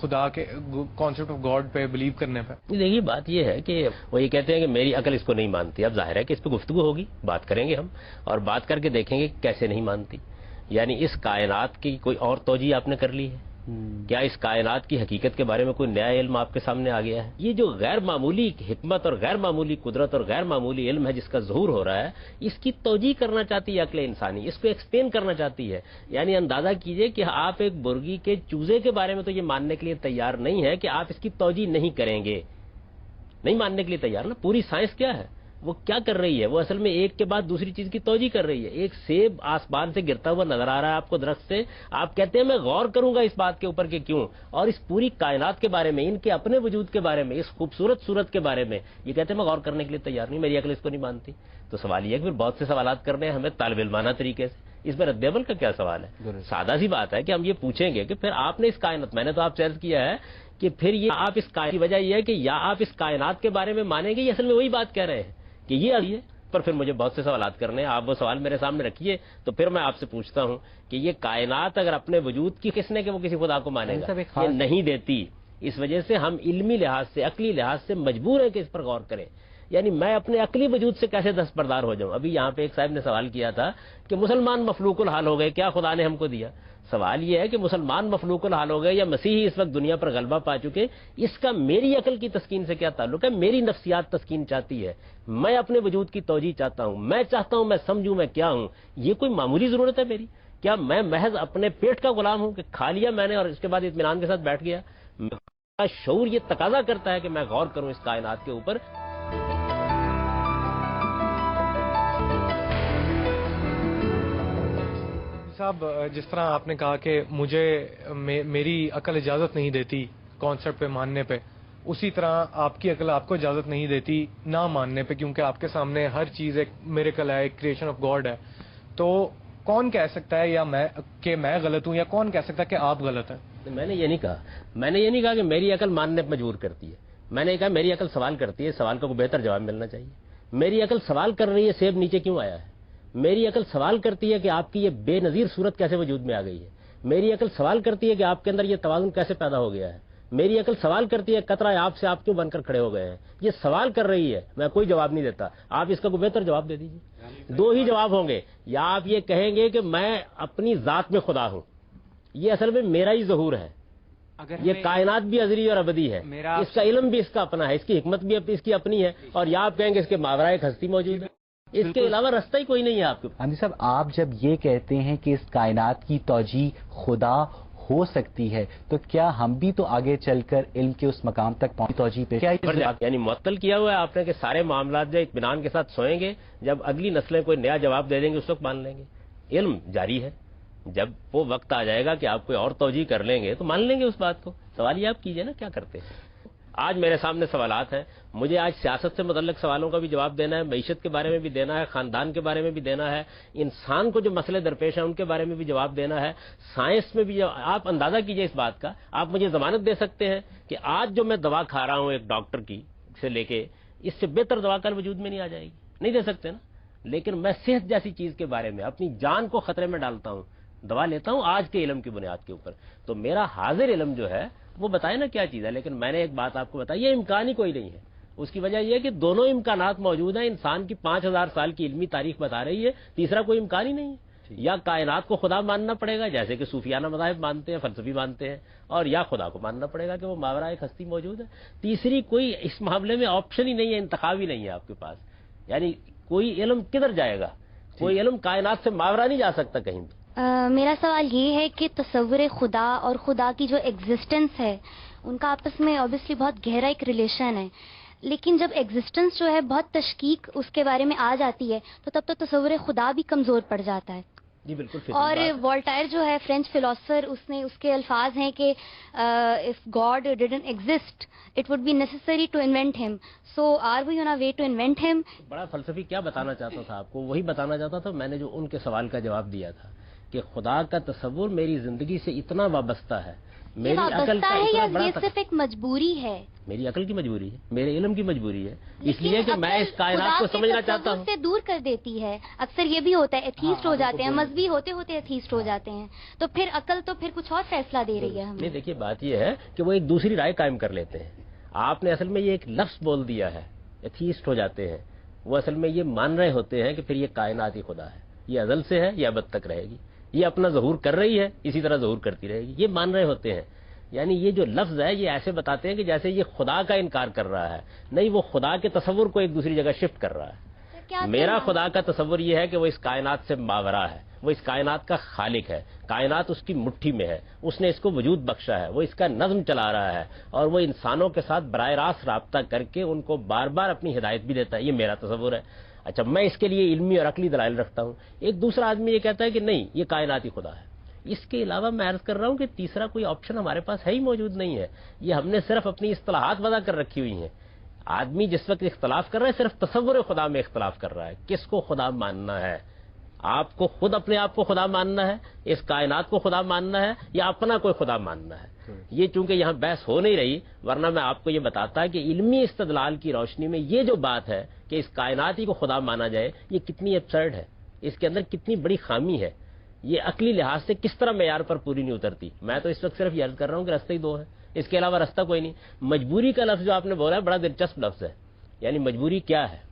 خدا کے کانسیپٹ آف گاڈ پہ بلیو کرنے پہ. دیکھیے بات یہ ہے کہ وہ یہ کہتے ہیں کہ میری عقل اس کو نہیں مانتی. اب ظاہر ہے کہ اس پہ گفتگو ہوگی، بات کریں گے ہم، اور بات کر کے دیکھیں گے کیسے نہیں مانتی. یعنی اس کائنات کی کوئی اور توجہ آپ نے کر لی ہے؟ کیا اس کائنات کی حقیقت کے بارے میں کوئی نیا علم آپ کے سامنے آ گیا ہے؟ یہ جو غیر معمولی حکمت اور غیر معمولی قدرت اور غیر معمولی علم ہے جس کا ظہور ہو رہا ہے، اس کی توجیہ کرنا چاہتی ہے عقل انسانی، اس کو ایکسپلین کرنا چاہتی ہے. یعنی اندازہ کیجئے کہ آپ ایک مرغی کے چوزے کے بارے میں تو یہ ماننے کے لیے تیار نہیں ہے کہ آپ اس کی توجیہ نہیں کریں گے، نہیں ماننے کے لیے تیار نا. پوری سائنس کیا ہے، وہ کیا کر رہی ہے؟ وہ اصل میں ایک کے بعد دوسری چیز کی توجیہ کر رہی ہے. ایک سیب آسمان سے گرتا ہوا نظر آ رہا ہے آپ کو درخت سے، آپ کہتے ہیں میں غور کروں گا اس بات کے اوپر کہ کیوں، اور اس پوری کائنات کے بارے میں، ان کے اپنے وجود کے بارے میں، اس خوبصورت صورت کے بارے میں یہ کہتے ہیں میں غور کرنے کے لیے تیار نہیں، میری عقل اس کو نہیں مانتی. تو سوال یہ ہے کہ پھر بہت سے سوالات کرنے ہیں ہمیں طالب علمانہ طریقے سے. اس میں رد عمل کا کیا سوال ہے؟ سادہ سی بات ہے کہ ہم یہ پوچھیں گے کہ پھر آپ نے اس کائنات، میں نے تو آپ سے عرض کیا ہے کہ پھر یہ آپ اس کائنات کی وجہ یہ ہے کہ یا آپ اس کائنات کے بارے میں مانیں گے، یہ اصل میں وہی بات کہہ رہے ہیں کہ یہ ہے. پر پھر مجھے بہت سے سوالات کرنے ہیں، آپ وہ سوال میرے سامنے رکھیے تو پھر میں آپ سے پوچھتا ہوں کہ یہ کائنات اگر اپنے وجود کی کس نے کہ وہ کسی خدا کو مانے گا؟ یہ نہیں دیتی. اس وجہ سے ہم علمی لحاظ سے، عقلی لحاظ سے مجبور ہیں کہ اس پر غور کریں. یعنی میں اپنے عقلی وجود سے کیسے دستبردار ہو جاؤں؟ ابھی یہاں پہ ایک صاحب نے سوال کیا تھا کہ مسلمان مفلوق الحال ہو گئے، کیا خدا نے ہم کو دیا؟ سوال یہ ہے کہ مسلمان مفلوق الحال ہو گئے یا مسیحی اس وقت دنیا پر غلبہ پا چکے، اس کا میری عقل کی تسکین سے کیا تعلق ہے؟ میری نفسیات تسکین چاہتی ہے، میں اپنے وجود کی توجیہ چاہتا ہوں، میں چاہتا ہوں میں سمجھوں میں کیا ہوں. یہ کوئی معمولی ضرورت ہے میری؟ کیا میں محض اپنے پیٹ کا غلام ہوں کہ کھا لیا میں نے اور اس کے بعد اطمینان کے ساتھ بیٹھ گیا؟ میرا شعور یہ تقاضا کرتا ہے کہ میں غور کروں اس کائنات کے اوپر. صاحب جس طرح آپ نے کہا کہ مجھے میری عقل اجازت نہیں دیتی کانسیپٹ پہ ماننے پہ، اسی طرح آپ کی عقل آپ کو اجازت نہیں دیتی نہ ماننے پہ، کیونکہ آپ کے سامنے ہر چیز ایک میریکل ہے، ایک کریشن آف گاڈ ہے. تو کون کہہ سکتا ہے یا میں غلط ہوں، یا کون کہہ سکتا ہے کہ آپ غلط ہیں؟ میں نے یہ نہیں کہا کہ میری عقل ماننے پہ مجبور کرتی ہے. میں نے کہا میری عقل سوال کرتی ہے، سوال کا کوئی بہتر جواب ملنا چاہیے. میری عقل سوال کر رہی ہے سیب نیچے کیوں آیا ہے. میری عقل سوال کرتی ہے کہ آپ کی یہ بے نظیر صورت کیسے وجود میں آ گئی ہے. میری عقل سوال کرتی ہے کہ آپ کے اندر یہ توازن کیسے پیدا ہو گیا ہے. میری عقل سوال کرتی ہے قطرہ آپ سے آپ کیوں بن کر کھڑے ہو گئے ہیں. یہ سوال کر رہی ہے، میں کوئی جواب نہیں دیتا. آپ اس کا کوئی بہتر جواب دے دیجیے. دو ہی جواب ہوں گے، یا آپ یہ کہیں گے کہ میں اپنی ذات میں خدا ہوں، یہ اصل میں میرا ہی ظہور ہے، یہ کائنات بھی ازلی اور ابدی ہے، اس کا علم بھی اس کا اپنا ہے، اس کی حکمت بھی اس کی اپنی ہے، اور یا آپ کہیں گے اس کے ماورا ایک ہستی موجود ہے، اس کے علاوہ رستہ ہی کوئی نہیں ہے آپ کے. حامد صاحب، آپ جب یہ کہتے ہیں کہ اس کائنات کی توجیہ خدا ہو سکتی ہے، تو کیا ہم بھی تو آگے چل کر علم کے اس مقام تک پہنچ توجیہ پہ یعنی معطل کیا ہوا ہے آپ نے کہ سارے معاملات جو اطمینان کے ساتھ سوئیں گے، جب اگلی نسلیں کوئی نیا جواب دے دیں گے اس وقت مان لیں گے. علم جاری ہے، جب وہ وقت آ جائے گا کہ آپ کوئی اور توجیہ کر لیں گے تو مان لیں گے اس بات کو. سوال یہ آپ کیجئے نا کیا کرتے ہیں. آج میرے سامنے سوالات ہیں, مجھے آج سیاست سے متعلق سوالوں کا بھی جواب دینا ہے, معیشت کے بارے میں بھی دینا ہے, خاندان کے بارے میں بھی دینا ہے, انسان کو جو مسئلے درپیش ہیں ان کے بارے میں بھی جواب دینا ہے, سائنس میں بھی. آپ اندازہ کیجئے اس بات کا, آپ مجھے ضمانت دے سکتے ہیں کہ آج جو میں دوا کھا رہا ہوں ایک ڈاکٹر کی سے لے کے, اس سے بہتر دوا کل وجود میں نہیں آ جائے گی؟ نہیں دے سکتے نا. لیکن میں صحت جیسی چیز کے بارے میں اپنی جان کو خطرے میں ڈالتا ہوں, دوا لیتا ہوں آج کے علم کی بنیاد کے اوپر. تو میرا حاضر علم جو ہے وہ بتائے نا کیا چیز ہے. لیکن میں نے ایک بات آپ کو بتائی, یہ امکان ہی کوئی نہیں ہے. اس کی وجہ یہ ہے کہ دونوں امکانات موجود ہیں. انسان کی 5000 سال کی علمی تاریخ بتا رہی ہے, تیسرا کوئی امکان ہی نہیں ہے. یا کائنات کو خدا ماننا پڑے گا جیسے کہ صوفیانہ مذاہب مانتے ہیں, فلسفی مانتے ہیں, اور یا خدا کو ماننا پڑے گا کہ وہ ماورا ایک ہستی موجود ہے. تیسری کوئی اس معاملے میں آپشن ہی نہیں ہے, انتخاب ہی نہیں ہے آپ کے پاس. یعنی کوئی علم کدھر جائے گا؟ کوئی علم کائنات سے ماورا نہیں جا سکتا کہیں بھی. میرا سوال یہ ہے کہ تصور خدا اور خدا کی جو ایگزسٹنس ہے ان کا آپس میں اوبیسلی بہت گہرا ایک ریلیشن ہے, لیکن جب ایگزسٹنس جو ہے بہت تشکیک اس کے بارے میں آ جاتی ہے تو تب تو تصور خدا بھی کمزور پڑ جاتا ہے. جی بالکل. اور والٹائر جو ہے فرینچ فلاسفر, اس کے الفاظ ہیں کہ if God didn't exist it would be necessary to invent him, so are we on a way to invent him. بڑا فلسفی کیا بتانا چاہتا تھا آپ کو, وہی بتانا چاہتا تھا میں نے جو ان کے سوال کا جواب دیا تھا کہ خدا کا تصور میری زندگی سے اتنا وابستہ ہے, میری عقل کا ہے, یا اتنا یہ صرف ایک مجبوری ہے؟ میری عقل کی مجبوری ہے, میرے علم کی مجبوری ہے, اس لیے کہ میں اس کائنات کو سمجھنا چاہتا ہوں. سے دور کر دیتی ہے. اکثر یہ بھی ہوتا ہے ایتھیسٹ ہو جاتے ہیں, مذہبی ہوتے ہوتے ایتھیسٹ ہو جاتے ہیں, تو پھر عقل تو پھر کچھ اور فیصلہ دے رہی ہے ہمیں. نہیں دیکھیے بات یہ ہے کہ وہ ایک دوسری رائے قائم کر لیتے ہیں. آپ نے اصل میں یہ ایک لفظ بول دیا ہے, ایتھیسٹ ہو جاتے ہیں. وہ اصل میں یہ مان رہے ہوتے ہیں کہ پھر یہ کائنات ہی خدا ہے, یہ ازل سے ہے, یہ ابد تک رہے گی, یہ اپنا ظہور کر رہی ہے, اسی طرح ظہور کرتی رہے گی, یہ مان رہے ہوتے ہیں. یعنی یہ جو لفظ ہے یہ ایسے بتاتے ہیں کہ جیسے یہ خدا کا انکار کر رہا ہے, نہیں وہ خدا کے تصور کو ایک دوسری جگہ شفٹ کر رہا ہے. میرا خدا کا تصور یہ ہے کہ وہ اس کائنات سے ماورا ہے, وہ اس کائنات کا خالق ہے, کائنات اس کی مٹھی میں ہے, اس نے اس کو وجود بخشا ہے, وہ اس کا نظم چلا رہا ہے, اور وہ انسانوں کے ساتھ براہ راست رابطہ کر کے ان کو بار بار اپنی ہدایت بھی دیتا ہے. یہ میرا تصور ہے. اچھا, میں اس کے لیے علمی اور عقلی دلائل رکھتا ہوں. ایک دوسرا آدمی یہ کہتا ہے کہ نہیں یہ کائناتی خدا ہے. اس کے علاوہ میں عرض کر رہا ہوں کہ تیسرا کوئی آپشن ہمارے پاس ہے ہی موجود نہیں ہے. یہ ہم نے صرف اپنی اصطلاحات وضع کر رکھی ہوئی ہیں. آدمی جس وقت اختلاف کر رہا ہے صرف تصور خدا میں اختلاف کر رہا ہے. کس کو خدا ماننا ہے؟ آپ کو خود اپنے آپ کو خدا ماننا ہے, اس کائنات کو خدا ماننا ہے, یا اپنا کوئی خدا ماننا ہے؟ یہ چونکہ یہاں بحث ہو نہیں رہی, ورنہ میں آپ کو یہ بتاتا کہ علمی استدلال کی روشنی میں یہ جو بات ہے کہ اس کائنات ہی کو خدا مانا جائے, یہ کتنی ابسرڈ ہے, اس کے اندر کتنی بڑی خامی ہے, یہ عقلی لحاظ سے کس طرح معیار پر پوری نہیں اترتی. میں تو اس وقت صرف یہ عرض کر رہا ہوں کہ رستے ہی دو ہیں, اس کے علاوہ رستہ کوئی نہیں. مجبوری کا لفظ جو آپ نے بولا ہے بڑا دلچسپ لفظ ہے. یعنی مجبوری کیا ہے؟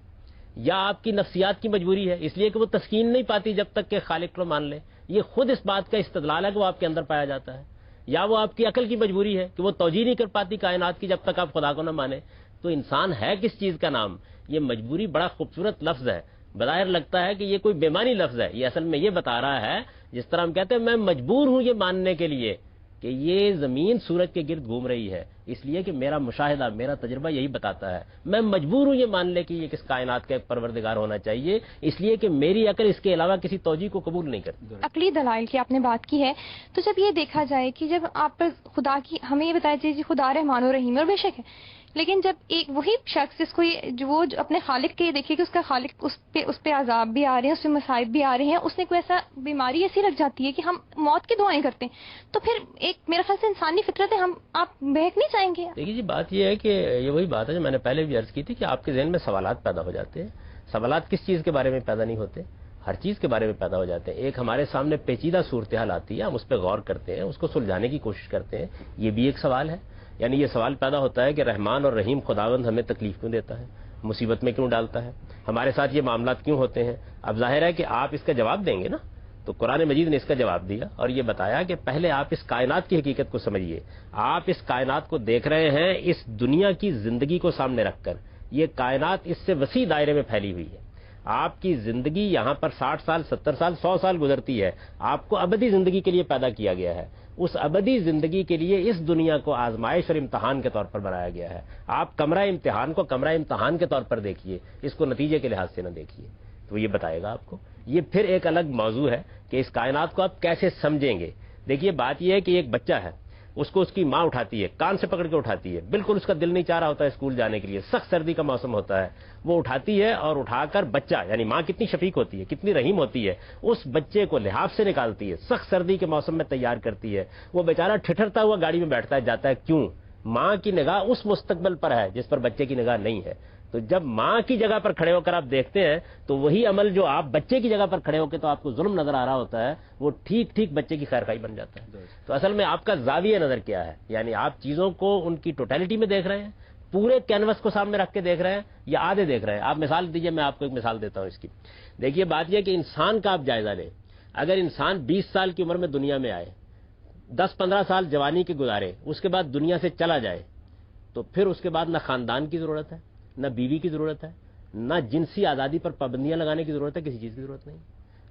یا آپ کی نفسیات کی مجبوری ہے, اس لیے کہ وہ تسکین نہیں پاتی جب تک کہ خالق کو مان لے, یہ خود اس بات کا استدلال ہے کہ وہ آپ کے اندر پایا جاتا ہے. یا وہ آپ کی عقل کی مجبوری ہے کہ وہ توجیہ نہیں کر پاتی کائنات کی جب تک آپ خدا کو نہ مانے. تو انسان ہے کس چیز کا نام؟ یہ مجبوری بڑا خوبصورت لفظ ہے. بظاہر لگتا ہے کہ یہ کوئی بے معنی لفظ ہے, یہ اصل میں یہ بتا رہا ہے, جس طرح ہم کہتے ہیں میں مجبور ہوں یہ ماننے کے لیے کہ یہ زمین سورج کے گرد گھوم رہی ہے, اس لیے کہ میرا مشاہدہ, میرا تجربہ یہی بتاتا ہے. میں مجبور ہوں یہ ماننے کہ یہ کس کائنات کا ایک پروردگار ہونا چاہیے, اس لیے کہ میری عقل اس کے علاوہ کسی توجیہ کو قبول نہیں کرتی. عقلی دلائل کی آپ نے بات کی ہے, تو جب یہ دیکھا جائے کہ جب آپ پر خدا کی, ہمیں یہ بتایا جائے کہ خدا رحمان و رحیم, اور بے شک ہے, لیکن جب ایک وہی شخص جس کو جو اپنے خالق کے دیکھے کہ اس کا خالق اس پہ عذاب بھی آ رہے ہیں, اس پہ مصائب بھی آ رہے ہیں, اس نے کوئی ایسا بیماری ایسی لگ جاتی ہے کہ ہم موت کی دعائیں کرتے ہیں, تو پھر ایک میرا خیال سے انسانی فطرت ہے, آپ بہک نہیں چاہیں گے؟ دیکھیے جی بات یہ ہے کہ یہ وہی بات ہے جو میں نے پہلے بھی عرض کی تھی کہ آپ کے ذہن میں سوالات پیدا ہو جاتے ہیں. سوالات کس چیز کے بارے میں پیدا نہیں ہوتے؟ ہر چیز کے بارے میں پیدا ہو جاتے ہیں. ایک ہمارے سامنے پیچیدہ صورتحال آتی ہے, ہم اس پہ غور کرتے ہیں, اس کو سلجھانے کی کوشش کرتے ہیں, یہ بھی ایک سوال ہے. یعنی یہ سوال پیدا ہوتا ہے کہ رحمان اور رحیم خداوند ہمیں تکلیف کیوں دیتا ہے, مصیبت میں کیوں ڈالتا ہے, ہمارے ساتھ یہ معاملات کیوں ہوتے ہیں. اب ظاہر ہے کہ آپ اس کا جواب دیں گے نا, تو قرآن مجید نے اس کا جواب دیا اور یہ بتایا کہ پہلے آپ اس کائنات کی حقیقت کو سمجھیے. آپ اس کائنات کو دیکھ رہے ہیں اس دنیا کی زندگی کو سامنے رکھ کر. یہ کائنات اس سے وسیع دائرے میں پھیلی ہوئی ہے. آپ کی زندگی یہاں پر 60 سال 70 سال 100 سال گزرتی ہے. آپ کو ابدی زندگی کے لیے پیدا کیا گیا ہے. اس ابدی زندگی کے لیے اس دنیا کو آزمائش اور امتحان کے طور پر بنایا گیا ہے. آپ کمرہ امتحان کو کمرہ امتحان کے طور پر دیکھیے, اس کو نتیجے کے لحاظ سے نہ دیکھیے. تو یہ بتائے گا آپ کو. یہ پھر ایک الگ موضوع ہے کہ اس کائنات کو آپ کیسے سمجھیں گے. دیکھیے بات یہ ہے کہ ایک بچہ ہے, اس کو اس کی ماں اٹھاتی ہے, کان سے پکڑ کے اٹھاتی ہے, بالکل اس کا دل نہیں چاہ رہا ہوتا ہے اسکول جانے کے لیے, سخت سردی کا موسم ہوتا ہے, وہ اٹھاتی ہے اور اٹھا کر بچہ, یعنی ماں کتنی شفیق ہوتی ہے, کتنی رحیم ہوتی ہے, اس بچے کو لحاف سے نکالتی ہے, سخت سردی کے موسم میں تیار کرتی ہے, وہ بیچارہ ٹھٹھرتا ہوا گاڑی میں بیٹھتا ہے, جاتا ہے. کیوں؟ ماں کی نگاہ اس مستقبل پر ہے جس پر بچے کی نگاہ نہیں ہے. تو جب ماں کی جگہ پر کھڑے ہو کر آپ دیکھتے ہیں تو وہی عمل جو آپ بچے کی جگہ پر کھڑے ہو کے تو آپ کو ظلم نظر آ رہا ہوتا ہے, وہ ٹھیک ٹھیک بچے کی خیر خواہی بن جاتا ہے. تو اصل میں آپ کا زاویہ نظر کیا ہے, یعنی آپ چیزوں کو ان کی ٹوٹیلٹی میں دیکھ رہے ہیں, پورے کینوس کو سامنے رکھ کے دیکھ رہے ہیں, یا آدھے دیکھ رہے ہیں. آپ مثال دیجئے, میں آپ کو ایک مثال دیتا ہوں اس کی. دیکھیے بات یہ کہ انسان کا آپ جائزہ لیں. اگر انسان 20 سال کی عمر میں دنیا میں آئے, 10-15 سال جوانی کے گزارے, اس کے بعد دنیا سے چلا جائے, تو پھر اس کے بعد نہ خاندان کی ضرورت ہے, نہ بیوی کی ضرورت ہے, نہ جنسی آزادی پر پابندیاں لگانے کی ضرورت ہے, کسی چیز کی ضرورت نہیں.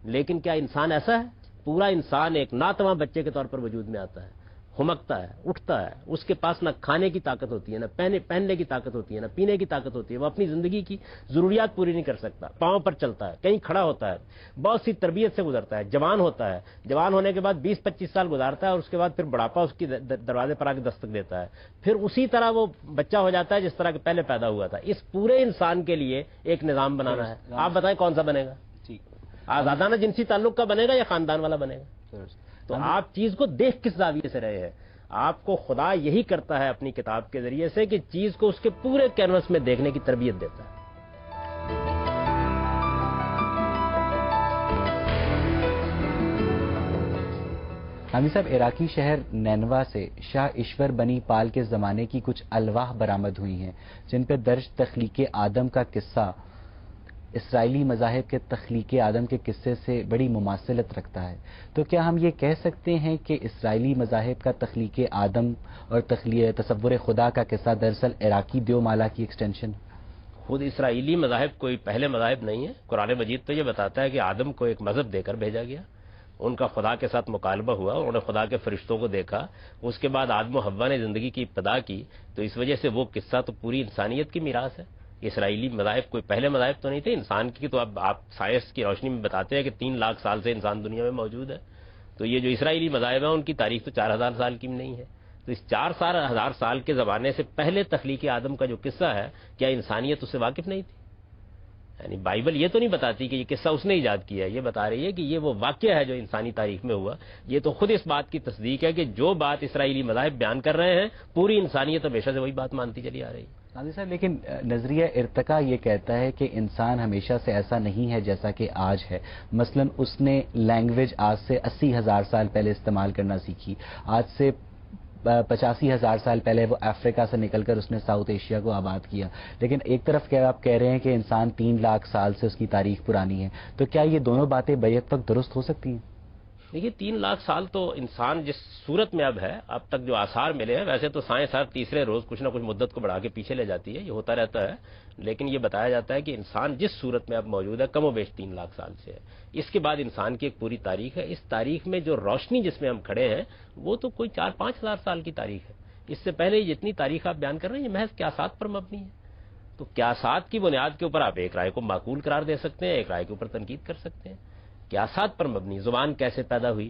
لیکن کیا انسان ایسا ہے؟ پورا انسان ایک ناتواں بچے کے طور پر وجود میں آتا ہے, ہمکتا ہے, اٹھتا ہے, اس کے پاس نہ کھانے کی طاقت ہوتی ہے, نہ پہننے کی طاقت ہوتی ہے, نہ پینے کی طاقت ہوتی ہے, وہ اپنی زندگی کی ضروریات پوری نہیں کر سکتا, پاؤں پر چلتا ہے, کہیں کھڑا ہوتا ہے, بہت سی تربیت سے گزرتا ہے, جوان ہوتا ہے, جوان ہونے کے بعد 20-25 سال گزارتا ہے, اور اس کے بعد پھر بڑھاپا اس کی دروازے پر آ کے دستک دیتا ہے, پھر اسی طرح وہ بچہ ہو جاتا ہے جس طرح کے پہلے پیدا ہوا تھا. اس پورے انسان کے لیے ایک نظام بنانا ہے. آپ بتائیں کون سا بنے گا؟ آزادانہ جنسی تعلق کا بنے گا یا خاندان والا بنے گا؟ تو آپ چیز کو دیکھ کس زاویے سے رہے ہیں؟ آپ کو خدا یہی کرتا ہے اپنی کتاب کے ذریعے سے کہ چیز کو اس کے پورے کینوس میں دیکھنے کی تربیت دیتا ہے. حامی صاحب, عراقی شہر نینوا سے شاہ ایشور بنی پال کے زمانے کی کچھ الواح برآمد ہوئی ہیں جن پہ درج تخلیق آدم کا قصہ اسرائیلی مذاہب کے تخلیق آدم کے قصے سے بڑی مماثلت رکھتا ہے. تو کیا ہم یہ کہہ سکتے ہیں کہ اسرائیلی مذاہب کا تخلیق آدم اور تصور خدا کا قصہ دراصل عراقی دیو مالا کی ایکسٹینشن؟ خود اسرائیلی مذاہب کوئی پہلے مذاہب نہیں ہے. قرآن مجید تو یہ بتاتا ہے کہ آدم کو ایک مذہب دے کر بھیجا گیا, ان کا خدا کے ساتھ مکالمہ ہوا, انہوں نے خدا کے فرشتوں کو دیکھا, اس کے بعد آدم و حوا نے زندگی کی ابتدا کی. تو اس وجہ سے وہ قصہ تو پوری انسانیت کی میراث ہے. اسرائیلی مذاہب کوئی پہلے مذاہب تو نہیں تھے انسان کی. تو اب آپ سائنس کی روشنی میں بتاتے ہیں کہ 3 لاکھ سال سے انسان دنیا میں موجود ہے. تو یہ جو اسرائیلی مذاہب ہیں ان کی تاریخ تو 4000 سال کی نہیں ہے. تو اس 4000 سال کے زمانے سے پہلے تخلیق آدم کا جو قصہ ہے, کیا انسانیت اس سے واقف نہیں تھی؟ یعنی بائبل یہ تو نہیں بتاتی کہ یہ قصہ اس نے ایجاد کیا ہے, یہ بتا رہی ہے کہ یہ وہ واقعہ ہے جو انسانی تاریخ میں ہوا. یہ تو خود اس بات کی تصدیق ہے کہ جو بات اسرائیلی مذاہب بیان کر رہے ہیں پوری انسانیت ہمیشہ سے وہی بات مانتی چلی آ رہی ہے. قاضی صاحب, لیکن نظریہ ارتقا یہ کہتا ہے کہ انسان ہمیشہ سے ایسا نہیں ہے جیسا کہ آج ہے. مثلا اس نے لینگویج آج سے 80,000 سال پہلے استعمال کرنا سیکھی, آج سے 85,000 سال پہلے وہ افریقہ سے نکل کر اس نے ساؤتھ ایشیا کو آباد کیا. لیکن ایک طرف کیا آپ کہہ رہے ہیں کہ انسان 3 لاکھ سال سے اس کی تاریخ پرانی ہے, تو کیا یہ دونوں باتیں بیک وقت درست ہو سکتی ہیں؟ دیکھیے 3 لاکھ سال تو انسان جس صورت میں اب ہے, اب تک جو آثار ملے ہیں, ویسے تو سائنس ہر تیسرے روز کچھ نہ کچھ مدت کو بڑھا کے پیچھے لے جاتی ہے, یہ ہوتا رہتا ہے. لیکن یہ بتایا جاتا ہے کہ انسان جس صورت میں اب موجود ہے کم و بیش 3 لاکھ سال سے ہے. اس کے بعد انسان کی ایک پوری تاریخ ہے. اس تاریخ میں جو روشنی جس میں ہم کھڑے ہیں وہ تو کوئی 4-5 ہزار سال کی تاریخ ہے. اس سے پہلے جتنی تاریخ آپ بیان کر رہے ہیں یہ محض قیاسات پر مبنی ہے. تو قیاسات کی بنیاد کے اوپر آپ ایک رائے کو معقول قرار دے سکتے ہیں, ایک رائے کے اوپر تنقید کر سکتے ہیں. قیاسات پر مبنی زبان کیسے پیدا ہوئی,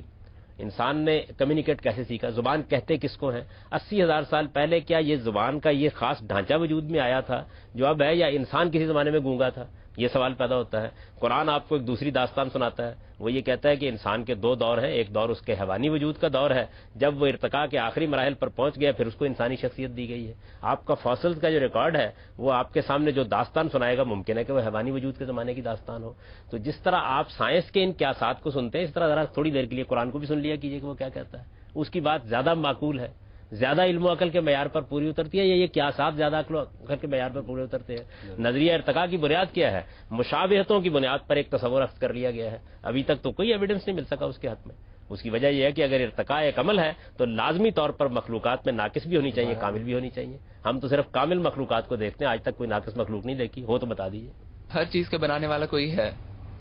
انسان نے کمیونیکیٹ کیسے سیکھا, زبان کہتے کس کو ہیں, 80,000 سال پہلے کیا یہ زبان کا یہ خاص ڈھانچہ وجود میں آیا تھا جو اب ہے, یا انسان کسی زمانے میں گونگا تھا؟ یہ سوال پیدا ہوتا ہے. قرآن آپ کو ایک دوسری داستان سناتا ہے, وہ یہ کہتا ہے کہ انسان کے 2 دور ہیں. ایک دور اس کے حیوانی وجود کا دور ہے, جب وہ ارتقاء کے آخری مراحل پر پہنچ گیا پھر اس کو انسانی شخصیت دی گئی ہے. آپ کا فاسلز کا جو ریکارڈ ہے وہ آپ کے سامنے جو داستان سنائے گا ممکن ہے کہ وہ حیوانی وجود کے زمانے کی داستان ہو. تو جس طرح آپ سائنس کے ان قیاسات کو سنتے ہیں, اس طرح ذرا تھوڑی دیر کے لیے قرآن کو بھی سن لیا کیجیے کہ وہ کیا کہتا ہے. اس کی بات زیادہ معقول ہے, زیادہ علم و عقل کے معیار پر پوری اترتی ہے, یا یہ قیاسات زیادہ عقل و عقل کے معیار پر پورے اترتے ہیں؟ نظریہ ارتقاء کی بنیاد کیا ہے؟ مشابہتوں کی بنیاد پر ایک تصور اخذ کر لیا گیا ہے. ابھی تک تو کوئی ایویڈنس نہیں مل سکا اس کے حق میں. اس کی وجہ یہ ہے کہ اگر ارتقاء ایک عمل ہے تو لازمی طور پر مخلوقات میں ناقص بھی ہونی چاہیے, کامل بھی ہونی چاہیے. ہم تو صرف کامل مخلوقات کو دیکھتے ہیں, آج تک کوئی ناقص مخلوق نہیں دیکھی. ہو تو بتا دیجیے. ہر چیز کا بنانے والا کوئی ہے,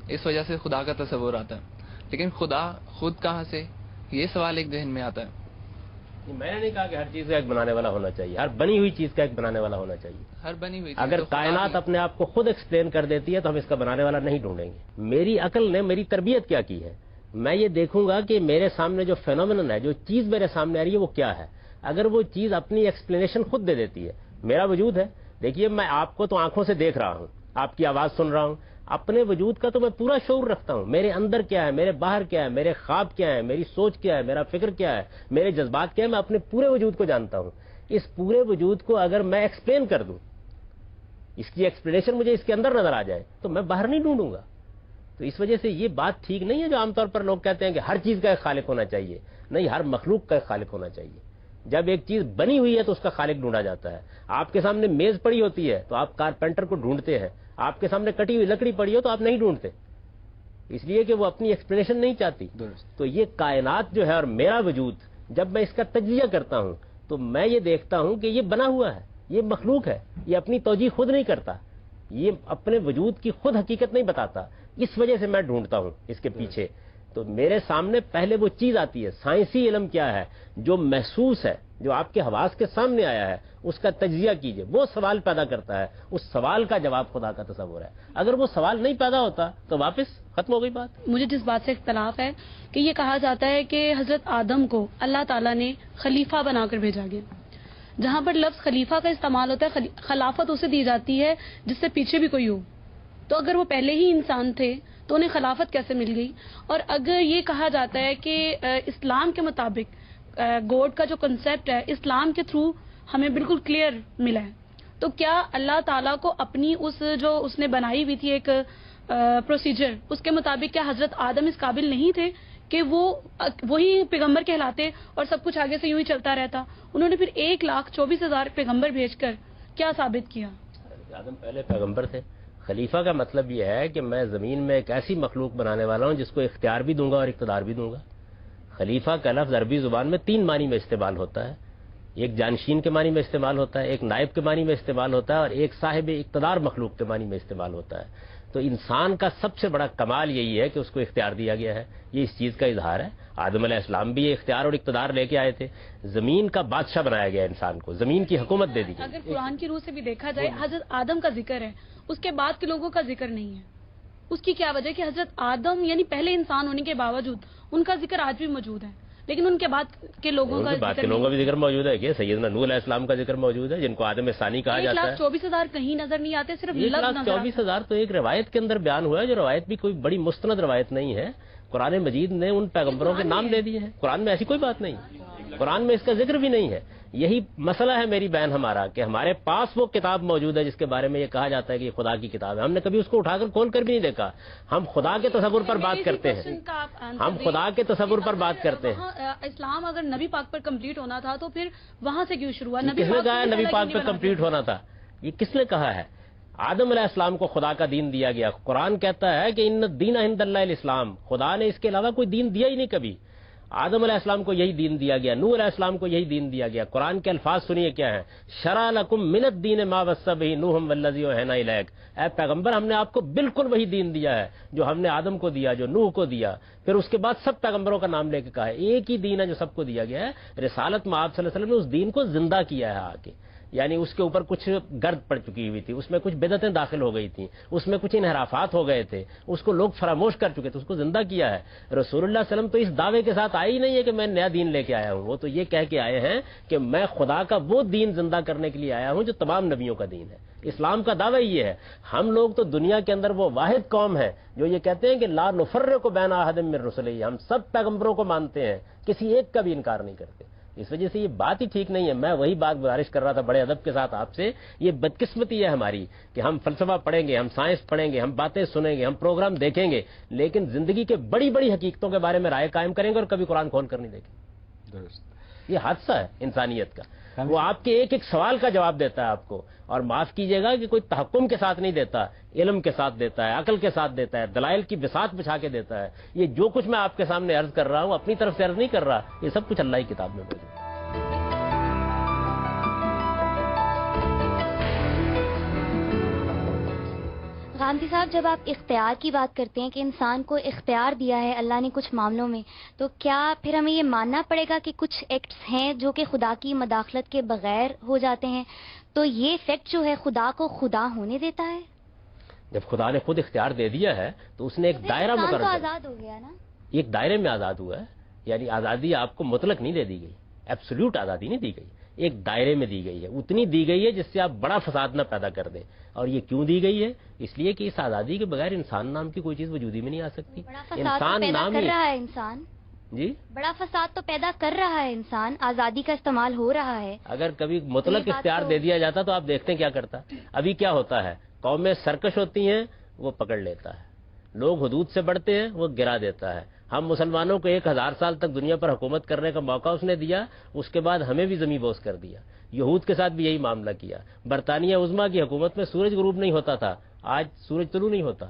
اس وجہ سے خدا کا تصور آتا ہے. لیکن خدا خود کہاں سے, یہ سوال ایک ذہن میں آتا ہے. میں نے نہیں کہا کہ ہر چیز کا ایک بنانے والا ہونا چاہیے, ہر بنی ہوئی چیز کا ایک بنانے والا ہونا چاہیے. ہر بنی ہوئی اگر کائنات اپنے آپ کو خود ایکسپلین کر دیتی ہے تو ہم اس کا بنانے والا نہیں ڈھونڈیں گے. میری عقل نے میری تربیت کیا کی ہے, میں یہ دیکھوں گا کہ میرے سامنے جو فینومینن ہے, جو چیز میرے سامنے آ رہی ہے وہ کیا ہے. اگر وہ چیز اپنی ایکسپلینیشن خود دے دیتی ہے. میرا وجود ہے، دیکھیے میں آپ کو تو آنکھوں سے دیکھ رہا ہوں، آپ کی آواز سن رہا ہوں، اپنے وجود کا تو میں پورا شعور رکھتا ہوں. میرے اندر کیا ہے، میرے باہر کیا ہے، میرے خواب کیا ہے، میری سوچ کیا ہے، میرا فکر کیا ہے، میرے جذبات کیا ہے، میں اپنے پورے وجود کو جانتا ہوں. اس پورے وجود کو اگر میں ایکسپلین کر دوں، اس کی ایکسپلینیشن مجھے اس کے اندر نظر آ جائے، تو میں باہر نہیں ڈھونڈوں گا. تو اس وجہ سے یہ بات ٹھیک نہیں ہے جو عام طور پر لوگ کہتے ہیں کہ ہر چیز کا ایک خالق ہونا چاہیے. نہیں، ہر مخلوق کا ایک خالق ہونا چاہیے. جب ایک چیز بنی ہوئی ہے تو اس کا خالق ڈھونڈا جاتا ہے. آپ کے سامنے میز پڑی ہوتی ہے تو آپ کارپینٹر کو ڈھونڈتے ہیں. آپ کے سامنے کٹی ہوئی لکڑی پڑی ہو تو آپ نہیں ڈھونڈتے، اس لیے کہ وہ اپنی ایکسپلینیشن نہیں چاہتی. تو یہ کائنات جو ہے اور میرا وجود، جب میں اس کا تجزیہ کرتا ہوں تو میں یہ دیکھتا ہوں کہ یہ بنا ہوا ہے، یہ مخلوق ہے، یہ اپنی توجیہ خود نہیں کرتا، یہ اپنے وجود کی خود حقیقت نہیں بتاتا. اس وجہ سے میں ڈھونڈتا ہوں اس کے پیچھے. تو میرے سامنے پہلے وہ چیز آتی ہے. سائنسی علم کیا ہے؟ جو محسوس ہے، جو آپ کے حواس کے سامنے آیا ہے، اس کا تجزیہ کیجئے. وہ سوال پیدا کرتا ہے، اس سوال کا جواب خدا کا تصور ہے. اگر وہ سوال نہیں پیدا ہوتا تو واپس ختم ہو گئی بات. مجھے جس بات سے اختلاف ہے کہ یہ کہا جاتا ہے کہ حضرت آدم کو اللہ تعالیٰ نے خلیفہ بنا کر بھیجا گیا. جہاں پر لفظ خلیفہ کا استعمال ہوتا ہے، خلافت اسے دی جاتی ہے جس سے پیچھے بھی کوئی ہو. تو اگر وہ پہلے ہی انسان تھے تو انہیں خلافت کیسے مل گئی؟ اور اگر یہ کہا جاتا ہے کہ اسلام کے مطابق گوڈ کا جو کنسیپٹ ہے اسلام کے تھرو ہمیں بالکل کلیئر ملا ہے، تو کیا اللہ تعالیٰ کو اپنی اس نے بنائی ہوئی تھی ایک پروسیجر، اس کے مطابق کیا حضرت آدم اس قابل نہیں تھے کہ وہی پیغمبر کہلاتے اور سب کچھ آگے سے یوں ہی چلتا رہتا؟ انہوں نے پھر 1,24,000 پیغمبر بھیج کر کیا ثابت کیا؟ آدم پہلے پیغمبر تھے. خلیفہ کا مطلب یہ ہے کہ میں زمین میں ایک ایسی مخلوق بنانے والا ہوں جس کو اختیار بھی دوں گا اور اقتدار بھی دوں گا. خلیفہ کا لفظ عربی زبان میں 3 معنی میں استعمال ہوتا ہے. ایک جانشین کے معنی میں استعمال ہوتا ہے، ایک نائب کے معنی میں استعمال ہوتا ہے، اور ایک صاحب اقتدار مخلوق کے معنی میں استعمال ہوتا ہے. تو انسان کا سب سے بڑا کمال یہی ہے کہ اس کو اختیار دیا گیا ہے. یہ اس چیز کا اظہار ہے. آدم علیہ السلام بھی یہ اختیار اور اقتدار لے کے آئے تھے. زمین کا بادشاہ بنایا گیا انسان کو، زمین کی حکومت دے دی گئی. اگر قرآن کی روح سے بھی دیکھا جائے حضرت آدم کا ذکر ہے، اس کے بعد کے لوگوں کا ذکر نہیں ہے. اس کی کیا وجہ کہ حضرت آدم یعنی پہلے انسان ہونے کے باوجود ان کا ذکر آج بھی موجود ہے، لیکن ان کے بعد کے لوگوں کا ذکر موجود ہے کہ سیدنا نوح علیہ السلام کا ذکر موجود ہے، جن کو آدم ثانی کہا جاتا ہے. 1,24,000 کہیں نظر نہیں آتے، صرف 1,24,000 تو ایک روایت کے اندر بیان ہوا ہے، جو روایت بھی کوئی بڑی مستند روایت نہیں ہے. قرآن مجید نے ان پیغمبروں کے نام دے دیے ہیں. قرآن میں ایسی کوئی بات نہیں، قرآن میں اس کا ذکر بھی نہیں ہے. یہی مسئلہ ہے میری بہن ہمارا کہ ہمارے پاس وہ کتاب موجود ہے جس کے بارے میں یہ کہا جاتا ہے کہ یہ خدا کی کتاب ہے. ہم نے کبھی اس کو اٹھا کر کھول کر بھی نہیں دیکھا. ہم خدا کے تصور پر بات کرتے ہیں، ہم خدا کے تصور پر بات کرتے ہیں. اسلام اگر نبی پاک پر کمپلیٹ ہونا تھا تو پھر وہاں سے کیوں شروع ہوا؟ کس نے کہا ہے نبی پاک پر کمپلیٹ ہونا تھا؟ یہ کس نے کہا ہے؟ آدم علیہ السلام کو خدا کا دین دیا گیا. قرآن کہتا ہے کہ ان الدین عند اللہ الاسلام، خدا نے اس کے علاوہ کوئی دین دیا ہی نہیں کبھی. آدم علیہ السلام کو یہی دین دیا گیا، نوح علیہ السلام کو یہی دین دیا گیا. قرآن کے الفاظ سنیے کیا ہیں، شرع لکم من الدین ما وصی بہ نوح والذی اوحینا الیک. اے پیغمبر، ہم نے آپ کو بالکل وہی دین دیا ہے جو ہم نے آدم کو دیا، جو نوح کو دیا. پھر اس کے بعد سب پیغمبروں کا نام لے کے کہا ہے ایک ہی دین ہے جو سب کو دیا گیا ہے. رسالت میں آپ صلی اللہ علیہ وسلم نے اس دین کو زندہ کیا ہے آ کے. یعنی اس کے اوپر کچھ گرد پڑ چکی ہوئی تھی، اس میں کچھ بدعتیں داخل ہو گئی تھیں، اس میں کچھ انحرافات ہو گئے تھے، اس کو لوگ فراموش کر چکے تھے، اس کو زندہ کیا ہے. رسول اللہ صلی اللہ علیہ وسلم تو اس دعوے کے ساتھ آئے ہی نہیں ہے کہ میں نیا دین لے کے آیا ہوں. وہ تو یہ کہہ کے آئے ہیں کہ میں خدا کا وہ دین زندہ کرنے کے لیے آیا ہوں جو تمام نبیوں کا دین ہے. اسلام کا دعویٰ یہ ہے. ہم لوگ تو دنیا کے اندر وہ واحد قوم ہے جو یہ کہتے ہیں کہ لا نفرق بین احد من رسلہ، ہم سب پیغمبروں کو مانتے ہیں، کسی ایک کا بھی انکار نہیں کرتے. اس وجہ سے یہ بات ہی ٹھیک نہیں ہے. میں وہی بات گزارش کر رہا تھا بڑے ادب کے ساتھ آپ سے. یہ بدقسمتی ہے ہماری کہ ہم فلسفہ پڑھیں گے، ہم سائنس پڑھیں گے، ہم باتیں سنیں گے، ہم پروگرام دیکھیں گے، لیکن زندگی کے بڑی بڑی حقیقتوں کے بارے میں رائے قائم کریں گے اور کبھی قرآن کھول کر نہیں دیکھیں. درست، یہ حادثہ ہے انسانیت کا. وہ آپ کے ایک ایک سوال کا جواب دیتا ہے آپ کو، اور معاف کیجئے گا کہ کوئی تحکم کے ساتھ نہیں دیتا، علم کے ساتھ دیتا ہے، عقل کے ساتھ دیتا ہے، دلائل کی بساط بچھا کے دیتا ہے. یہ جو کچھ میں آپ کے سامنے عرض کر رہا ہوں اپنی طرف سے عرض نہیں کر رہا، یہ سب کچھ اللہ کی کتاب میں موجود ہے. غامدی صاحب، جب آپ اختیار کی بات کرتے ہیں کہ انسان کو اختیار دیا ہے اللہ نے کچھ معاملوں میں، تو کیا پھر ہمیں یہ ماننا پڑے گا کہ کچھ ایکٹس ہیں جو کہ خدا کی مداخلت کے بغیر ہو جاتے ہیں، تو یہ فیکٹ جو ہے خدا کو خدا ہونے دیتا ہے؟ جب خدا نے خود اختیار دے دیا ہے تو اس نے ایک دائرہ مقرر کیا. آزاد ہو گیا نا، ایک دائرے میں آزاد ہوا ہے. یعنی آزادی آپ کو مطلق نہیں دے دی گئی. ایبسولوٹ آزادی نہیں دی گئی, ایک دائرے میں دی گئی ہے, اتنی دی گئی ہے جس سے آپ بڑا فساد نہ پیدا کر دیں. اور یہ کیوں دی گئی ہے؟ اس لیے کہ اس آزادی کے بغیر انسان نام کی کوئی چیز وجود ہی میں نہیں آ سکتی. انسان نام کر رہا ہے انسان, جی بڑا فساد تو پیدا کر رہا ہے انسان, آزادی کا استعمال ہو رہا ہے. اگر کبھی مطلق اختیار دے دیا جاتا تو آپ دیکھتے ہیں کیا کرتا. ابھی کیا ہوتا ہے, قومیں سرکش ہوتی ہیں, وہ پکڑ لیتا ہے, لوگ حدود سے بڑھتے ہیں, وہ گرا دیتا ہے. ہم مسلمانوں کو 1000 سال تک دنیا پر حکومت کرنے کا موقع اس نے دیا, اس کے بعد ہمیں بھی زمین بوس کر دیا. یہود کے ساتھ بھی یہی معاملہ کیا. برطانیہ عظمیٰ کی حکومت میں سورج غروب نہیں ہوتا تھا, آج سورج طلوع نہیں ہوتا.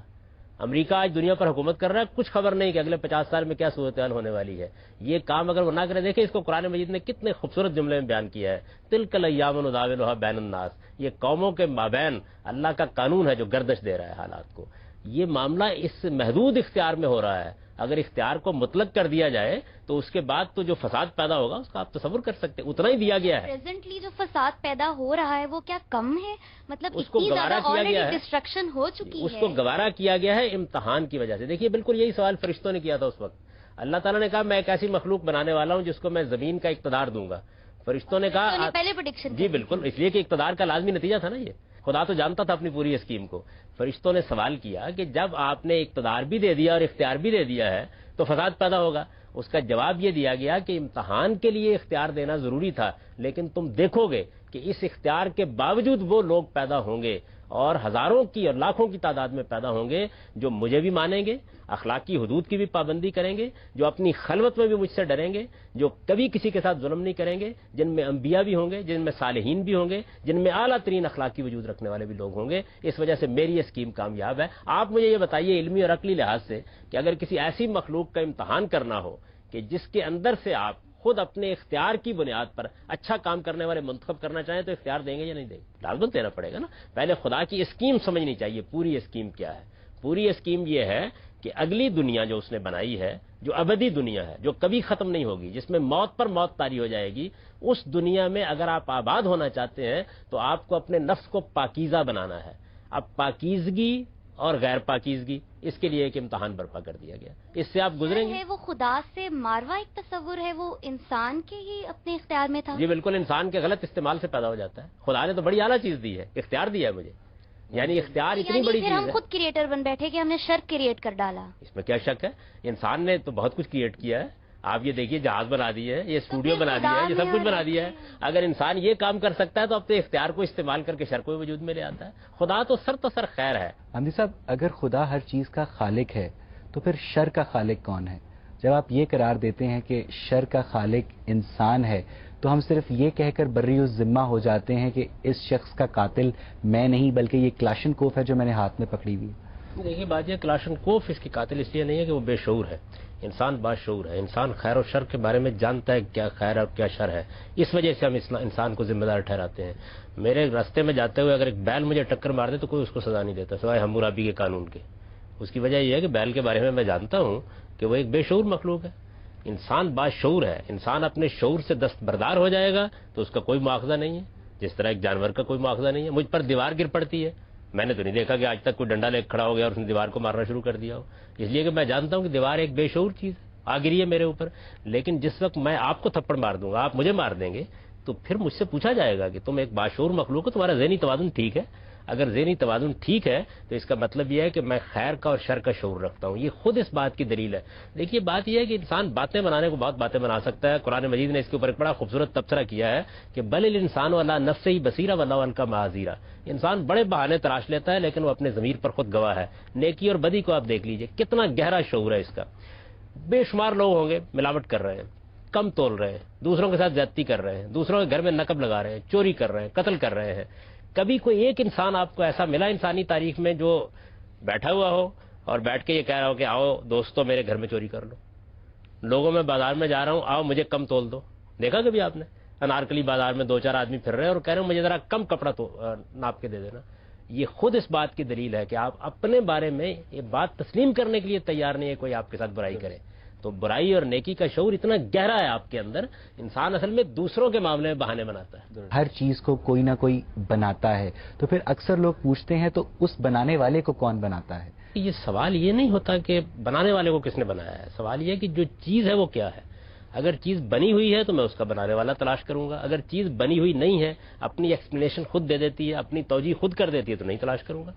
امریکہ آج دنیا پر حکومت کر رہا ہے, کچھ خبر نہیں کہ اگلے 50 سال میں کیا صورتحال ہونے والی ہے. یہ کام اگر وہ نہ کرے, دیکھیں اس کو قرآن مجید نے کتنے خوبصورت جملے میں بیان کیا ہے, تلک الایام نداولھا بین الناس. یہ قوموں کے مابین اللہ کا قانون ہے جو گردش دے رہا ہے حالات کو. یہ معاملہ اس محدود اختیار میں ہو رہا ہے. اگر اختیار کو مطلق کر دیا جائے تو اس کے بعد تو جو فساد پیدا ہوگا اس کا آپ تصور کر سکتے ہیں, اتنا ہی دیا گیا ہے. پریزنٹلی جو فساد پیدا ہو رہا ہے وہ کیا کم ہے؟ مطلب اس کو گوارا کیا گیا ہے, ڈسٹرکشن ہو چکی ہے, اس کو گوارا کیا گیا ہے امتحان کی وجہ سے. دیکھیے بالکل یہی سوال فرشتوں نے کیا تھا اس وقت. اللہ تعالیٰ نے کہا میں ایک ایسی مخلوق بنانے والا ہوں جس کو میں زمین کا اقتدار دوں گا. فرشتوں نے کہا پہلے پریڈکشن, جی بالکل, اس لیے کہ اقتدار کا لازمی نتیجہ تھا نا یہ. خدا تو جانتا تھا اپنی پوری اسکیم کو. فرشتوں نے سوال کیا کہ جب آپ نے اقتدار بھی دے دیا اور اختیار بھی دے دیا ہے تو فساد پیدا ہوگا. اس کا جواب یہ دیا گیا کہ امتحان کے لیے اختیار دینا ضروری تھا, لیکن تم دیکھو گے کہ اس اختیار کے باوجود وہ لوگ پیدا ہوں گے اور ہزاروں کی اور لاکھوں کی تعداد میں پیدا ہوں گے جو مجھے بھی مانیں گے, اخلاقی حدود کی بھی پابندی کریں گے, جو اپنی خلوت میں بھی مجھ سے ڈریں گے, جو کبھی کسی کے ساتھ ظلم نہیں کریں گے, جن میں انبیاء بھی ہوں گے, جن میں صالحین بھی ہوں گے, جن میں اعلیٰ ترین اخلاقی وجود رکھنے والے بھی لوگ ہوں گے. اس وجہ سے میری یہ اسکیم کامیاب ہے. آپ مجھے یہ بتائیے علمی اور عقلی لحاظ سے کہ اگر کسی ایسی مخلوق کا امتحان کرنا ہو کہ جس کے اندر سے آپ خود اپنے اختیار کی بنیاد پر اچھا کام کرنے والے منتخب کرنا چاہیں تو اختیار دیں گے یا نہیں دیں گے؟ لازماً دینا پڑے گا نا. پہلے خدا کی اسکیم سمجھنی چاہیے. پوری اسکیم کیا ہے؟ پوری اسکیم یہ ہے کہ اگلی دنیا جو اس نے بنائی ہے, جو ابدی دنیا ہے, جو کبھی ختم نہیں ہوگی, جس میں موت پر موت طاری ہو جائے گی, اس دنیا میں اگر آپ آباد ہونا چاہتے ہیں تو آپ کو اپنے نفس کو پاکیزہ بنانا ہے. اب پاکیزگی اور غیر پاکیزگی, اس کے لیے ایک امتحان برپا کر دیا گیا. اس سے آپ گزریں گے. وہ خدا سے ماروا ایک تصور ہے, وہ انسان کے ہی اپنے اختیار میں تھا. جی بالکل, انسان کے غلط استعمال سے پیدا ہو جاتا ہے. خدا نے تو بڑی اعلیٰ چیز دی ہے, اختیار دیا ہے مجھے, یعنی اختیار اتنی بڑی چیز ہے. ہم خود کریٹر بن بیٹھے کہ ہم نے شر کریٹ کر ڈالا. اس میں کیا شک ہے؟ انسان نے تو بہت کچھ کریٹ کیا ہے. آپ یہ دیکھیے جہاز بنا دیے, یہ اسٹوڈیو بنا دیا ہے, یہ سب کچھ بنا دیا ہے. اگر انسان یہ کام کر سکتا ہے تو اب تو اختیار کو استعمال کر کے شر کو وجود میں لے آتا ہے. خدا تو سر خیر ہے. حمدی صاحب, اگر خدا ہر چیز کا خالق ہے تو پھر شر کا خالق کون ہے؟ جب آپ یہ قرار دیتے ہیں کہ شر کا خالق انسان ہے تو ہم صرف یہ کہہ کر بری الذمہ ہو جاتے ہیں کہ اس شخص کا قاتل میں نہیں بلکہ یہ کلاشنکوف ہے جو میں نے ہاتھ میں پکڑی ہوئی. دیکھیے بات یہ, کلاشنکوف اس کی قاتل اس لیے نہیں ہے کہ وہ بے شعور ہے. انسان باشعور ہے. انسان خیر و شر کے بارے میں جانتا ہے کیا خیر اور کیا شر ہے. اس وجہ سے ہم انسان کو ذمہ دار ٹھہراتے ہیں. میرے راستے میں جاتے ہوئے اگر ایک بیل مجھے ٹکر مار دے تو کوئی اس کو سزا نہیں دیتا سوائے حمورابی کے قانون کے. اس کی وجہ یہ ہے کہ بیل کے بارے میں جانتا ہوں کہ وہ ایک بے شعور مخلوق ہے. انسان باشعور ہے. انسان اپنے شعور سے دستبردار ہو جائے گا تو اس کا کوئی مواخذہ نہیں ہے, جس طرح ایک جانور کا کوئی مواخذہ نہیں ہے. مجھ پر دیوار گر پڑتی ہے, میں نے تو نہیں دیکھا کہ آج تک کوئی ڈنڈا لے کھڑا ہو گیا اور اس نے دیوار کو مارنا شروع کر دیا ہو. اس لیے کہ میں جانتا ہوں کہ دیوار ایک بے شعور چیز ہے, آ گری ہے میرے اوپر. لیکن جس وقت میں آپ کو تھپڑ مار دوں گا, آپ مجھے مار دیں گے, تو پھر مجھ سے پوچھا جائے گا کہ تم ایک باشعور مخلوق ہو, تمہارا ذہنی توازن ٹھیک ہے؟ اگر ذہنی توازن ٹھیک ہے تو اس کا مطلب یہ ہے کہ میں خیر کا اور شر کا شعور رکھتا ہوں. یہ خود اس بات کی دلیل ہے. دیکھیے بات یہ ہے کہ انسان باتیں بنانے کو بہت باتیں بنا سکتا ہے. قرآن مجید نے اس کے اوپر ایک بڑا خوبصورت تبصرہ کیا ہے کہ بل الانسان علی نفسہ بصیرہ ولو القی معاذیرہ. انسان بڑے بہانے تراش لیتا ہے لیکن وہ اپنے ضمیر پر خود گواہ ہے. نیکی اور بدی کو آپ دیکھ لیجئے, کتنا گہرا شعور ہے اس کا. بے شمار لوگ ہوں گے ملاوٹ کر رہے ہیں, کم تول رہے ہیں, دوسروں کے ساتھ زیادتی کر رہے ہیں, دوسروں کے گھر میں نقب لگا رہے ہیں, چوری کر رہے ہیں, قتل کر رہے ہیں. کبھی کوئی ایک انسان آپ کو ایسا ملا انسانی تاریخ میں جو بیٹھا ہوا ہو اور بیٹھ کے یہ کہہ رہا ہو کہ آؤ دوستو میرے گھر میں چوری کر لو, لوگوں میں بازار میں جا رہا ہوں, آؤ مجھے کم تول دو؟ دیکھا کبھی آپ نے؟ انارکلی بازار میں 2-4 آدمی پھر رہے ہیں اور کہہ رہے ہیں مجھے ذرا کم کپڑا تو ناپ کے دے دینا. یہ خود اس بات کی دلیل ہے کہ آپ اپنے بارے میں یہ بات تسلیم کرنے کے لیے تیار نہیں ہے کوئی آپ کے ساتھ برائی کرے. تو برائی اور نیکی کا شعور اتنا گہرا ہے آپ کے اندر, انسان اصل میں دوسروں کے معاملے میں بہانے بناتا ہے. ہر چیز کو کوئی نہ کوئی بناتا ہے, تو پھر اکثر لوگ پوچھتے ہیں تو اس بنانے والے کو کون بناتا ہے؟ یہ سوال یہ نہیں ہوتا کہ بنانے والے کو کس نے بنایا ہے, سوال یہ ہے کہ جو چیز ہے وہ کیا ہے. اگر چیز بنی ہوئی ہے تو میں اس کا بنانے والا تلاش کروں گا، اگر چیز بنی ہوئی نہیں ہے، اپنی ایکسپلینیشن خود دے دیتی ہے، اپنی توجیہ خود کر دیتی ہے تو نہیں تلاش کروں گا۔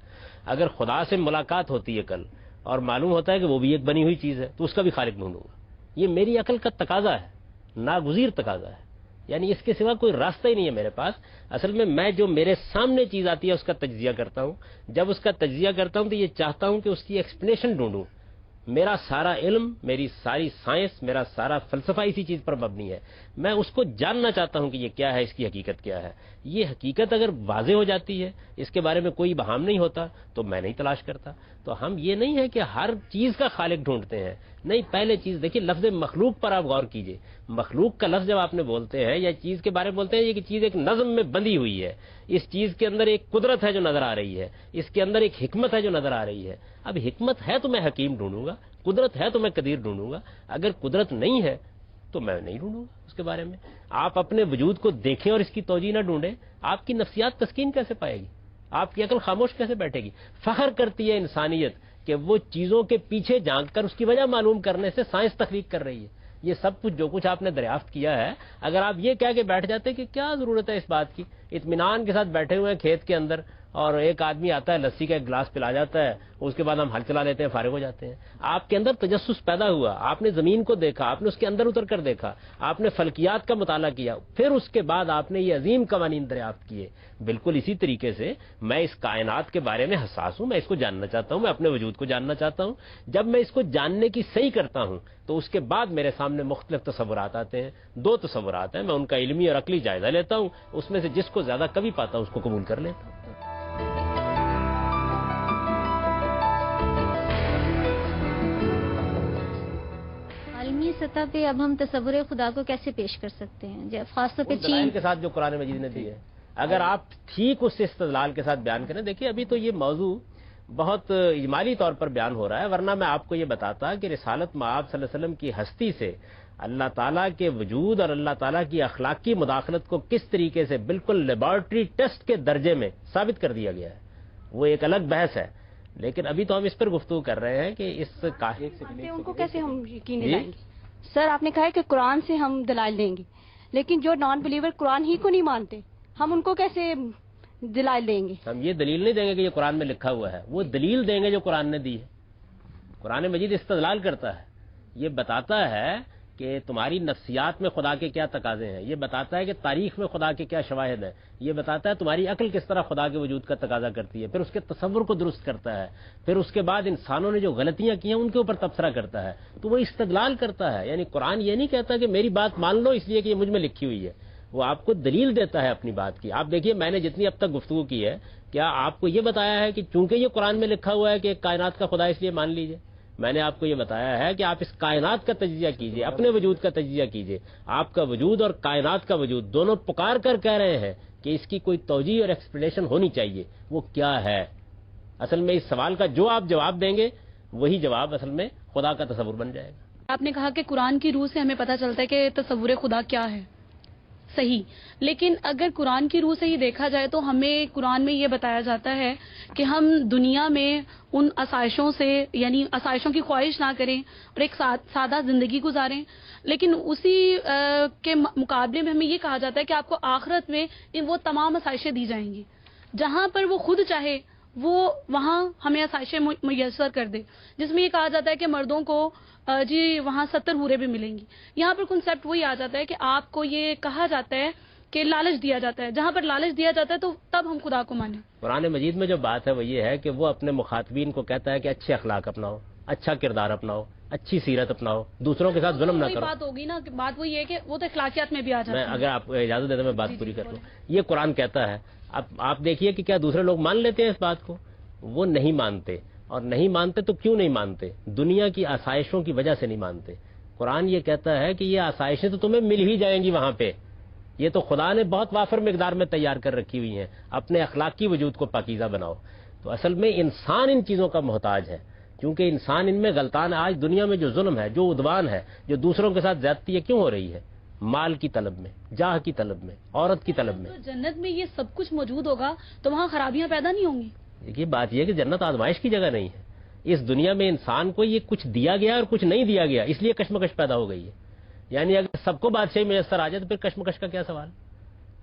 اگر خدا سے ملاقات ہوتی ہے کل اور معلوم ہوتا ہے کہ وہ بھی ایک بنی ہوئی چیز ہے تو اس کا بھی خالق ڈھونڈوں گا۔ یہ میری عقل کا تقاضا ہے، ناگزیر تقاضا ہے، یعنی اس کے سوا کوئی راستہ ہی نہیں ہے میرے پاس۔ اصل میں جو میرے سامنے چیز آتی ہے اس کا تجزیہ کرتا ہوں، جب اس کا تجزیہ کرتا ہوں تو یہ چاہتا ہوں کہ اس کی ایکسپلینیشن ڈھونڈوں۔ میرا سارا علم، میری ساری سائنس، میرا سارا فلسفہ اسی چیز پر مبنی ہے۔ میں اس کو جاننا چاہتا ہوں کہ یہ کیا ہے، اس کی حقیقت کیا ہے۔ یہ حقیقت اگر واضح ہو جاتی ہے، اس کے بارے میں کوئی بہام نہیں ہوتا تو میں نہیں تلاش کرتا۔ تو ہم یہ نہیں ہے کہ ہر چیز کا خالق ڈھونڈتے ہیں، نہیں، پہلے چیز دیکھیے، لفظ مخلوق پر آپ غور کیجئے۔ مخلوق کا لفظ جب آپ نے بولتے ہیں یا چیز کے بارے میں بولتے ہیں، یہ کہ چیز ایک نظم میں بندھی ہوئی ہے، اس چیز کے اندر ایک قدرت ہے جو نظر آ رہی ہے، اس کے اندر ایک حکمت ہے جو نظر آ رہی ہے۔ اب حکمت ہے تو میں حکیم ڈھونڈوں گا، قدرت ہے تو میں قدیر ڈھونڈوں گا، اگر قدرت نہیں ہے تو میں نہیں ڈھونڈوں گا اس کے بارے میں۔ آپ اپنے وجود کو دیکھیں اور اس کی توجیہ نہ ڈھونڈیں، آپ کی نفسیات تسکین کیسے پائے گی؟ آپ کی عقل خاموش کیسے بیٹھے گی؟ فخر کرتی ہے انسانیت کہ وہ چیزوں کے پیچھے جھانک کر اس کی وجہ معلوم کرنے سے سائنس تخلیق کر رہی ہے۔ یہ سب کچھ جو کچھ آپ نے دریافت کیا ہے، اگر آپ یہ کہہ کے بیٹھ جاتے کہ کیا ضرورت ہے اس بات کی، اطمینان کے ساتھ بیٹھے ہوئے ہیں کھیت کے اندر اور ایک آدمی آتا ہے لسی کا ایک گلاس پلا جاتا ہے، اس کے بعد ہم ہل چلا لیتے ہیں، فارغ ہو جاتے ہیں۔ آپ کے اندر تجسس پیدا ہوا، آپ نے زمین کو دیکھا، آپ نے اس کے اندر اتر کر دیکھا، آپ نے فلکیات کا مطالعہ کیا، پھر اس کے بعد آپ نے یہ عظیم قوانین دریافت کیے۔ بالکل اسی طریقے سے میں اس کائنات کے بارے میں حساس ہوں، میں اس کو جاننا چاہتا ہوں، میں اپنے وجود کو جاننا چاہتا ہوں۔ جب میں اس کو جاننے کی صحیح کرتا ہوں تو اس کے بعد میرے سامنے مختلف تصورات آتے ہیں، دو تصورات ہیں، میں ان کا علمی اور عقلی جائزہ لیتا ہوں، اس میں سے جس کو زیادہ کبھی پاتا ہوں اس کو قبول کر لیتا ہوں۔ عالمی سطح پہ اب ہم تصور خدا کو کیسے پیش کر سکتے ہیں، جب خاص طور پہ دلائل کے ساتھ جو قرآن مجید نے دی ہے، اگر آپ ٹھیک اس استدلال کے ساتھ بیان کریں۔ دیکھیے ابھی تو یہ موضوع بہت اجمالی طور پر بیان ہو رہا ہے، ورنہ میں آپ کو یہ بتاتا کہ رسالت مآب صلی اللہ علیہ وسلم کی ہستی سے اللہ تعالیٰ کے وجود اور اللہ تعالیٰ کی اخلاقی مداخلت کو کس طریقے سے بالکل لیبارٹری ٹیسٹ کے درجے میں ثابت کر دیا گیا ہے، وہ ایک الگ بحث ہے۔ لیکن ابھی تو ہم اس پر گفتگو کر رہے ہیں کہ اس ان کو کیسے ہم یقین دلائیں گے؟ سر آپ نے کہا ہے کہ قرآن سے ہم دلائل دیں گے، لیکن جو نان بلیور قرآن ہی کو نہیں مانتے، ہم ان کو کیسے دلائل دیں گے؟ ہم یہ دلیل نہیں دیں گے کہ یہ قرآن میں لکھا ہوا ہے، وہ دلیل دیں گے جو قرآن نے دی ہے۔ قرآن مجید استدلال کرتا ہے، یہ بتاتا ہے کہ تمہاری نفسیات میں خدا کے کیا تقاضے ہیں، یہ بتاتا ہے کہ تاریخ میں خدا کے کیا شواہد ہیں، یہ بتاتا ہے تمہاری عقل کس طرح خدا کے وجود کا تقاضا کرتی ہے، پھر اس کے تصور کو درست کرتا ہے، پھر اس کے بعد انسانوں نے جو غلطیاں کی ہیں ان کے اوپر تبصرہ کرتا ہے، تو وہ استدلال کرتا ہے۔ یعنی قرآن یہ نہیں کہتا کہ میری بات مان لو اس لیے کہ یہ مجھ میں لکھی ہوئی ہے، وہ آپ کو دلیل دیتا ہے اپنی بات کی۔ آپ دیکھیے میں نے جتنی اب تک گفتگو کی ہے، کیا آپ کو یہ بتایا ہے کہ چونکہ یہ قرآن میں لکھا ہوا ہے کہ کائنات کا خدا اس لیے مان لیجئے؟ میں نے آپ کو یہ بتایا ہے کہ آپ اس کائنات کا تجزیہ کیجئے، اپنے وجود کا تجزیہ کیجئے۔ آپ کا وجود اور کائنات کا وجود دونوں پکار کر کہہ رہے ہیں کہ اس کی کوئی توجیہ اور ایکسپلینیشن ہونی چاہیے، وہ کیا ہے؟ اصل میں اس سوال کا جو آپ جواب دیں گے وہی جواب اصل میں خدا کا تصور بن جائے گا۔ آپ نے کہا کہ قرآن کی روح سے ہمیں پتہ چلتا ہے کہ تصور خدا کیا ہے، صحیح، لیکن اگر قرآن کی روح سے ہی دیکھا جائے تو ہمیں قرآن میں یہ بتایا جاتا ہے کہ ہم دنیا میں ان آسائشوں سے، یعنی آسائشوں کی خواہش نہ کریں اور ایک سادہ زندگی گزاریں، لیکن اسی کے مقابلے میں ہمیں یہ کہا جاتا ہے کہ آپ کو آخرت میں وہ تمام آسائشیں دی جائیں گی، جہاں پر وہ خود چاہے وہ وہاں ہمیں آسائشیں میسر کر دے، جس میں یہ کہا جاتا ہے کہ مردوں کو جی وہاں 70 حوریں بھی ملیں گی۔ یہاں پر کنسیپٹ وہی آ جاتا ہے کہ آپ کو یہ کہا جاتا ہے کہ لالچ دیا جاتا ہے، جہاں پر لالچ دیا جاتا ہے تو تب ہم خدا کو مانیں۔ قرآن مجید میں جو بات ہے وہ یہ ہے کہ وہ اپنے مخاطبین کو کہتا ہے کہ اچھے اخلاق اپناؤ، اچھا کردار اپناؤ، اچھی سیرت اپناؤ، دوسروں کے ساتھ ظلم نہ کرو۔ بات ہوگی نا، بات وہی ہے کہ وہ تو اخلاقیات میں بھی آ جاتا ہے۔ اگر آپ اجازت دیتے میں بات پوری کر لوں، یہ قرآن کہتا ہے۔ اب آپ دیکھیے کہ کیا دوسرے لوگ مان لیتے ہیں اس بات کو؟ وہ نہیں مانتے، اور نہیں مانتے تو کیوں نہیں مانتے؟ دنیا کی آسائشوں کی وجہ سے نہیں مانتے۔ قرآن یہ کہتا ہے کہ یہ آسائشیں تو تمہیں مل ہی جائیں گی وہاں پہ، یہ تو خدا نے بہت وافر مقدار میں تیار کر رکھی ہوئی ہیں، اپنے اخلاقی وجود کو پاکیزہ بناؤ۔ تو اصل میں انسان ان چیزوں کا محتاج ہے، کیونکہ انسان ان میں غلطان ہے۔ آج دنیا میں جو ظلم ہے، جو عدوان ہے، جو دوسروں کے ساتھ زیادتی ہے، کیوں ہو رہی ہے؟ مال کی طلب میں، جاہ کی طلب میں، عورت کی طلب میں۔ تو جنت میں یہ سب کچھ موجود ہوگا تو وہاں خرابیاں پیدا نہیں ہوں گی۔ دیکھیے بات یہ ہے کہ جنت آزمائش کی جگہ نہیں ہے۔ اس دنیا میں انسان کو یہ کچھ دیا گیا اور کچھ نہیں دیا گیا، اس لیے کشمکش پیدا ہو گئی ہے۔ یعنی اگر سب کو بادشاہی میسر آ جائے تو پھر کشمکش کا کیا سوال؟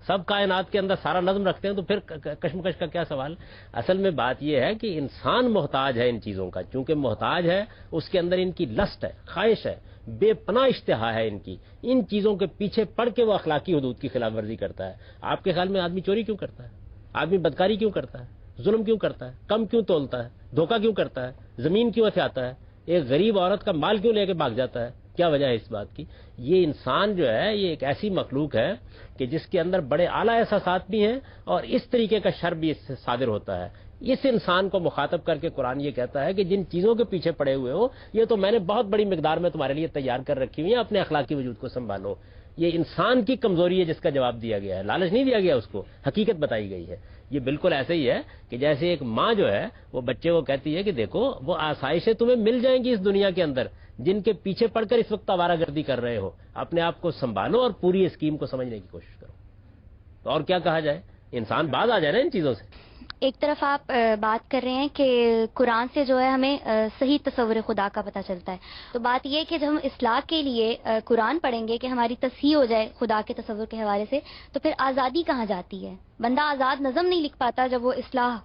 سب کائنات کے اندر سارا نظم رکھتے ہیں تو پھر کشمکش کا کیا سوال؟ اصل میں بات یہ ہے کہ انسان محتاج ہے ان چیزوں کا، چونکہ محتاج ہے اس کے اندر ان کی لسٹ ہے، خواہش ہے، بے پناہ اشتہا ہے ان چیزوں کے پیچھے پڑ کے وہ اخلاقی حدود کی خلاف ورزی کرتا ہے۔ آپ کے خیال میں آدمی چوری کیوں کرتا ہے؟ آدمی بدکاری کیوں کرتا ہے؟ ظلم کیوں کرتا ہے؟ کم کیوں تولتا ہے؟ دھوکہ کیوں کرتا ہے؟ زمین کیوں ہتھیاتا ہے؟ ایک غریب عورت کا مال کیوں لے کے بھاگ جاتا ہے؟ کیا وجہ ہے اس بات کی؟ یہ انسان جو ہے یہ ایک ایسی مخلوق ہے کہ جس کے اندر بڑے اعلیٰ احساسات بھی ہیں اور اس طریقے کا شر بھی اس سے صادر ہوتا ہے۔ اس انسان کو مخاطب کر کے قرآن یہ کہتا ہے کہ جن چیزوں کے پیچھے پڑے ہوئے ہو یہ تو میں نے بہت بڑی مقدار میں تمہارے لیے تیار کر رکھی ہوئی ہیں، اپنے اخلاقی وجود کو سنبھالو۔ یہ انسان کی کمزوری ہے جس کا جواب دیا گیا ہے، لالچ نہیں دیا گیا اس کو، حقیقت بتائی گئی ہے۔ یہ بالکل ایسے ہی ہے کہ جیسے ایک ماں جو ہے وہ بچے کو کہتی ہے کہ دیکھو وہ آسائشیں تمہیں مل جائیں گی اس دنیا کے اندر جن کے پیچھے پڑ کر اس وقت آوارہ گردی کر رہے ہو، اپنے آپ کو سنبھالو اور پوری اسکیم کو سمجھنے کی کوشش کرو۔ تو اور کیا کہا جائے، انسان باز آ جائے نا ان چیزوں سے۔ ایک طرف آپ بات کر رہے ہیں کہ قرآن سے جو ہے ہمیں صحیح تصور خدا کا پتہ چلتا ہے، تو بات یہ کہ جب ہم اصلاح کے لیے قرآن پڑھیں گے کہ ہماری تصحیح ہو جائے خدا کے تصور کے حوالے سے، تو پھر آزادی کہاں جاتی ہے؟ بندہ آزاد نظم نہیں لکھ پاتا جب وہ اصلاح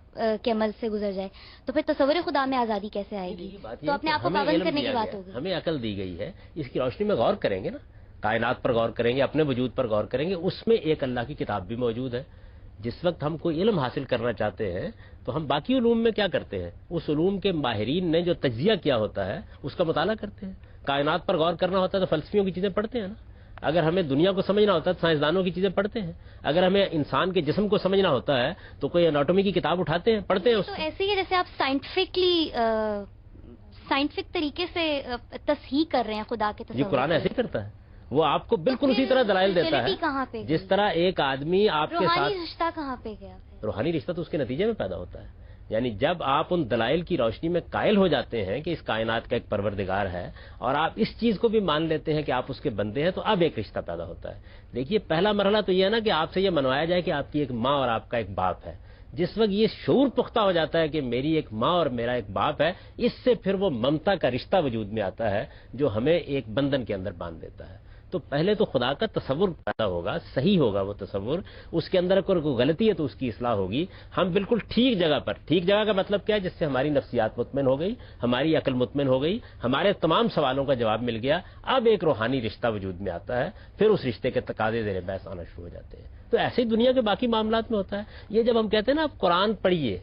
کے عمل سے گزر جائے، تو پھر تصور خدا میں آزادی کیسے آئے گی؟ تو اپنے آپ کو پابند کرنے کی بات ہوگی۔ ہمیں عقل دی گئی ہے، اس کی روشنی میں غور کریں گے نا، کائنات پر غور کریں گے، اپنے وجود پر غور کریں گے، اس میں ایک اللہ کی کتاب بھی موجود ہے۔ جس وقت ہم کوئی علم حاصل کرنا چاہتے ہیں تو ہم باقی علوم میں کیا کرتے ہیں؟ اس علوم کے ماہرین نے جو تجزیہ کیا ہوتا ہے اس کا مطالعہ کرتے ہیں۔ کائنات پر غور کرنا ہوتا ہے تو فلسفیوں کی چیزیں پڑھتے ہیں نا، اگر ہمیں دنیا کو سمجھنا ہوتا ہے تو سائنسدانوں کی چیزیں پڑھتے ہیں، اگر ہمیں انسان کے جسم کو سمجھنا ہوتا ہے تو کوئی اناٹومی کی کتاب اٹھاتے ہیں، پڑھتے ہیں اس تو کو۔ ایسے ہی جیسے آپ سائنٹیفک طریقے سے تصحیح کر رہے ہیں خدا کے تصور، یہ قرآن ایسے ہی کرتا ہے، وہ آپ کو بالکل اسی طرح دلائل دیتا ہے جس طرح ایک آدمی آپ کے ساتھ۔ روحانی رشتہ کہاں پہ گیا؟ روحانی رشتہ تو اس کے نتیجے میں پیدا ہوتا ہے، یعنی جب آپ ان دلائل کی روشنی میں قائل ہو جاتے ہیں کہ اس کائنات کا ایک پروردگار ہے اور آپ اس چیز کو بھی مان لیتے ہیں کہ آپ اس کے بندے ہیں، تو اب ایک رشتہ پیدا ہوتا ہے۔ دیکھیے پہلا مرحلہ تو یہ ہے نا کہ آپ سے یہ منوایا جائے کہ آپ کی ایک ماں اور آپ کا ایک باپ ہے۔ جس وقت یہ شعور پختہ ہو جاتا ہے کہ میری ایک ماں اور میرا ایک باپ ہے، اس سے پھر وہ ممتا کا رشتہ وجود میں آتا ہے جو ہمیں ایک بندھن کے اندر باندھ دیتا ہے۔ تو پہلے تو خدا کا تصور پیدا ہوگا، صحیح ہوگا وہ تصور، اس کے اندر کوئی غلطی ہے تو اس کی اصلاح ہوگی، ہم بالکل ٹھیک جگہ پر، ٹھیک جگہ کا مطلب کیا ہے؟ جس سے ہماری نفسیات مطمئن ہو گئی، ہماری عقل مطمئن ہو گئی، ہمارے تمام سوالوں کا جواب مل گیا، اب ایک روحانی رشتہ وجود میں آتا ہے، پھر اس رشتے کے تقاضے زیر بحث آنا شروع ہو جاتے ہیں۔ تو ایسے ہی دنیا کے باقی معاملات میں ہوتا ہے۔ یہ جب ہم کہتے ہیں نا آپ قرآن پڑھیے،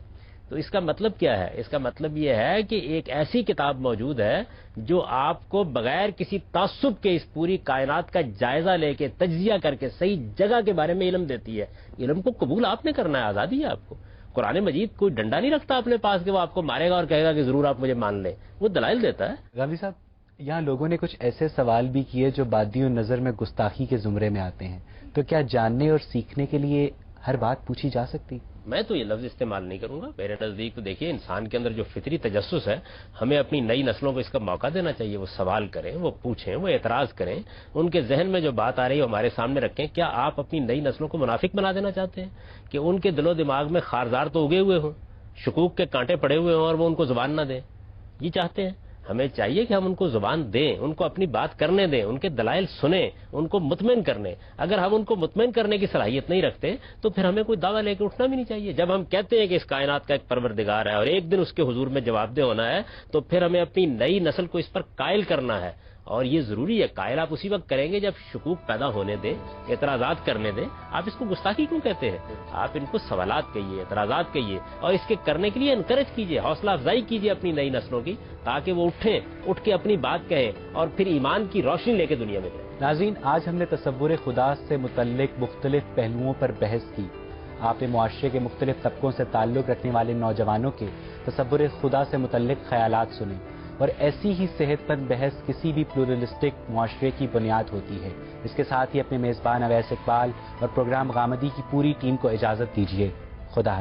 تو اس کا مطلب کیا ہے؟ اس کا مطلب یہ ہے کہ ایک ایسی کتاب موجود ہے جو آپ کو بغیر کسی تعصب کے اس پوری کائنات کا جائزہ لے کے تجزیہ کر کے صحیح جگہ کے بارے میں علم دیتی ہے۔ علم کو قبول آپ نے کرنا ہے، آزادی ہے آپ کو۔ قرآن مجید کوئی ڈنڈا نہیں رکھتا اپنے پاس کہ وہ آپ کو مارے گا اور کہے گا کہ ضرور آپ مجھے مان لیں، وہ دلائل دیتا ہے۔ غازی صاحب، یہاں لوگوں نے کچھ ایسے سوال بھی کیے جو بادی النظر میں گستاخی کے زمرے میں آتے ہیں، تو کیا جاننے اور سیکھنے کے لیے ہر بات پوچھی جا سکتی؟ میں تو یہ لفظ استعمال نہیں کروں گا۔ میرے نزدیک تو دیکھیے انسان کے اندر جو فطری تجسس ہے، ہمیں اپنی نئی نسلوں کو اس کا موقع دینا چاہیے، وہ سوال کریں، وہ پوچھیں، وہ اعتراض کریں، ان کے ذہن میں جو بات آ رہی ہے ہمارے سامنے رکھیں۔ کیا آپ اپنی نئی نسلوں کو منافق بنا دینا چاہتے ہیں کہ ان کے دل و دماغ میں خارزار تو اگے ہوئے ہوں، شکوک کے کانٹے پڑے ہوئے ہوں اور وہ ان کو زبان نہ دیں؟ یہ چاہتے ہیں؟ ہمیں چاہیے کہ ہم ان کو زبان دیں، ان کو اپنی بات کرنے دیں، ان کے دلائل سنیں، ان کو مطمئن کرنے۔ اگر ہم ان کو مطمئن کرنے کی صلاحیت نہیں رکھتے تو پھر ہمیں کوئی دعویٰ لے کے اٹھنا بھی نہیں چاہیے۔ جب ہم کہتے ہیں کہ اس کائنات کا ایک پروردگار ہے اور ایک دن اس کے حضور میں جواب دہ ہونا ہے، تو پھر ہمیں اپنی نئی نسل کو اس پر قائل کرنا ہے، اور یہ ضروری ہے۔ قائل آپ اسی وقت کریں گے جب شکوک پیدا ہونے دیں، اعتراضات کرنے دیں۔ آپ اس کو گستاخی کیوں کہتے ہیں؟ آپ ان کو سوالات کہیے، اعتراضات کہیے، اور اس کے کرنے کے لیے انکریج کیجیے، حوصلہ افزائی کیجیے اپنی نئی نسلوں کی، تاکہ وہ اٹھیں، اٹھ کے اپنی بات کہیں اور پھر ایمان کی روشنی لے کے دنیا میں جائیں۔ ناظرین، آج ہم نے تصور خدا سے متعلق مختلف پہلوؤں پر بحث کی۔ آپ نے معاشرے کے مختلف طبقوں سے تعلق رکھنے والے نوجوانوں کے تصور خدا سے متعلق خیالات سنے، اور ایسی ہی صحت مند بحث کسی بھی پلورلسٹک معاشرے کی بنیاد ہوتی ہے۔ اس کے ساتھ ہی اپنے میزبان اویس اقبال اور پروگرام غامدی کی پوری ٹیم کو اجازت دیجیے۔ خدا حافظ۔